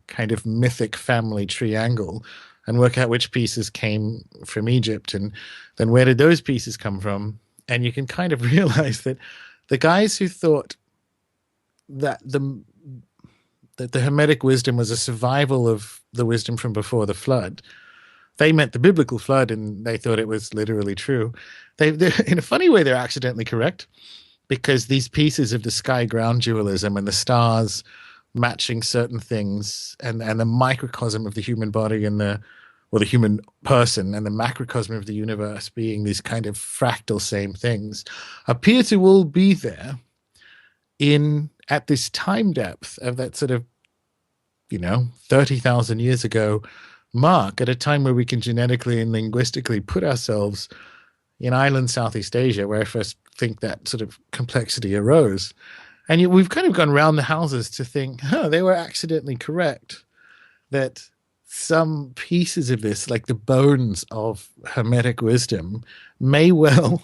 kind of mythic family triangle and work out which pieces came from Egypt and then where did those pieces come from, and you can kind of realize that the guys who thought that the Hermetic wisdom was a survival of the wisdom from before the flood, they meant the biblical flood, and they thought it was literally true. In a funny way, they're accidentally correct, because these pieces of the sky ground dualism and the stars matching certain things, and the microcosm of the human body and the human person and the macrocosm of the universe being these kind of fractal same things, appear to all be there in at this time depth of that sort of 30,000 years ago mark, at a time where we can genetically and linguistically put ourselves in island Southeast Asia, where I first think that sort of complexity arose. And yet we've kind of gone round the houses to think, they were accidentally correct, that some pieces of this, like the bones of Hermetic wisdom, may well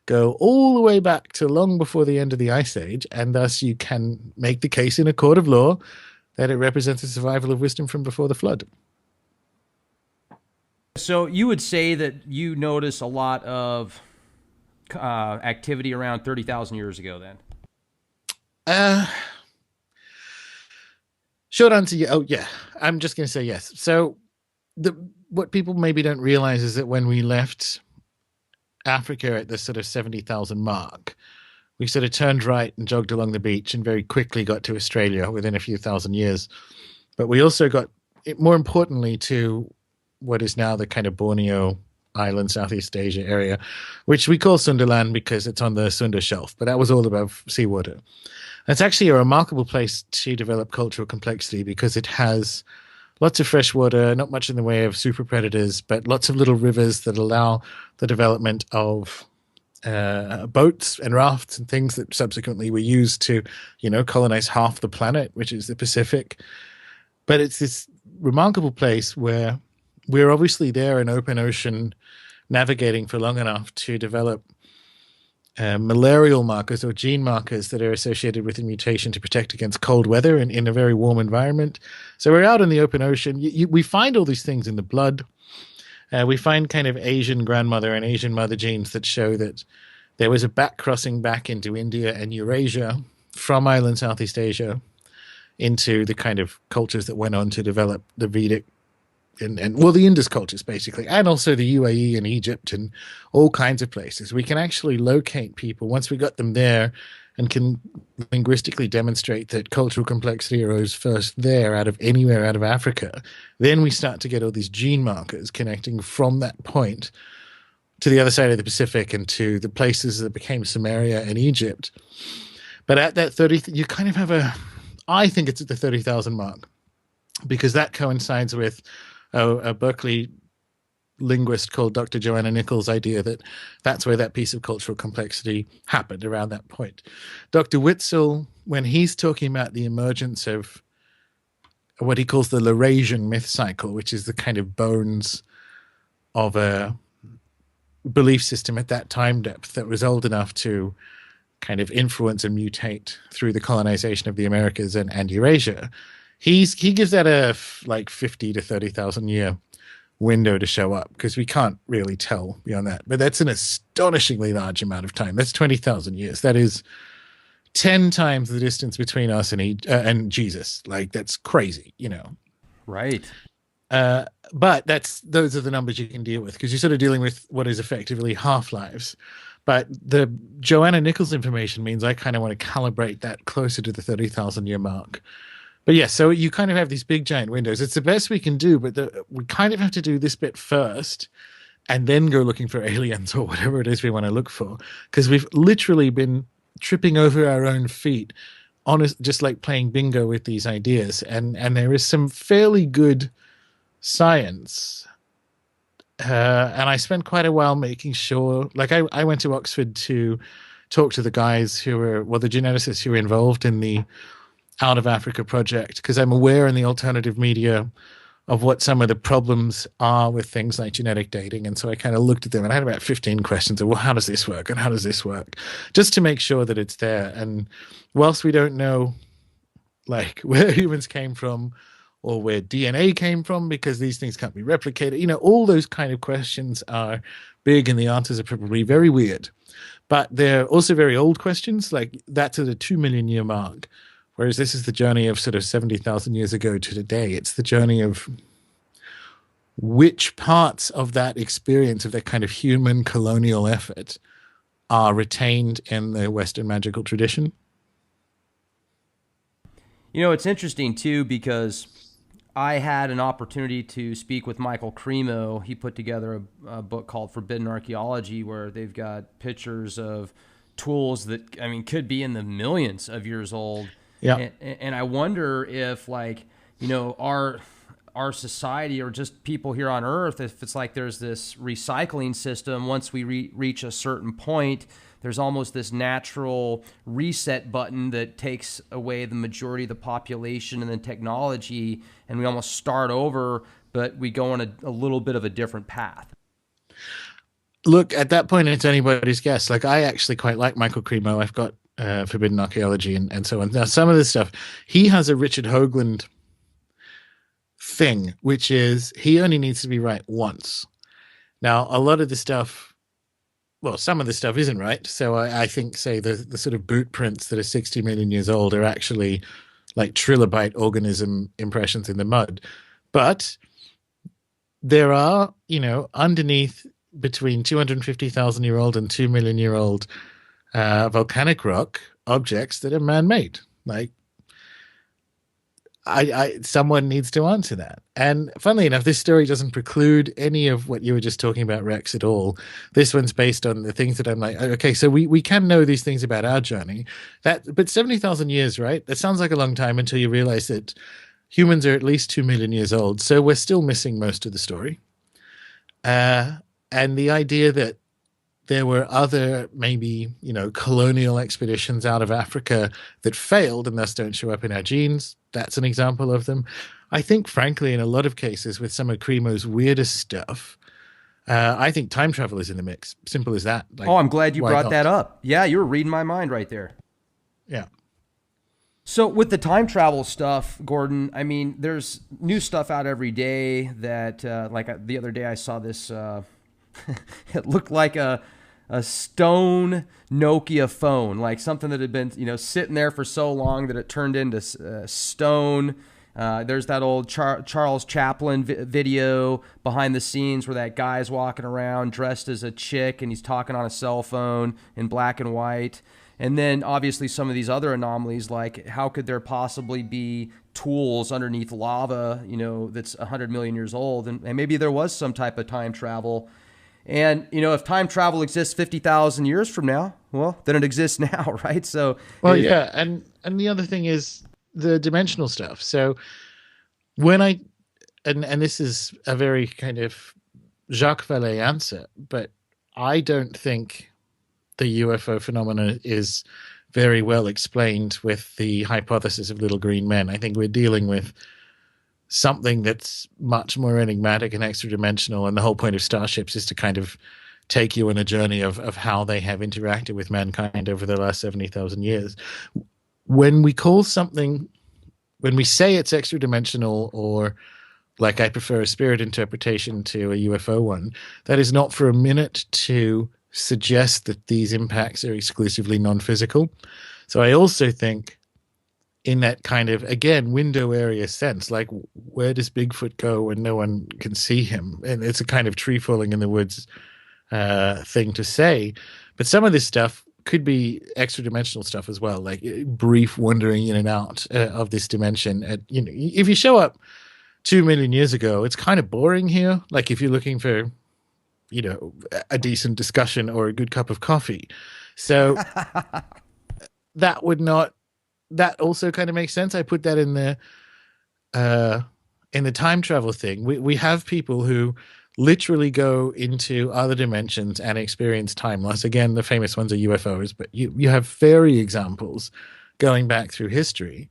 go all the way back to long before the end of the Ice Age, and thus you can make the case in a court of law that it represents the survival of wisdom from before the flood. So you would say that you notice a lot of activity around 30,000 years ago then? Short answer, yeah. Oh, yeah. I'm just going to say yes. So what people maybe don't realize is that when we left Africa at the sort of 70,000 mark, we sort of turned right and jogged along the beach and very quickly got to Australia within a few thousand years. But we also got, more importantly, to what is now the kind of Borneo Island, Southeast Asia area, which we call Sundaland because it's on the Sunda Shelf, but that was all above seawater. It's actually a remarkable place to develop cultural complexity because it has lots of fresh water, not much in the way of super predators, but lots of little rivers that allow the development of boats and rafts and things that subsequently were used to, colonize half the planet, which is the Pacific. But it's this remarkable place where we're obviously there in open ocean, navigating for long enough to develop malarial markers or gene markers that are associated with a mutation to protect against cold weather in a very warm environment. So we're out in the open ocean. We find all these things in the blood. We find kind of Asian grandmother and Asian mother genes that show that there was a back crossing back into India and Eurasia from island Southeast Asia into the kind of cultures that went on to develop the Vedic and the Indus cultures, basically, and also the UAE and Egypt and all kinds of places. We can actually locate people once we got them there and can linguistically demonstrate that cultural complexity arose first there out of anywhere out of Africa. Then we start to get all these gene markers connecting from that point to the other side of the Pacific and to the places that became Samaria and Egypt. But at that 30, you kind of have I think it's at the 30,000 mark, because that coincides with a Berkeley linguist called Dr. Joanna Nichols' idea that that's where that piece of cultural complexity happened, around that point. Dr. Witzel, when he's talking about the emergence of what he calls the Laurasian myth cycle, which is the kind of bones of a belief system at that time depth that was old enough to kind of influence and mutate through the colonization of the Americas and Eurasia, he gives that a 50 to 30,000 year window to show up, because we can't really tell beyond that. But that's an astonishingly large amount of time. That's 20,000 years. That is 10 times the distance between us and Jesus. Like, that's crazy, Right. But those are the numbers you can deal with, because you're sort of dealing with what is effectively half-lives. But the Joanna Nichols information means I kind of want to calibrate that closer to the 30,000 year mark. But yeah, so you kind of have these big giant windows. It's the best we can do, but we kind of have to do this bit first and then go looking for aliens or whatever it is we want to look for, because we've literally been tripping over our own feet, just like playing bingo with these ideas. And there is some fairly good science. And I spent quite a while making sure, like I went to Oxford to talk to the guys the geneticists who were involved in the Out of Africa project, because I'm aware in the alternative media of what some of the problems are with things like genetic dating. And so I kind of looked at them and I had about 15 questions of, well, how does this work? And how does this work? Just to make sure that it's there. And whilst we don't know like where humans came from or where DNA came from, because these things can't be replicated, all those kind of questions are big and the answers are probably very weird. But they're also very old questions, like that's at a 2 million year mark. Whereas this is the journey of sort of 70,000 years ago to today. It's the journey of which parts of that experience, of that kind of human colonial effort, are retained in the Western magical tradition? It's interesting too because I had an opportunity to speak with Michael Cremo. He put together a book called Forbidden Archaeology, where they've got pictures of tools that, I mean, could be in the millions of years old. Yeah. And I wonder if, like, our society, or just people here on Earth, if it's like there's this recycling system. Once we reach a certain point, there's almost this natural reset button that takes away the majority of the population and the technology, and we almost start over, but we go on a little bit of a different path. Look, at that point, it's anybody's guess. Like, I actually quite like Michael Cremo. I've got Forbidden Archaeology and so on. Now, some of this stuff, he has a Richard Hoagland thing, which is he only needs to be right once. Now, a lot of the stuff, well, some of the stuff isn't right. So I think, say, the sort of boot prints that are 60 million years old are actually like trilobite organism impressions in the mud. But there are, underneath between 250,000-year-old and 2 million-year-old volcanic rock objects that are man-made. Like, someone needs to answer that. And funnily enough, this story doesn't preclude any of what you were just talking about, Rex, at all. This one's based on the things that I'm like, okay, so we can know these things about our journey. But 70,000 years, right? That sounds like a long time until you realize that humans are at least 2 million years old. So we're still missing most of the story. And the idea that there were other, maybe, colonial expeditions out of Africa that failed and thus don't show up in our genes. That's an example of them. I think, frankly, in a lot of cases with some of Cremo's weirdest stuff, I think time travel is in the mix. Simple as that. Like, I'm glad you brought not? that up. Yeah, you were reading my mind right there. Yeah. So with the time travel stuff, Gordon, I mean, there's new stuff out every day that, the other day I saw this, it looked like a stone Nokia phone, like something that had been, sitting there for so long that it turned into stone. There's that old Charles Chaplin video behind the scenes where that guy's walking around dressed as a chick and he's talking on a cell phone in black and white. And then obviously some of these other anomalies, like how could there possibly be tools underneath lava, that's 100 million years old? And maybe there was some type of time travel. And, if time travel exists 50,000 years from now, well, then it exists now, right? So, well, yeah. And the other thing is the dimensional stuff. So when and this is a very kind of Jacques Vallée answer, but I don't think the UFO phenomenon is very well explained with the hypothesis of little green men. I think we're dealing with something that's much more enigmatic and extra dimensional, and the whole point of starships is to kind of take you on a journey of how they have interacted with mankind over the last 70,000 years. When we say it's extra dimensional, or like I prefer a spirit interpretation to a UFO one, that is not for a minute to suggest that these impacts are exclusively non-physical. So I also think, in that kind of, again, window area sense, like, where does Bigfoot go when no one can see him? And it's a kind of tree falling in the woods thing to say. But some of this stuff could be extra dimensional stuff as well, like brief wandering in and out of this dimension. If you show up 2 million years ago, it's kind of boring here. Like, if you're looking for, a decent discussion or a good cup of coffee. So that also kind of makes sense. I put that in the time travel thing. We have people who literally go into other dimensions and experience time loss. Again, the famous ones are UFOs, but you have fairy examples going back through history,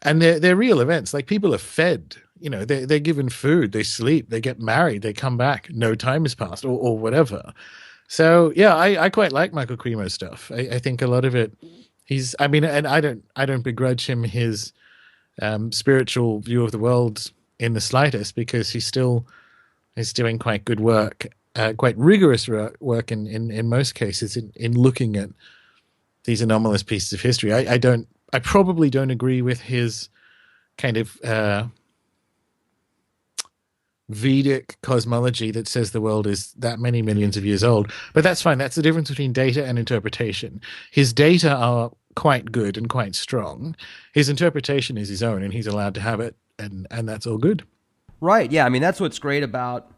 and they're real events. Like, people are fed, they're given food, they sleep, they get married, they come back, no time has passed, or whatever. So yeah, I quite like Michael Cremo's stuff. I think a lot of it, and I don't begrudge him his spiritual view of the world in the slightest, because he still is doing quite good work, quite rigorous work in most cases in looking at these anomalous pieces of history. I probably don't agree with his kind of Vedic cosmology that says the world is that many millions of years old. But that's fine. That's the difference between data and interpretation. His data are quite good and quite strong. His interpretation is his own, and he's allowed to have it, and that's all good. Right. Yeah. I mean, that's what's great about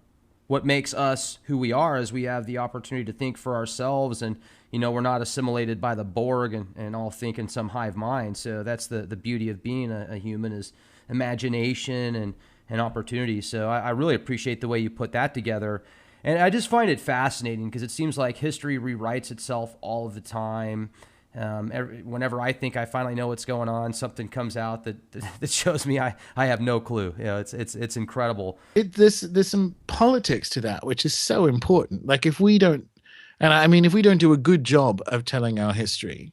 what makes us who we are is we have the opportunity to think for ourselves and we're not assimilated by the Borg and all think in some hive mind. So that's the beauty of being a human is imagination and opportunity. So I really appreciate the way you put that together. And I just find it fascinating because it seems like history rewrites itself all of the time. Whenever I think I finally know what's going on, something comes out that shows me I have no clue. It's incredible. There's some politics to that, which is so important. Like if we don't, and I mean, if we don't do a good job of telling our history,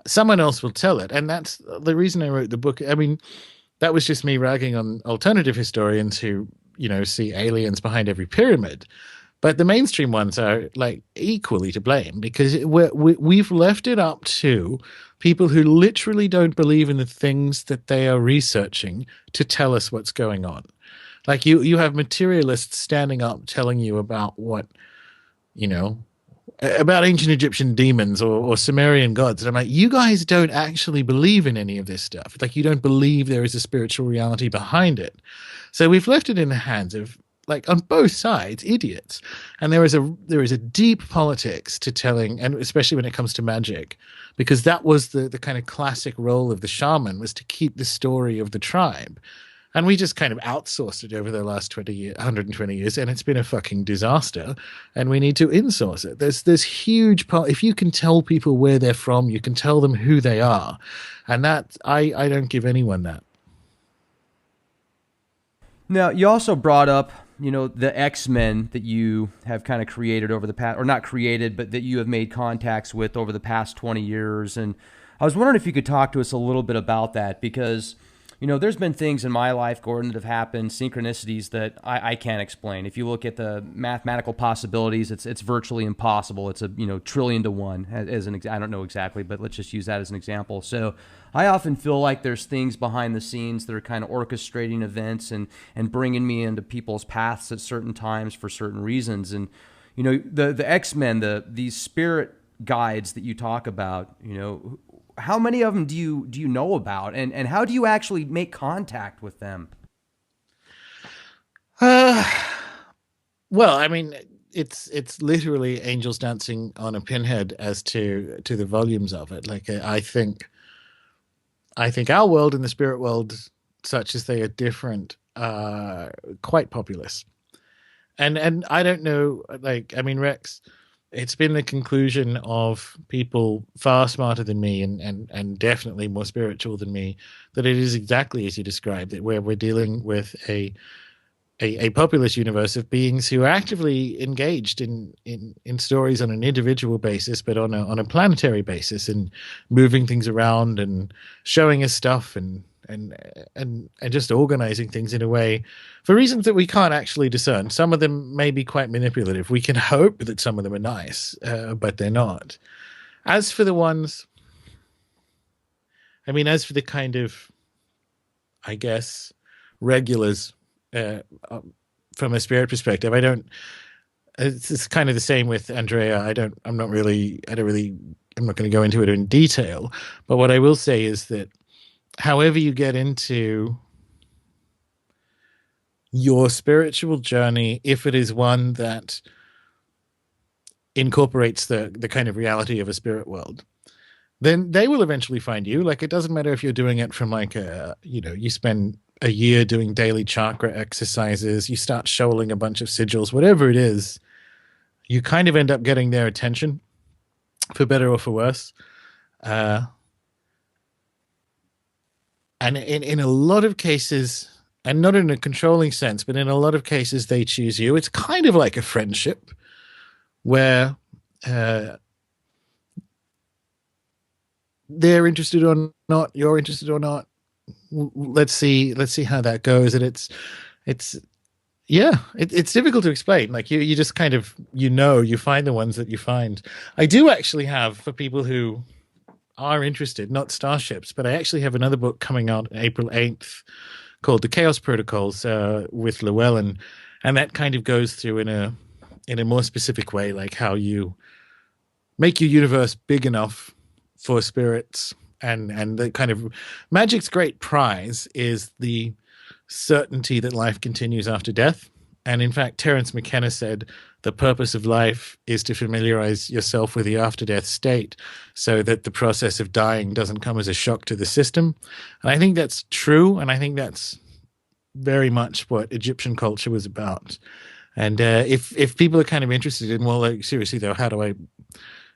someone else will tell it. And that's the reason I wrote the book. I mean, that was just me ragging on alternative historians who, see aliens behind every pyramid. But the mainstream ones are like equally to blame because we've left it up to people who literally don't believe in the things that they are researching to tell us what's going on. Like you have materialists standing up telling you about what, about ancient Egyptian demons or Sumerian gods. And I'm like, you guys don't actually believe in any of this stuff. Like you don't believe there is a spiritual reality behind it. So we've left it in the hands of, like on both sides, idiots. And there is a deep politics to telling, and especially when it comes to magic, because that was the kind of classic role of the shaman was to keep the story of the tribe. And we just kind of outsourced it over the last 120 years, and it's been a fucking disaster. And we need to insource it. There's huge if you can tell people where they're from, you can tell them who they are, and that I don't give anyone that. Now, you also brought up, the X-Men that you have kind of created over the past, or not created, but that you have made contacts with over the past 20 years. And I was wondering if you could talk to us a little bit about that because, there's been things in my life, Gordon, that have happened, synchronicities that I can't explain. If you look at the mathematical possibilities, it's virtually impossible. It's a, trillion to one as I don't know exactly, but let's just use that as an example. So I often feel like there's things behind the scenes that are kind of orchestrating events and bringing me into people's paths at certain times for certain reasons. And, the X-Men, these spirit guides that you talk about, how many of them do you know about, and how do you actually make contact with them? Well, I mean, it's literally angels dancing on a pinhead as to the volumes of it. Like I think our world and the spirit world, such as they are different, are quite populous. And I don't know, like I mean, Rex, it's been the conclusion of people far smarter than me and definitely more spiritual than me that it is exactly as you described it, where we're dealing with a populous universe of beings who are actively engaged in stories on an individual basis, but on a planetary basis, and moving things around and showing us stuff and just organizing things in a way for reasons that we can't actually discern. Some of them may be quite manipulative. We can hope that some of them are nice, but they're not. As for the ones, I mean, as for the kind of, I guess, regulars, from a spirit perspective, it's kind of the same with Andrea. I'm not going to go into it in detail, but what I will say is that however you get into your spiritual journey, if it is one that incorporates the kind of reality of a spirit world, then they will eventually find you. Like, it doesn't matter if you're doing it from like you spend a year doing daily chakra exercises, you start shoaling a bunch of sigils, whatever it is, you kind of end up getting their attention, for better or for worse. And in a lot of cases, and not in a controlling sense, but in a lot of cases, they choose you. It's kind of like a friendship where they're interested or not, you're interested or not. Let's see how that goes. And it's difficult to explain. Like you just kind of, you find the ones that you find. I do actually have, for people who are interested, not starships, but I actually have another book coming out April 8th called the Chaos Protocols with Llewellyn, and that kind of goes through in a more specific way, like how you make your universe big enough for spirits, and the kind of Magick's great prize is the certainty that life continues after death. And in fact, Terence McKenna said the purpose of life is to familiarize yourself with the after death state so that the process of dying doesn't come as a shock to the system. And I think that's true. And I think that's very much what Egyptian culture was about. And if people are kind of interested in, well, like, seriously though, how do I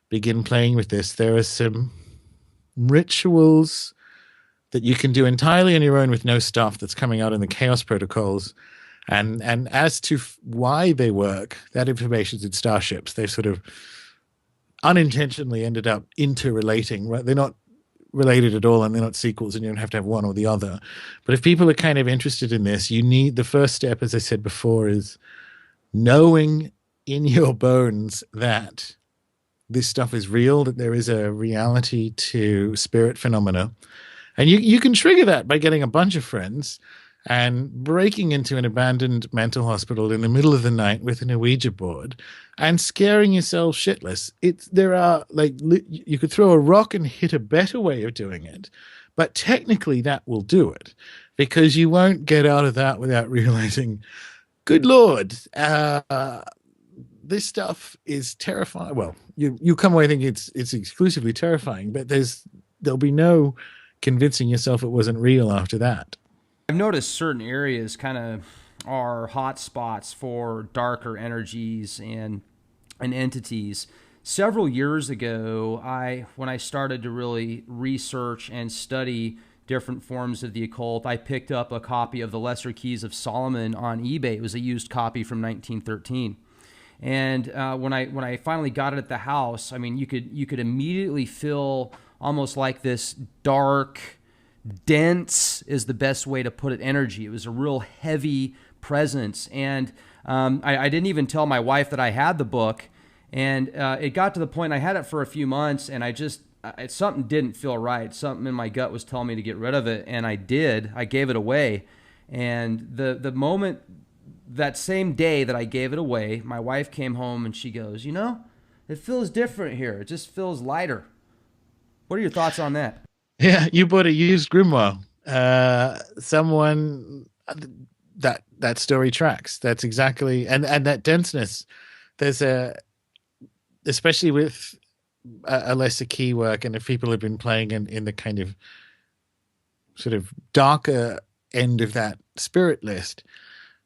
begin playing with this? There are some rituals that you can do entirely on your own with no stuff that's coming out in the Chaos Protocols. And as to why they work, that information's in Starships. They've sort of unintentionally ended up interrelating. Right? They're not related at all, and they're not sequels, and you don't have to have one or the other. But if people are kind of interested in this, you need the first step, as I said before, is knowing in your bones that this stuff is real, that there is a reality to spirit phenomena. And you can trigger that by getting a bunch of friends and breaking into an abandoned mental hospital in the middle of the night with an Ouija board and scaring yourself shitless. There are, like, you could throw a rock and hit a better way of doing it, but technically that will do it, because you won't get out of that without realizing, good Lord, this stuff is terrifying. Well, you come away thinking it's exclusively terrifying, but there'll be no convincing yourself it wasn't real after that. I've noticed certain areas kind of are hot spots for darker energies and entities. Several years ago, when I started to really research and study different forms of the occult, I picked up a copy of the Lesser Keys of Solomon on eBay. It was a used copy from 1913. And when I finally got it at the house, I mean, you could immediately feel almost like this dark, dense is the best way to put it, energy. It was a real heavy presence. And I didn't even tell my wife that I had the book. And it got to the point, I had it for a few months, and something didn't feel right. Something in my gut was telling me to get rid of it. And I did. I gave it away. And the moment, that same day that I gave it away, my wife came home and she goes, it feels different here. It just feels lighter. What are your thoughts on that? Yeah, you bought a used grimoire. Someone that story tracks. That's exactly, and that denseness. There's especially with a lesser key work, and if people have been playing in the kind of sort of darker end of that spirit list,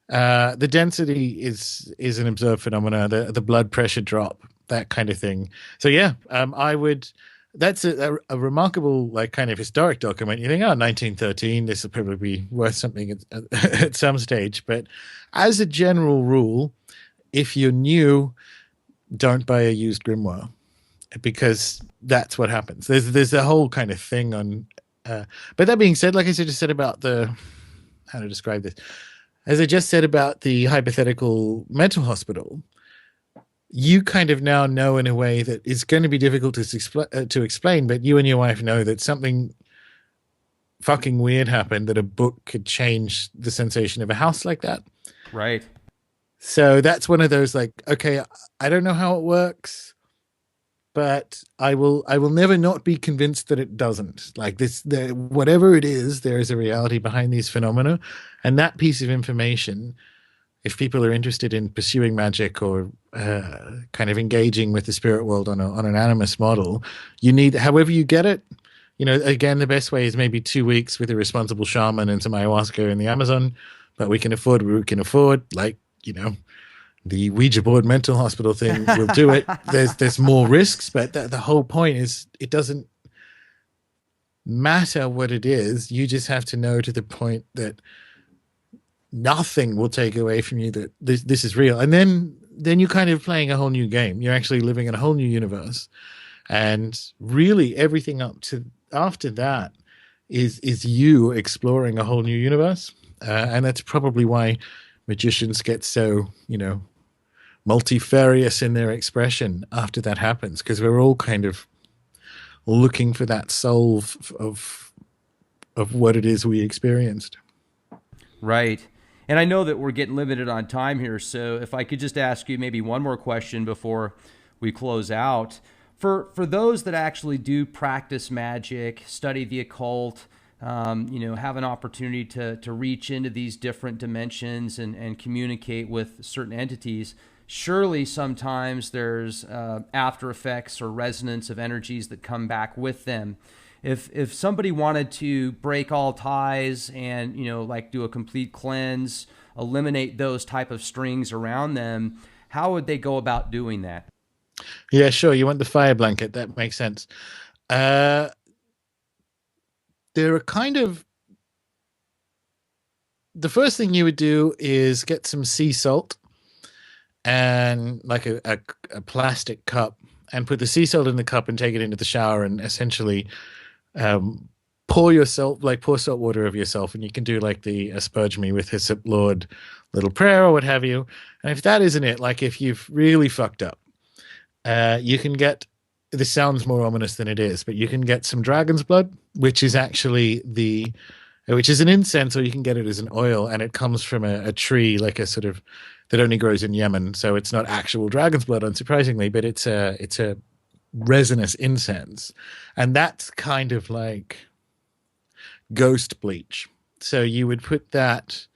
the density is an observed phenomena. The blood pressure drop, that kind of thing. So yeah, I would. That's a remarkable, like, kind of historic document. You think, 1913, this will probably be worth something at some stage. But as a general rule, if you're new, don't buy a used grimoire, because that's what happens. There's a whole kind of thing on. But that being said, like I just said about how to describe this, as I just said about the hypothetical mental hospital, you kind of now know in a way that it's going to be difficult to explain, but you and your wife know that something fucking weird happened, that a book could change the sensation of a house like that. Right. So that's one of those, like, okay, I don't know how it works, but I will never not be convinced that it doesn't. Like, whatever it is, there is a reality behind these phenomena. And that piece of information, if people are interested in pursuing magic or kind of engaging with the spirit world on an animus model, you need, however you get it, again, the best way is maybe 2 weeks with a responsible shaman and some ayahuasca in the Amazon, but we can afford what we can afford. Like, the Ouija board mental hospital thing will do it. There's more risks, but the whole point is it doesn't matter what it is. You just have to know to the point that nothing will take away from you that this is real. And then you're kind of playing a whole new game. You're actually living in a whole new universe. And really everything up to after that is you exploring a whole new universe. And that's probably why magicians get so, multifarious in their expression after that happens, because we're all kind of looking for that solve of what it is we experienced. Right. And I know that we're getting limited on time here, so if I could just ask you maybe one more question before we close out. For those that actually do practice magic, study the occult, have an opportunity to reach into these different dimensions and communicate with certain entities, surely sometimes there's after effects or resonance of energies that come back with them. If somebody wanted to break all ties and like do a complete cleanse, eliminate those type of strings around them, how would they go about doing that? Yeah, sure. You want the fire blanket. That makes sense. Uh, there are kind of the first thing you would do is get some sea salt and like a plastic cup and put the sea salt in the cup and take it into the shower and essentially um, pour salt water over yourself. And you can do like the asperge me with hyssop Lord little prayer or what have you. And if that isn't it, like if you've really fucked up, you can get, this sounds more ominous than it is, but you can get some dragon's blood, which is actually which is an incense, or you can get it as an oil, and it comes from a tree, like a sort of, that only grows in Yemen. So it's not actual dragon's blood, unsurprisingly, but it's a resinous incense. And that's kind of like ghost bleach. So you would put that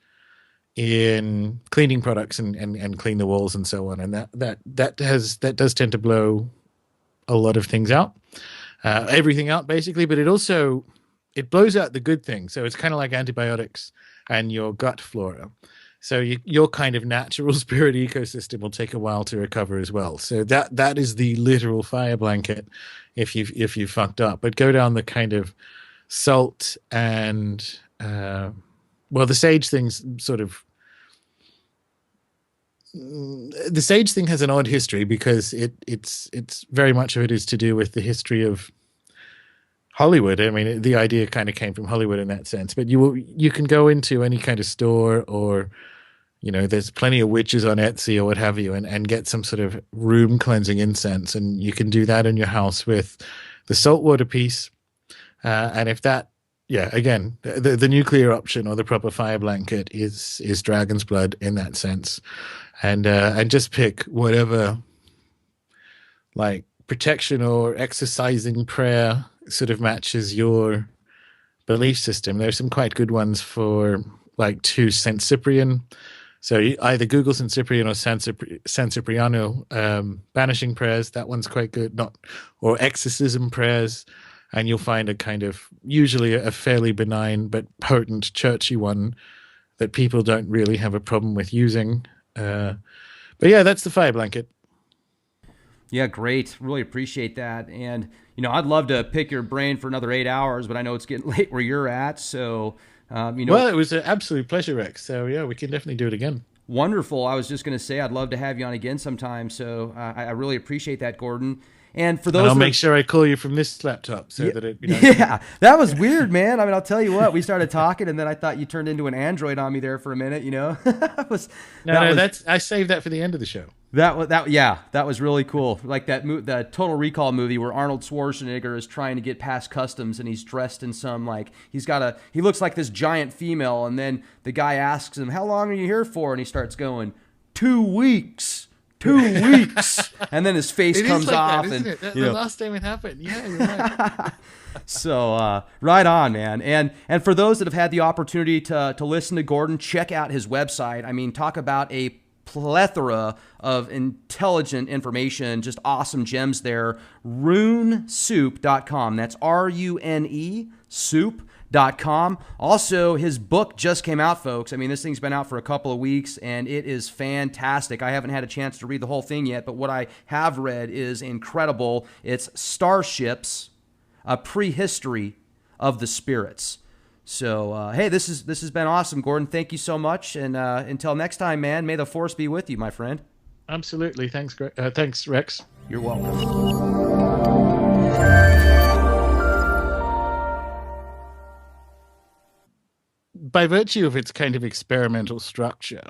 in cleaning products and clean the walls and so on. And that does tend to blow a lot of things out, everything out basically, but it blows out the good things. So it's kind of like antibiotics and your gut flora. So your kind of natural spirit ecosystem will take a while to recover as well. So that is the literal fire blanket if you fucked up. But go down the kind of salt and the sage thing's sort of, the sage thing has an odd history because it's very much of it is to do with the history of Hollywood. I mean, the idea kind of came from Hollywood in that sense. But you can go into any kind of store, or there's plenty of witches on Etsy or what have you, and get some sort of room cleansing incense, and you can do that in your house with the saltwater piece. And if that, yeah, again, the nuclear option or the proper fire blanket is dragon's blood in that sense. And just pick whatever like protection or exercising prayer sort of matches your belief system. There's some quite good ones for like to Saint Cyprian. So you either Google Saint Cyprian or San Cipriano banishing prayers. That one's quite good. Or exorcism prayers, and you'll find a kind of usually a fairly benign but potent churchy one that people don't really have a problem with using. But yeah, that's the fire blanket. Yeah, great. Really appreciate that. And, I'd love to pick your brain for another 8 hours, but I know it's getting late where you're at. So, Well, it was an absolute pleasure, Rex. So yeah, we can definitely do it again. Wonderful. I was just going to say I'd love to have you on again sometime. So I really appreciate that, Gordon. And for those, I'll make sure I call you from this laptop so that it. Yeah, that was weird, man. I mean, I'll tell you what. We started talking, and then I thought you turned into an android on me there for a minute. I saved that for the end of the show. That was really cool. Like the Total Recall movie where Arnold Schwarzenegger is trying to get past customs, and he's dressed in some like he looks like this giant female, and then the guy asks him, "How long are you here for?" And he starts going, 2 weeks. 2 weeks, and then his face comes off, isn't it? The last time it happened. Yeah, you're right. So right on, man. And for those that have had the opportunity to listen to Gordon, check out his website. I mean, talk about a plethora of intelligent information, just awesome gems there. runesoup.com. That's RUNE soup.com. Also, his book just came out, folks. I mean, this thing's been out for a couple of weeks, and it is fantastic. I haven't had a chance to read the whole thing yet, but what I have read is incredible. It's Starships, a prehistory of the spirits. So, hey, this has been awesome, Gordon. Thank you so much, and until next time, man, may the force be with you, my friend. Absolutely. Thanks, Rex. You're welcome. By virtue of its kind of experimental structure,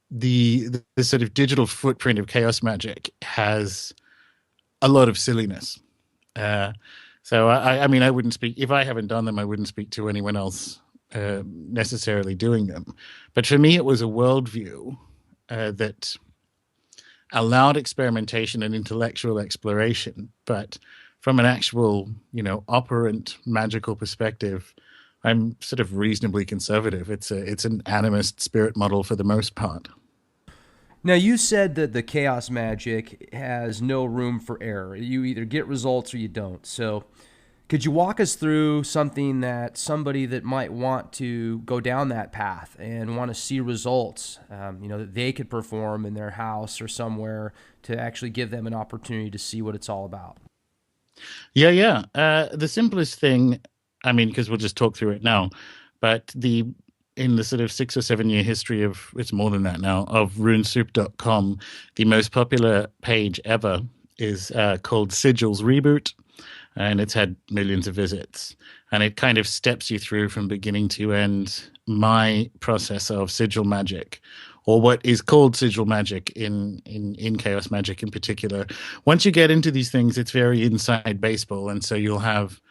the sort of digital footprint of chaos magic has a lot of silliness. So I mean, I wouldn't speak if I haven't done them. I wouldn't speak to anyone else necessarily doing them. But for me, it was a worldview that allowed experimentation and intellectual exploration. But from an actual, operant magical perspective, I'm sort of reasonably conservative. It's an animist spirit model for the most part. Now, you said that the chaos magic has no room for error. You either get results or you don't. So could you walk us through something that somebody that might want to go down that path and want to see results, that they could perform in their house or somewhere to actually give them an opportunity to see what it's all about? Yeah. The simplest thing, because we'll just talk through it now, but in the sort of 6 or 7 year history of, it's more than that now, of runesoup.com, the most popular page ever is called Sigils Reboot, and it's had millions of visits. And it kind of steps you through from beginning to end my process of sigil magic, or what is called sigil magic in chaos magic in particular. Once you get into these things, it's very inside baseball, and so you'll have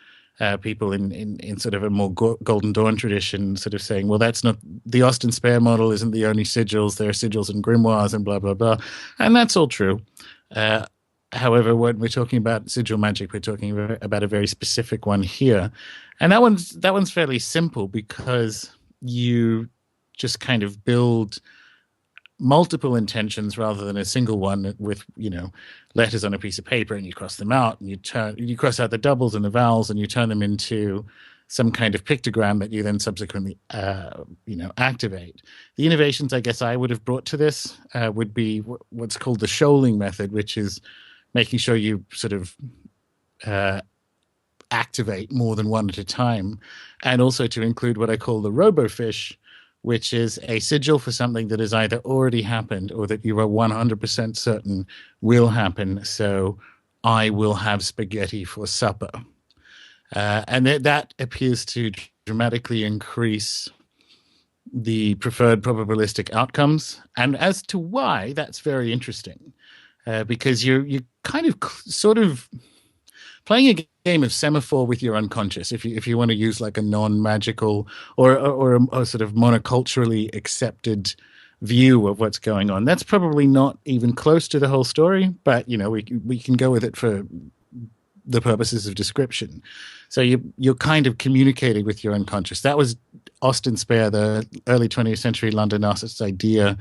people in sort of a more Golden Dawn tradition sort of saying, well, that's not, the Austin Spare model isn't the only sigils, there are sigils and grimoires and blah, blah, blah. And that's all true. However, when we're talking about sigil magic, we're talking about a very specific one here. And that one's fairly simple, because you just kind of build multiple intentions rather than a single one with, letters on a piece of paper, and you cross them out, and you cross out the doubles and the vowels, and you turn them into some kind of pictogram that you then subsequently, activate. The innovations I guess I would have brought to this would be what's called the shoaling method, which is making sure you sort of activate more than one at a time, and also to include what I call the robofish, which is a sigil for something that has either already happened or that you are 100% certain will happen. So I will have spaghetti for supper. And that appears to dramatically increase the preferred probabilistic outcomes. And as to why, that's very interesting, because you're kind of sort of playing a game of semaphore with your unconscious, if you want to use like a non-magical or a sort of monoculturally accepted view of what's going on. That's probably not even close to the whole story, but we can go with it for the purposes of description. So you're kind of communicating with your unconscious. That was Austin Spare, the early 20th century London artist's idea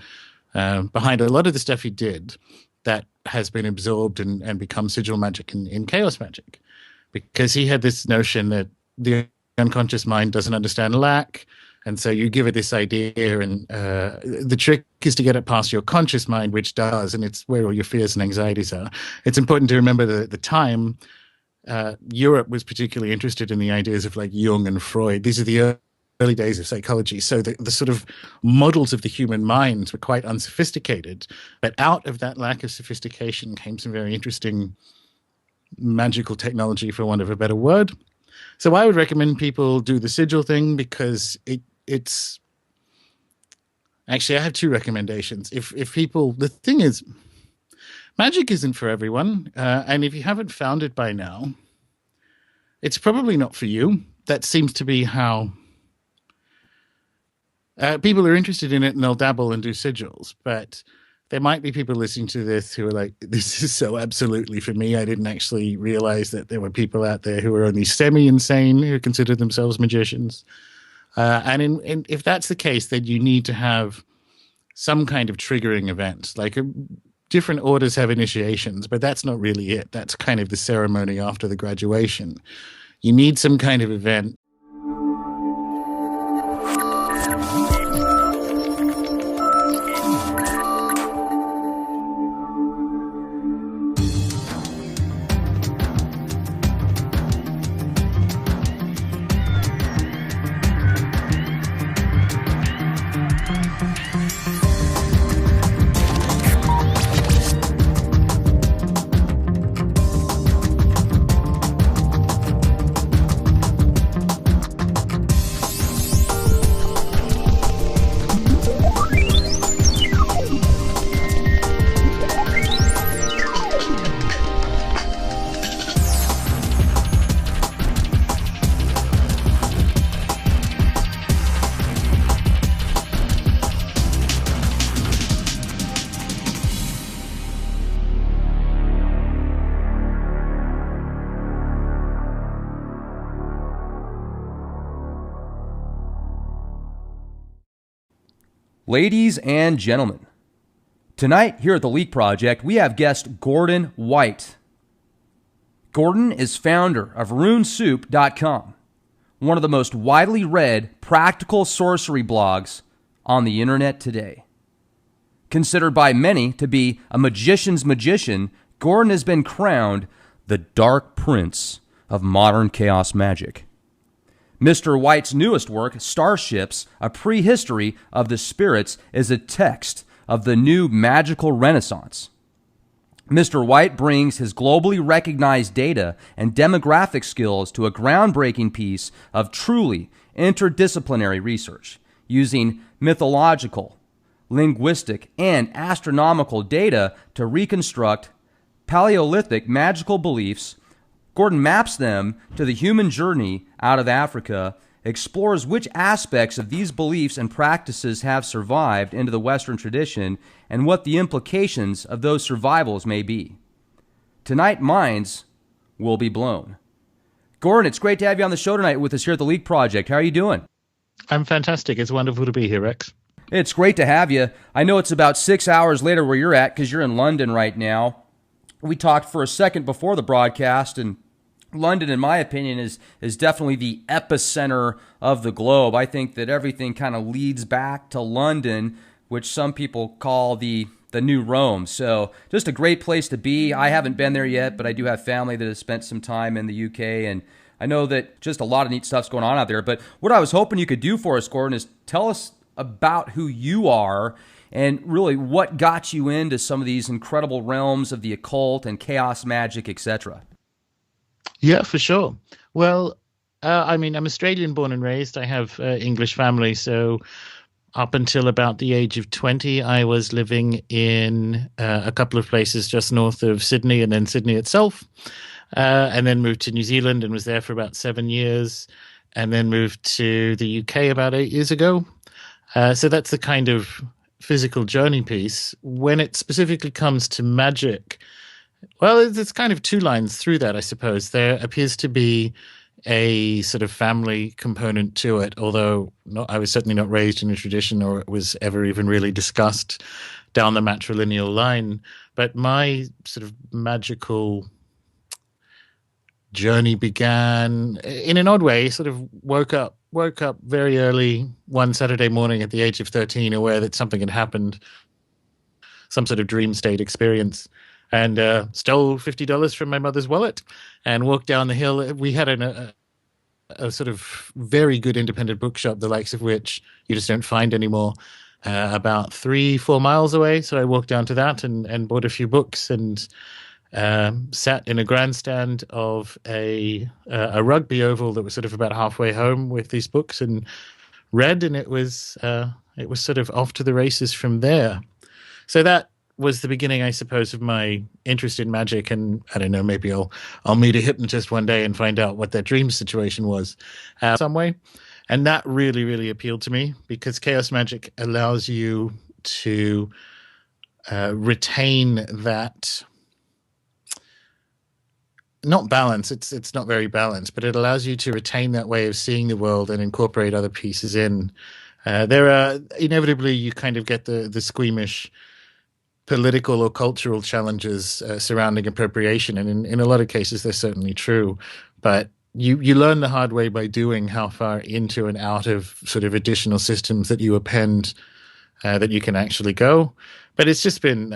behind a lot of the stuff he did that has been absorbed and become sigil magic in chaos magic, because he had this notion that the unconscious mind doesn't understand lack, and so you give it this idea, and the trick is to get it past your conscious mind, which does, and it's where all your fears and anxieties are. It's important to remember that at the time, Europe was particularly interested in the ideas of like Jung and Freud. These are the early days of psychology. So the sort of models of the human mind were quite unsophisticated. But out of that lack of sophistication came some very interesting magical technology, for want of a better word. So I would recommend people do the sigil thing, because it's... Actually, I have two recommendations. If people... The thing is, magic isn't for everyone. And if you haven't found it by now, it's probably not for you. That seems to be how... people are interested in it, and they'll dabble and do sigils, but there might be people listening to this who are like, this is so absolutely for me. I didn't actually realize that there were people out there who were only semi-insane who considered themselves magicians. And if that's the case, then you need to have some kind of triggering event. Like different orders have initiations, but that's not really it. That's kind of the ceremony after the graduation. You need some kind of event. Ladies and gentlemen, tonight here at the Leak Project, we have guest Gordon White. Gordon is founder of RuneSoup.com, one of the most widely read practical sorcery blogs on the internet today. Considered by many to be a magician's magician, Gordon has been crowned the Dark Prince of modern chaos magic. Mr. White's newest work, Starships, A Prehistory of the Spirits, is a text of the new magical renaissance. Mr. White brings his globally recognized data and demographic skills to a groundbreaking piece of truly interdisciplinary research, using mythological, linguistic, and astronomical data to reconstruct Paleolithic magical beliefs. Gordon maps them to the human journey out of Africa, explores which aspects of these beliefs and practices have survived into the Western tradition, and what the implications of those survivals may be. Tonight, minds will be blown. Gordon, it's great to have you on the show tonight with us here at the Leak Project. How are you doing? I'm fantastic. It's wonderful to be here, Rex. It's great to have you. I know it's about 6 hours later where you're at because you're in London right now. We talked for a second before the broadcast, and London, in my opinion, is definitely the epicenter of the globe. I think that everything kind of leads back to London, which some people call the new Rome. So just a great place to be. I haven't been there yet, but I do have family that has spent some time in the UK, and I know that just a lot of neat stuff's going on out there. But what I was hoping you could do for us, Gordon, is tell us about who you are and really what got you into some of these incredible realms of the occult and chaos magic, etc. Yeah, for sure. Well, I'm Australian born and raised. I have English family, so up until about the age of 20, I was living in a couple of places just north of Sydney and then Sydney itself, and then moved to New Zealand and was there for about 7 years, and then moved to the UK about 8 years ago. So that's the kind of physical journey piece. When it specifically comes to magic, well, it's kind of two lines through that, I suppose. There appears to be a sort of family component to it, although I was certainly not raised in a tradition or it was ever even really discussed down the matrilineal line. But my sort of magical journey began in an odd way. Sort of woke up very early one Saturday morning at the age of 13, aware that something had happened, some sort of dream state experience, and stole $50 from my mother's wallet and walked down the hill. We had a sort of very good independent bookshop, the likes of which you just don't find anymore, about 3-4 miles away. So I walked down to that and bought a few books and sat in a grandstand of a rugby oval that was sort of about halfway home with these books and read, and it was sort of off to the races from there. So that was the beginning, I suppose, of my interest in magic. And I don't know, maybe I'll meet a hypnotist one day and find out what their dream situation was some way. And that really, really appealed to me because chaos magic allows you to retain that, not balance, it's not very balanced, but it allows you to retain that way of seeing the world and incorporate other pieces in. There are, inevitably, you kind of get the squeamish political or cultural challenges surrounding appropriation, and in a lot of cases they're certainly true, but you learn the hard way by doing how far into and out of sort of additional systems that you append that you can actually go. But it's just been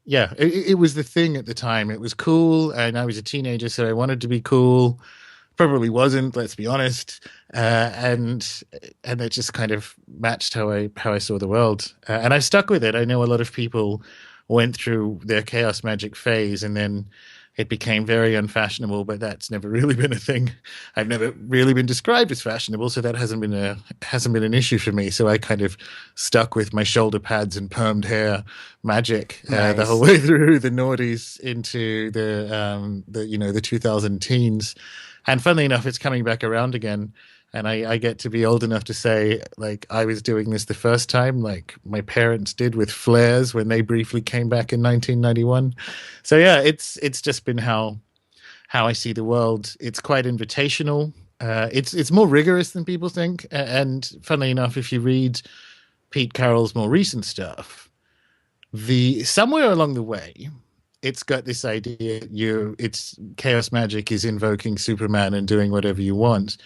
it was the thing at the time. It was cool, and I was a teenager, so I wanted to be cool. Probably wasn't, let's be honest, and it just kind of matched how I saw the world, and I've stuck with it. I know a lot of people went through their chaos magic phase and then it became very unfashionable, but that's never really been a thing. I've never really been described as fashionable, so that hasn't been an issue for me. So I kind of stuck with my shoulder pads and permed hair magic the whole way through the noughties into the 2000 teens. And funnily enough, it's coming back around again. And I get to be old enough to say, like, I was doing this the first time, like my parents did with flares when they briefly came back in 1991. So yeah, it's just been how I see the world. It's quite invitational. It's more rigorous than people think. And funnily enough, if you read Pete Carroll's more recent stuff, the somewhere along the way, it's got this idea it's chaos magic is invoking Superman and doing whatever you want,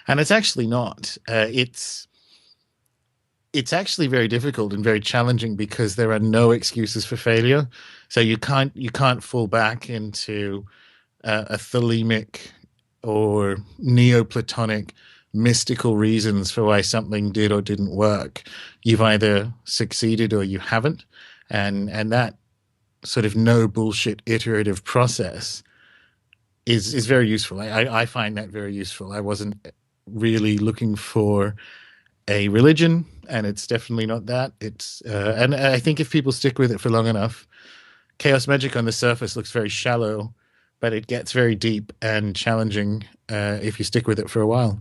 and it's actually not. It's actually very difficult and very challenging because there are no excuses for failure. So you can't fall back into a thelemic or Neoplatonic mystical reasons for why something did or didn't work. You've either succeeded or you haven't, and that sort of no bullshit iterative process is very useful. I find that very useful. I wasn't really looking for a religion, and it's definitely not that. It's and I think if people stick with it for long enough, chaos magic on the surface looks very shallow, but it gets very deep and challenging if you stick with it for a while.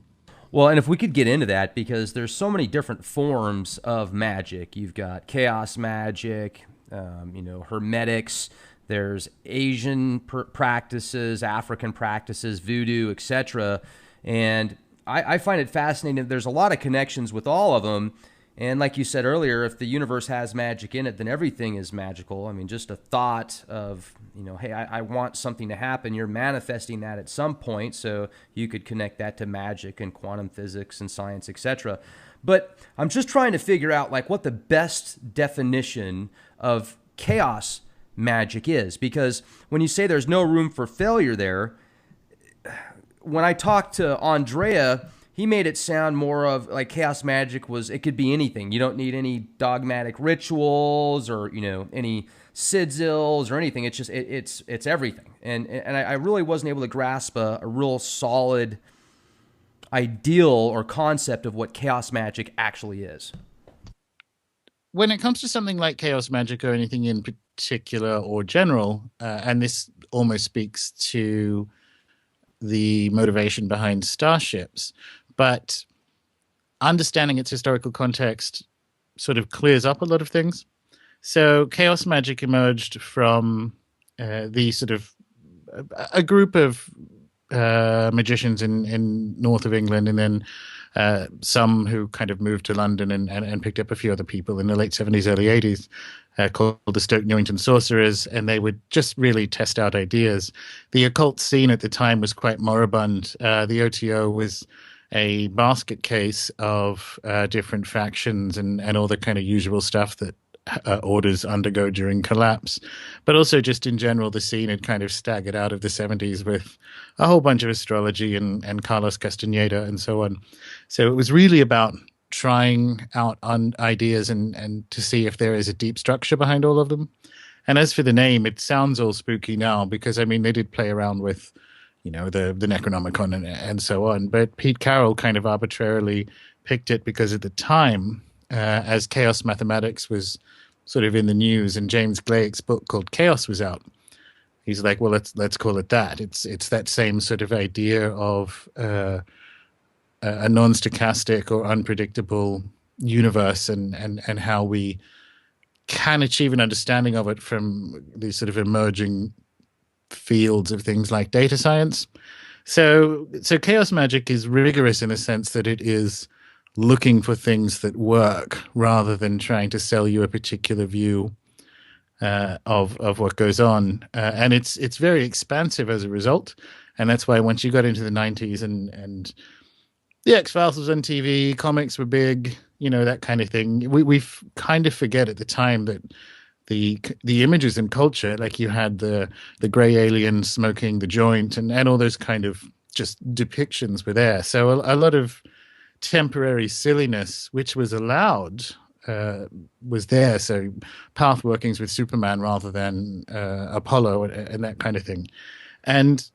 Well, and if we could get into that, because there's so many different forms of magic. You've got chaos magic, hermetics. There's Asian practices, African practices, voodoo, etc. And I find it fascinating. There's a lot of connections with all of them. And like you said earlier, if the universe has magic in it, then everything is magical. I mean, just a thought of, hey, I want something to happen. You're manifesting that at some point. So you could connect that to magic and quantum physics and science, etc. But I'm just trying to figure out like what the best definition of chaos magic is. Because when you say there's no room for failure there, when I talked to Andrea, he made it sound more of like chaos magic it could be anything. You don't need any dogmatic rituals or, any sigils or anything. It's just, it's everything. And I really wasn't able to grasp a real solid ideal or concept of what chaos magic actually is. When it comes to something like chaos magic or anything in particular or general, and this almost speaks to the motivation behind starships, but understanding its historical context sort of clears up a lot of things. So chaos magic emerged from the sort of a group of magicians in north of England, and then some who kind of moved to London and picked up a few other people in the late 70s, early 80s, called the Stoke Newington Sorcerers, and they would just really test out ideas. The occult scene at the time was quite moribund. The OTO was a basket case of different factions and all the kind of usual stuff that orders undergo during collapse. But also just in general, the scene had kind of staggered out of the 70s with a whole bunch of astrology and Carlos Castaneda and so on. So it was really about trying out on ideas and to see if there is a deep structure behind all of them. And as for the name, it sounds all spooky now because, I mean, they did play around with, the Necronomicon and so on. But Pete Carroll kind of arbitrarily picked it because at the time, as chaos mathematics was sort of in the news and James Gleick's book called Chaos was out, he's like, well, let's call it that. It's that same sort of idea of a non-stochastic or unpredictable universe and how we can achieve an understanding of it from these sort of emerging fields of things like data science. So chaos magic is rigorous in a sense that it is looking for things that work rather than trying to sell you a particular view of what goes on. And it's very expansive as a result. And that's why once you got into the 90s and the X-Files was on TV, comics were big, that kind of thing. We kind of forget at the time that the images in culture, like you had the gray alien smoking the joint and all those kind of just depictions were there. So a lot of temporary silliness, which was allowed, was there. So path workings with Superman rather than Apollo and that kind of thing. And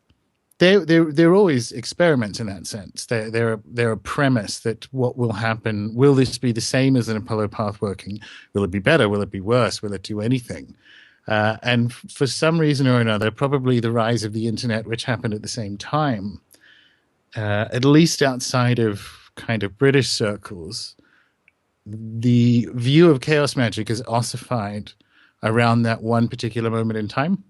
they're always experiments in that sense. They're a premise that what will happen, will this be the same as an Apollo path working? Will it be better? Will it be worse? Will it do anything? And for some reason or another, probably the rise of the internet, which happened at the same time, at least outside of kind of British circles, the view of chaos magic is ossified around that one particular moment in time.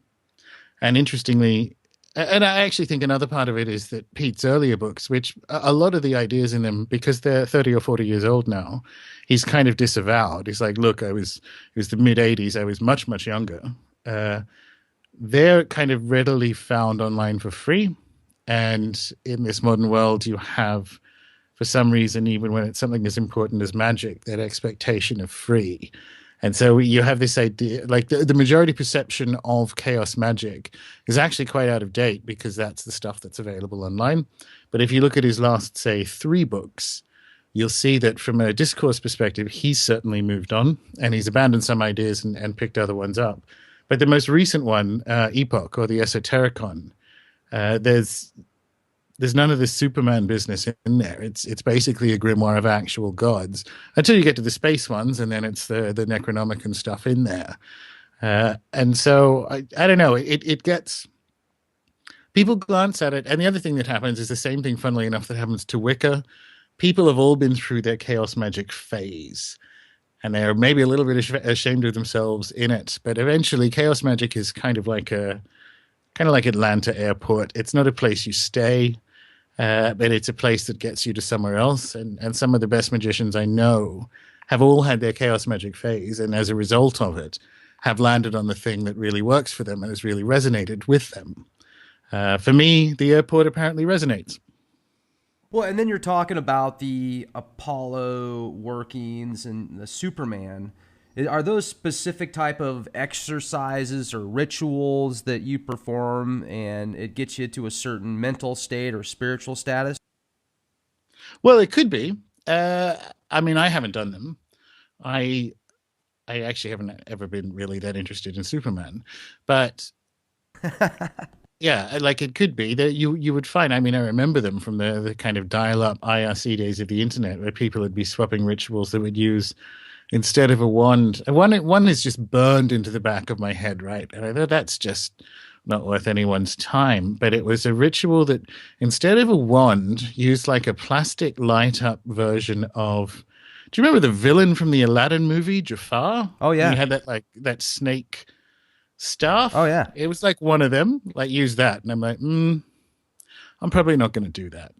And interestingly, And I actually think another part of it is that Pete's earlier books, which a lot of the ideas in them, because they're 30 or 40 years old now, he's kind of disavowed. He's like, look, it was the mid 80s. I was much, much younger. Uh, they're kind of readily found online for free. And in this modern world, you have, for some reason, even when it's something as important as magic, that expectation of free. And so you have this idea, like the majority perception of chaos magic is actually quite out of date because that's the stuff that's available online. But if you look at his last, say, three books, you'll see that from a discourse perspective, he's certainly moved on and he's abandoned some ideas and picked other ones up. But the most recent one, Epoch or the Esotericon, there's none of this Superman business in there. It's basically a grimoire of actual gods until you get to the space ones, and then it's the Necronomicon stuff in there. And so I don't know. It gets people glance at it, and the other thing that happens is the same thing, funnily enough, that happens to Wicca. People have all been through their chaos magic phase, and they're maybe a little bit ashamed of themselves in it. But eventually, chaos magic is kind of like Atlanta Airport. It's not a place you stay. But it's a place that gets you to somewhere else. And some of the best magicians I know have all had their chaos magic phase, and as a result of it, have landed on the thing that really works for them and has really resonated with them. For me, the airport apparently resonates. Well, and then you're talking about the Apollo workings and the Superman. Are those specific type of exercises or rituals that you perform and it gets you to a certain mental state or spiritual status? Well, it could be. Uh, I mean, I haven't done them. I I actually haven't ever been really that interested in Superman, but yeah, like it could be that you would find. I mean, I remember them from the kind of dial-up IRC days of the internet, where people would be swapping rituals that would use instead of a wand. One is just burned into the back of my head, right? And I thought that's just not worth anyone's time. But it was a ritual that instead of a wand, used like a plastic light-up version of. Do you remember the villain from the Aladdin movie, Jafar? Oh And he yeah. had that like that snake Oh staff. yeah. It was like one of them, like use that. And I'm like, I'm probably not going to do that.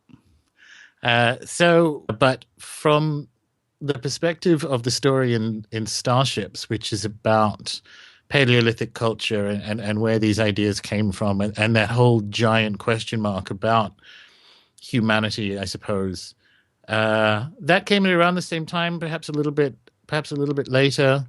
But from the perspective of the story in Starships, which is about Paleolithic culture and where these ideas came from, and that whole giant question mark about humanity, I suppose, that came in around the same time, perhaps a little bit later.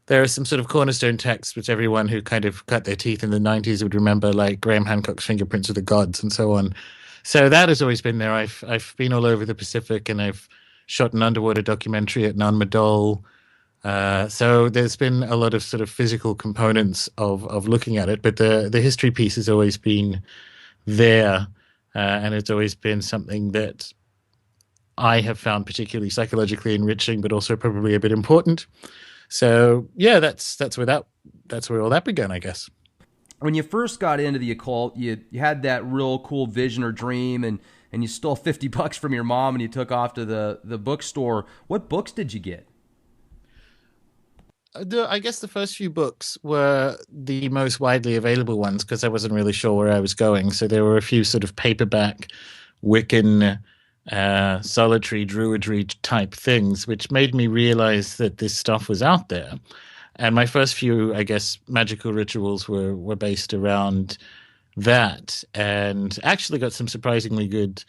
There are some sort of cornerstone texts which everyone who kind of cut their teeth in the 90s would remember, like Graham Hancock's Fingerprints of the Gods and so on. So that has always been there. I've been all over the Pacific and I've shot an underwater documentary at Nan Madol. So there's been a lot of sort of physical components of looking at it, but the history piece has always been there, and it's always been something that I have found particularly psychologically enriching, but also probably a bit important. So yeah, that's where all that began, I guess. When you first got into the occult, you had that real cool vision or dream, and you stole $50 from your mom and you took off to the bookstore. What books did you get? I guess the first few books were the most widely available ones because I wasn't really sure where I was going. So there were a few sort of paperback Wiccan, solitary druidry type things, which made me realize that this stuff was out there. And my first few, I guess, magical rituals were based around that, and actually got some surprisingly good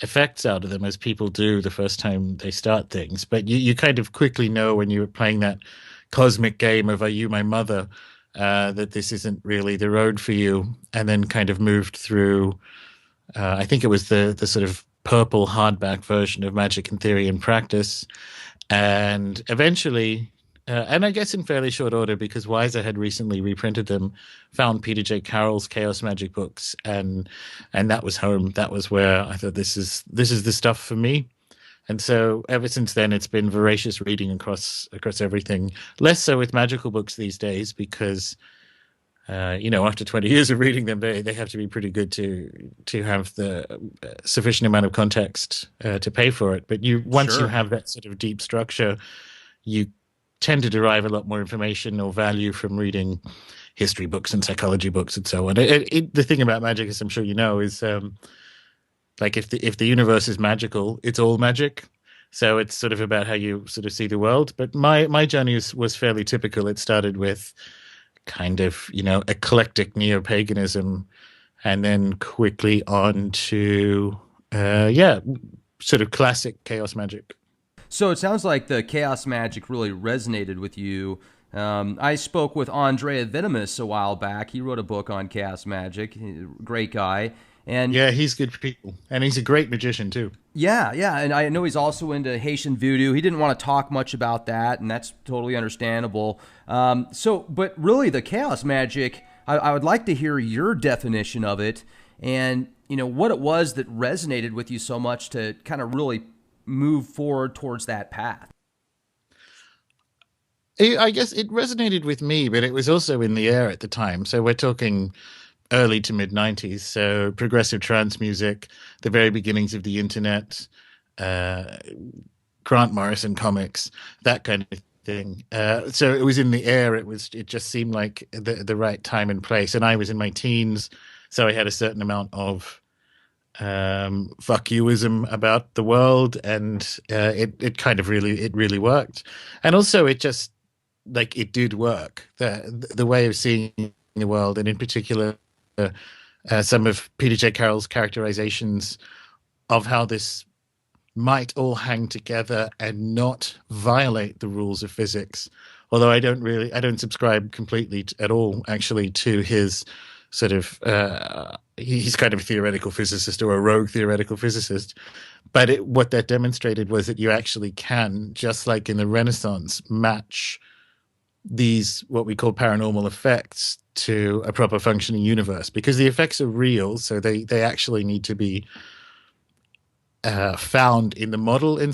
effects out of them, as people do the first time they start things. But you kind of quickly know when you're playing that cosmic game of "Are you my mother?" That this isn't really the road for you, and then kind of moved through. I think it was the sort of purple hardback version of Magic in Theory and Practice, and eventually, and I guess in fairly short order, because Weiser had recently reprinted them, found Peter J. Carroll's Chaos Magic books, and that was home. That was where I thought this is the stuff for me. And so ever since then, it's been voracious reading across everything. Less so with magical books these days because after 20 years of reading them, they have to be pretty good to have the sufficient amount of context to pay for it. But you once you Sure. have that sort of deep structure, you tend to derive a lot more information or value from reading history books and psychology books and so on. The thing about magic, as I'm sure you know, is like if the universe is magical, it's all magic. So it's sort of about how you sort of see the world. But my journey was fairly typical. It started with kind of, eclectic neo-paganism, and then quickly on to sort of classic chaos magic. So it sounds like the chaos magic really resonated with you. I spoke with Andrea Vitimus a while back. He wrote a book on chaos magic. Great guy. And Yeah, he's good people, and he's a great magician too. yeah, and I know he's also into Haitian voodoo. He didn't want to talk much about that, and that's totally understandable. But really, the chaos magic, I would like to hear your definition of it, and what it was that resonated with you so much to kind of really move forward towards that path. I guess it resonated with me, but it was also in the air at the time. So we're talking early to mid 90s. So progressive trance music, the very beginnings of the internet, uh, Grant Morrison comics, that kind of thing. So it was in the air. It just seemed like the right time and place. And I was in my teens, so I had a certain amount of fuck youism about the world, and it kind of really worked. And also, it just like it did work. The way of seeing the world, and in particular, some of Peter J. Carroll's characterizations of how this might all hang together and not violate the rules of physics. Although I don't subscribe completely at all, actually, to his sort of, he's kind of a theoretical physicist or a rogue theoretical physicist. But what that demonstrated was that you actually can, just like in the Renaissance, match these what we call paranormal effects to a proper functioning universe, because the effects are real, so they actually need to be found in the model in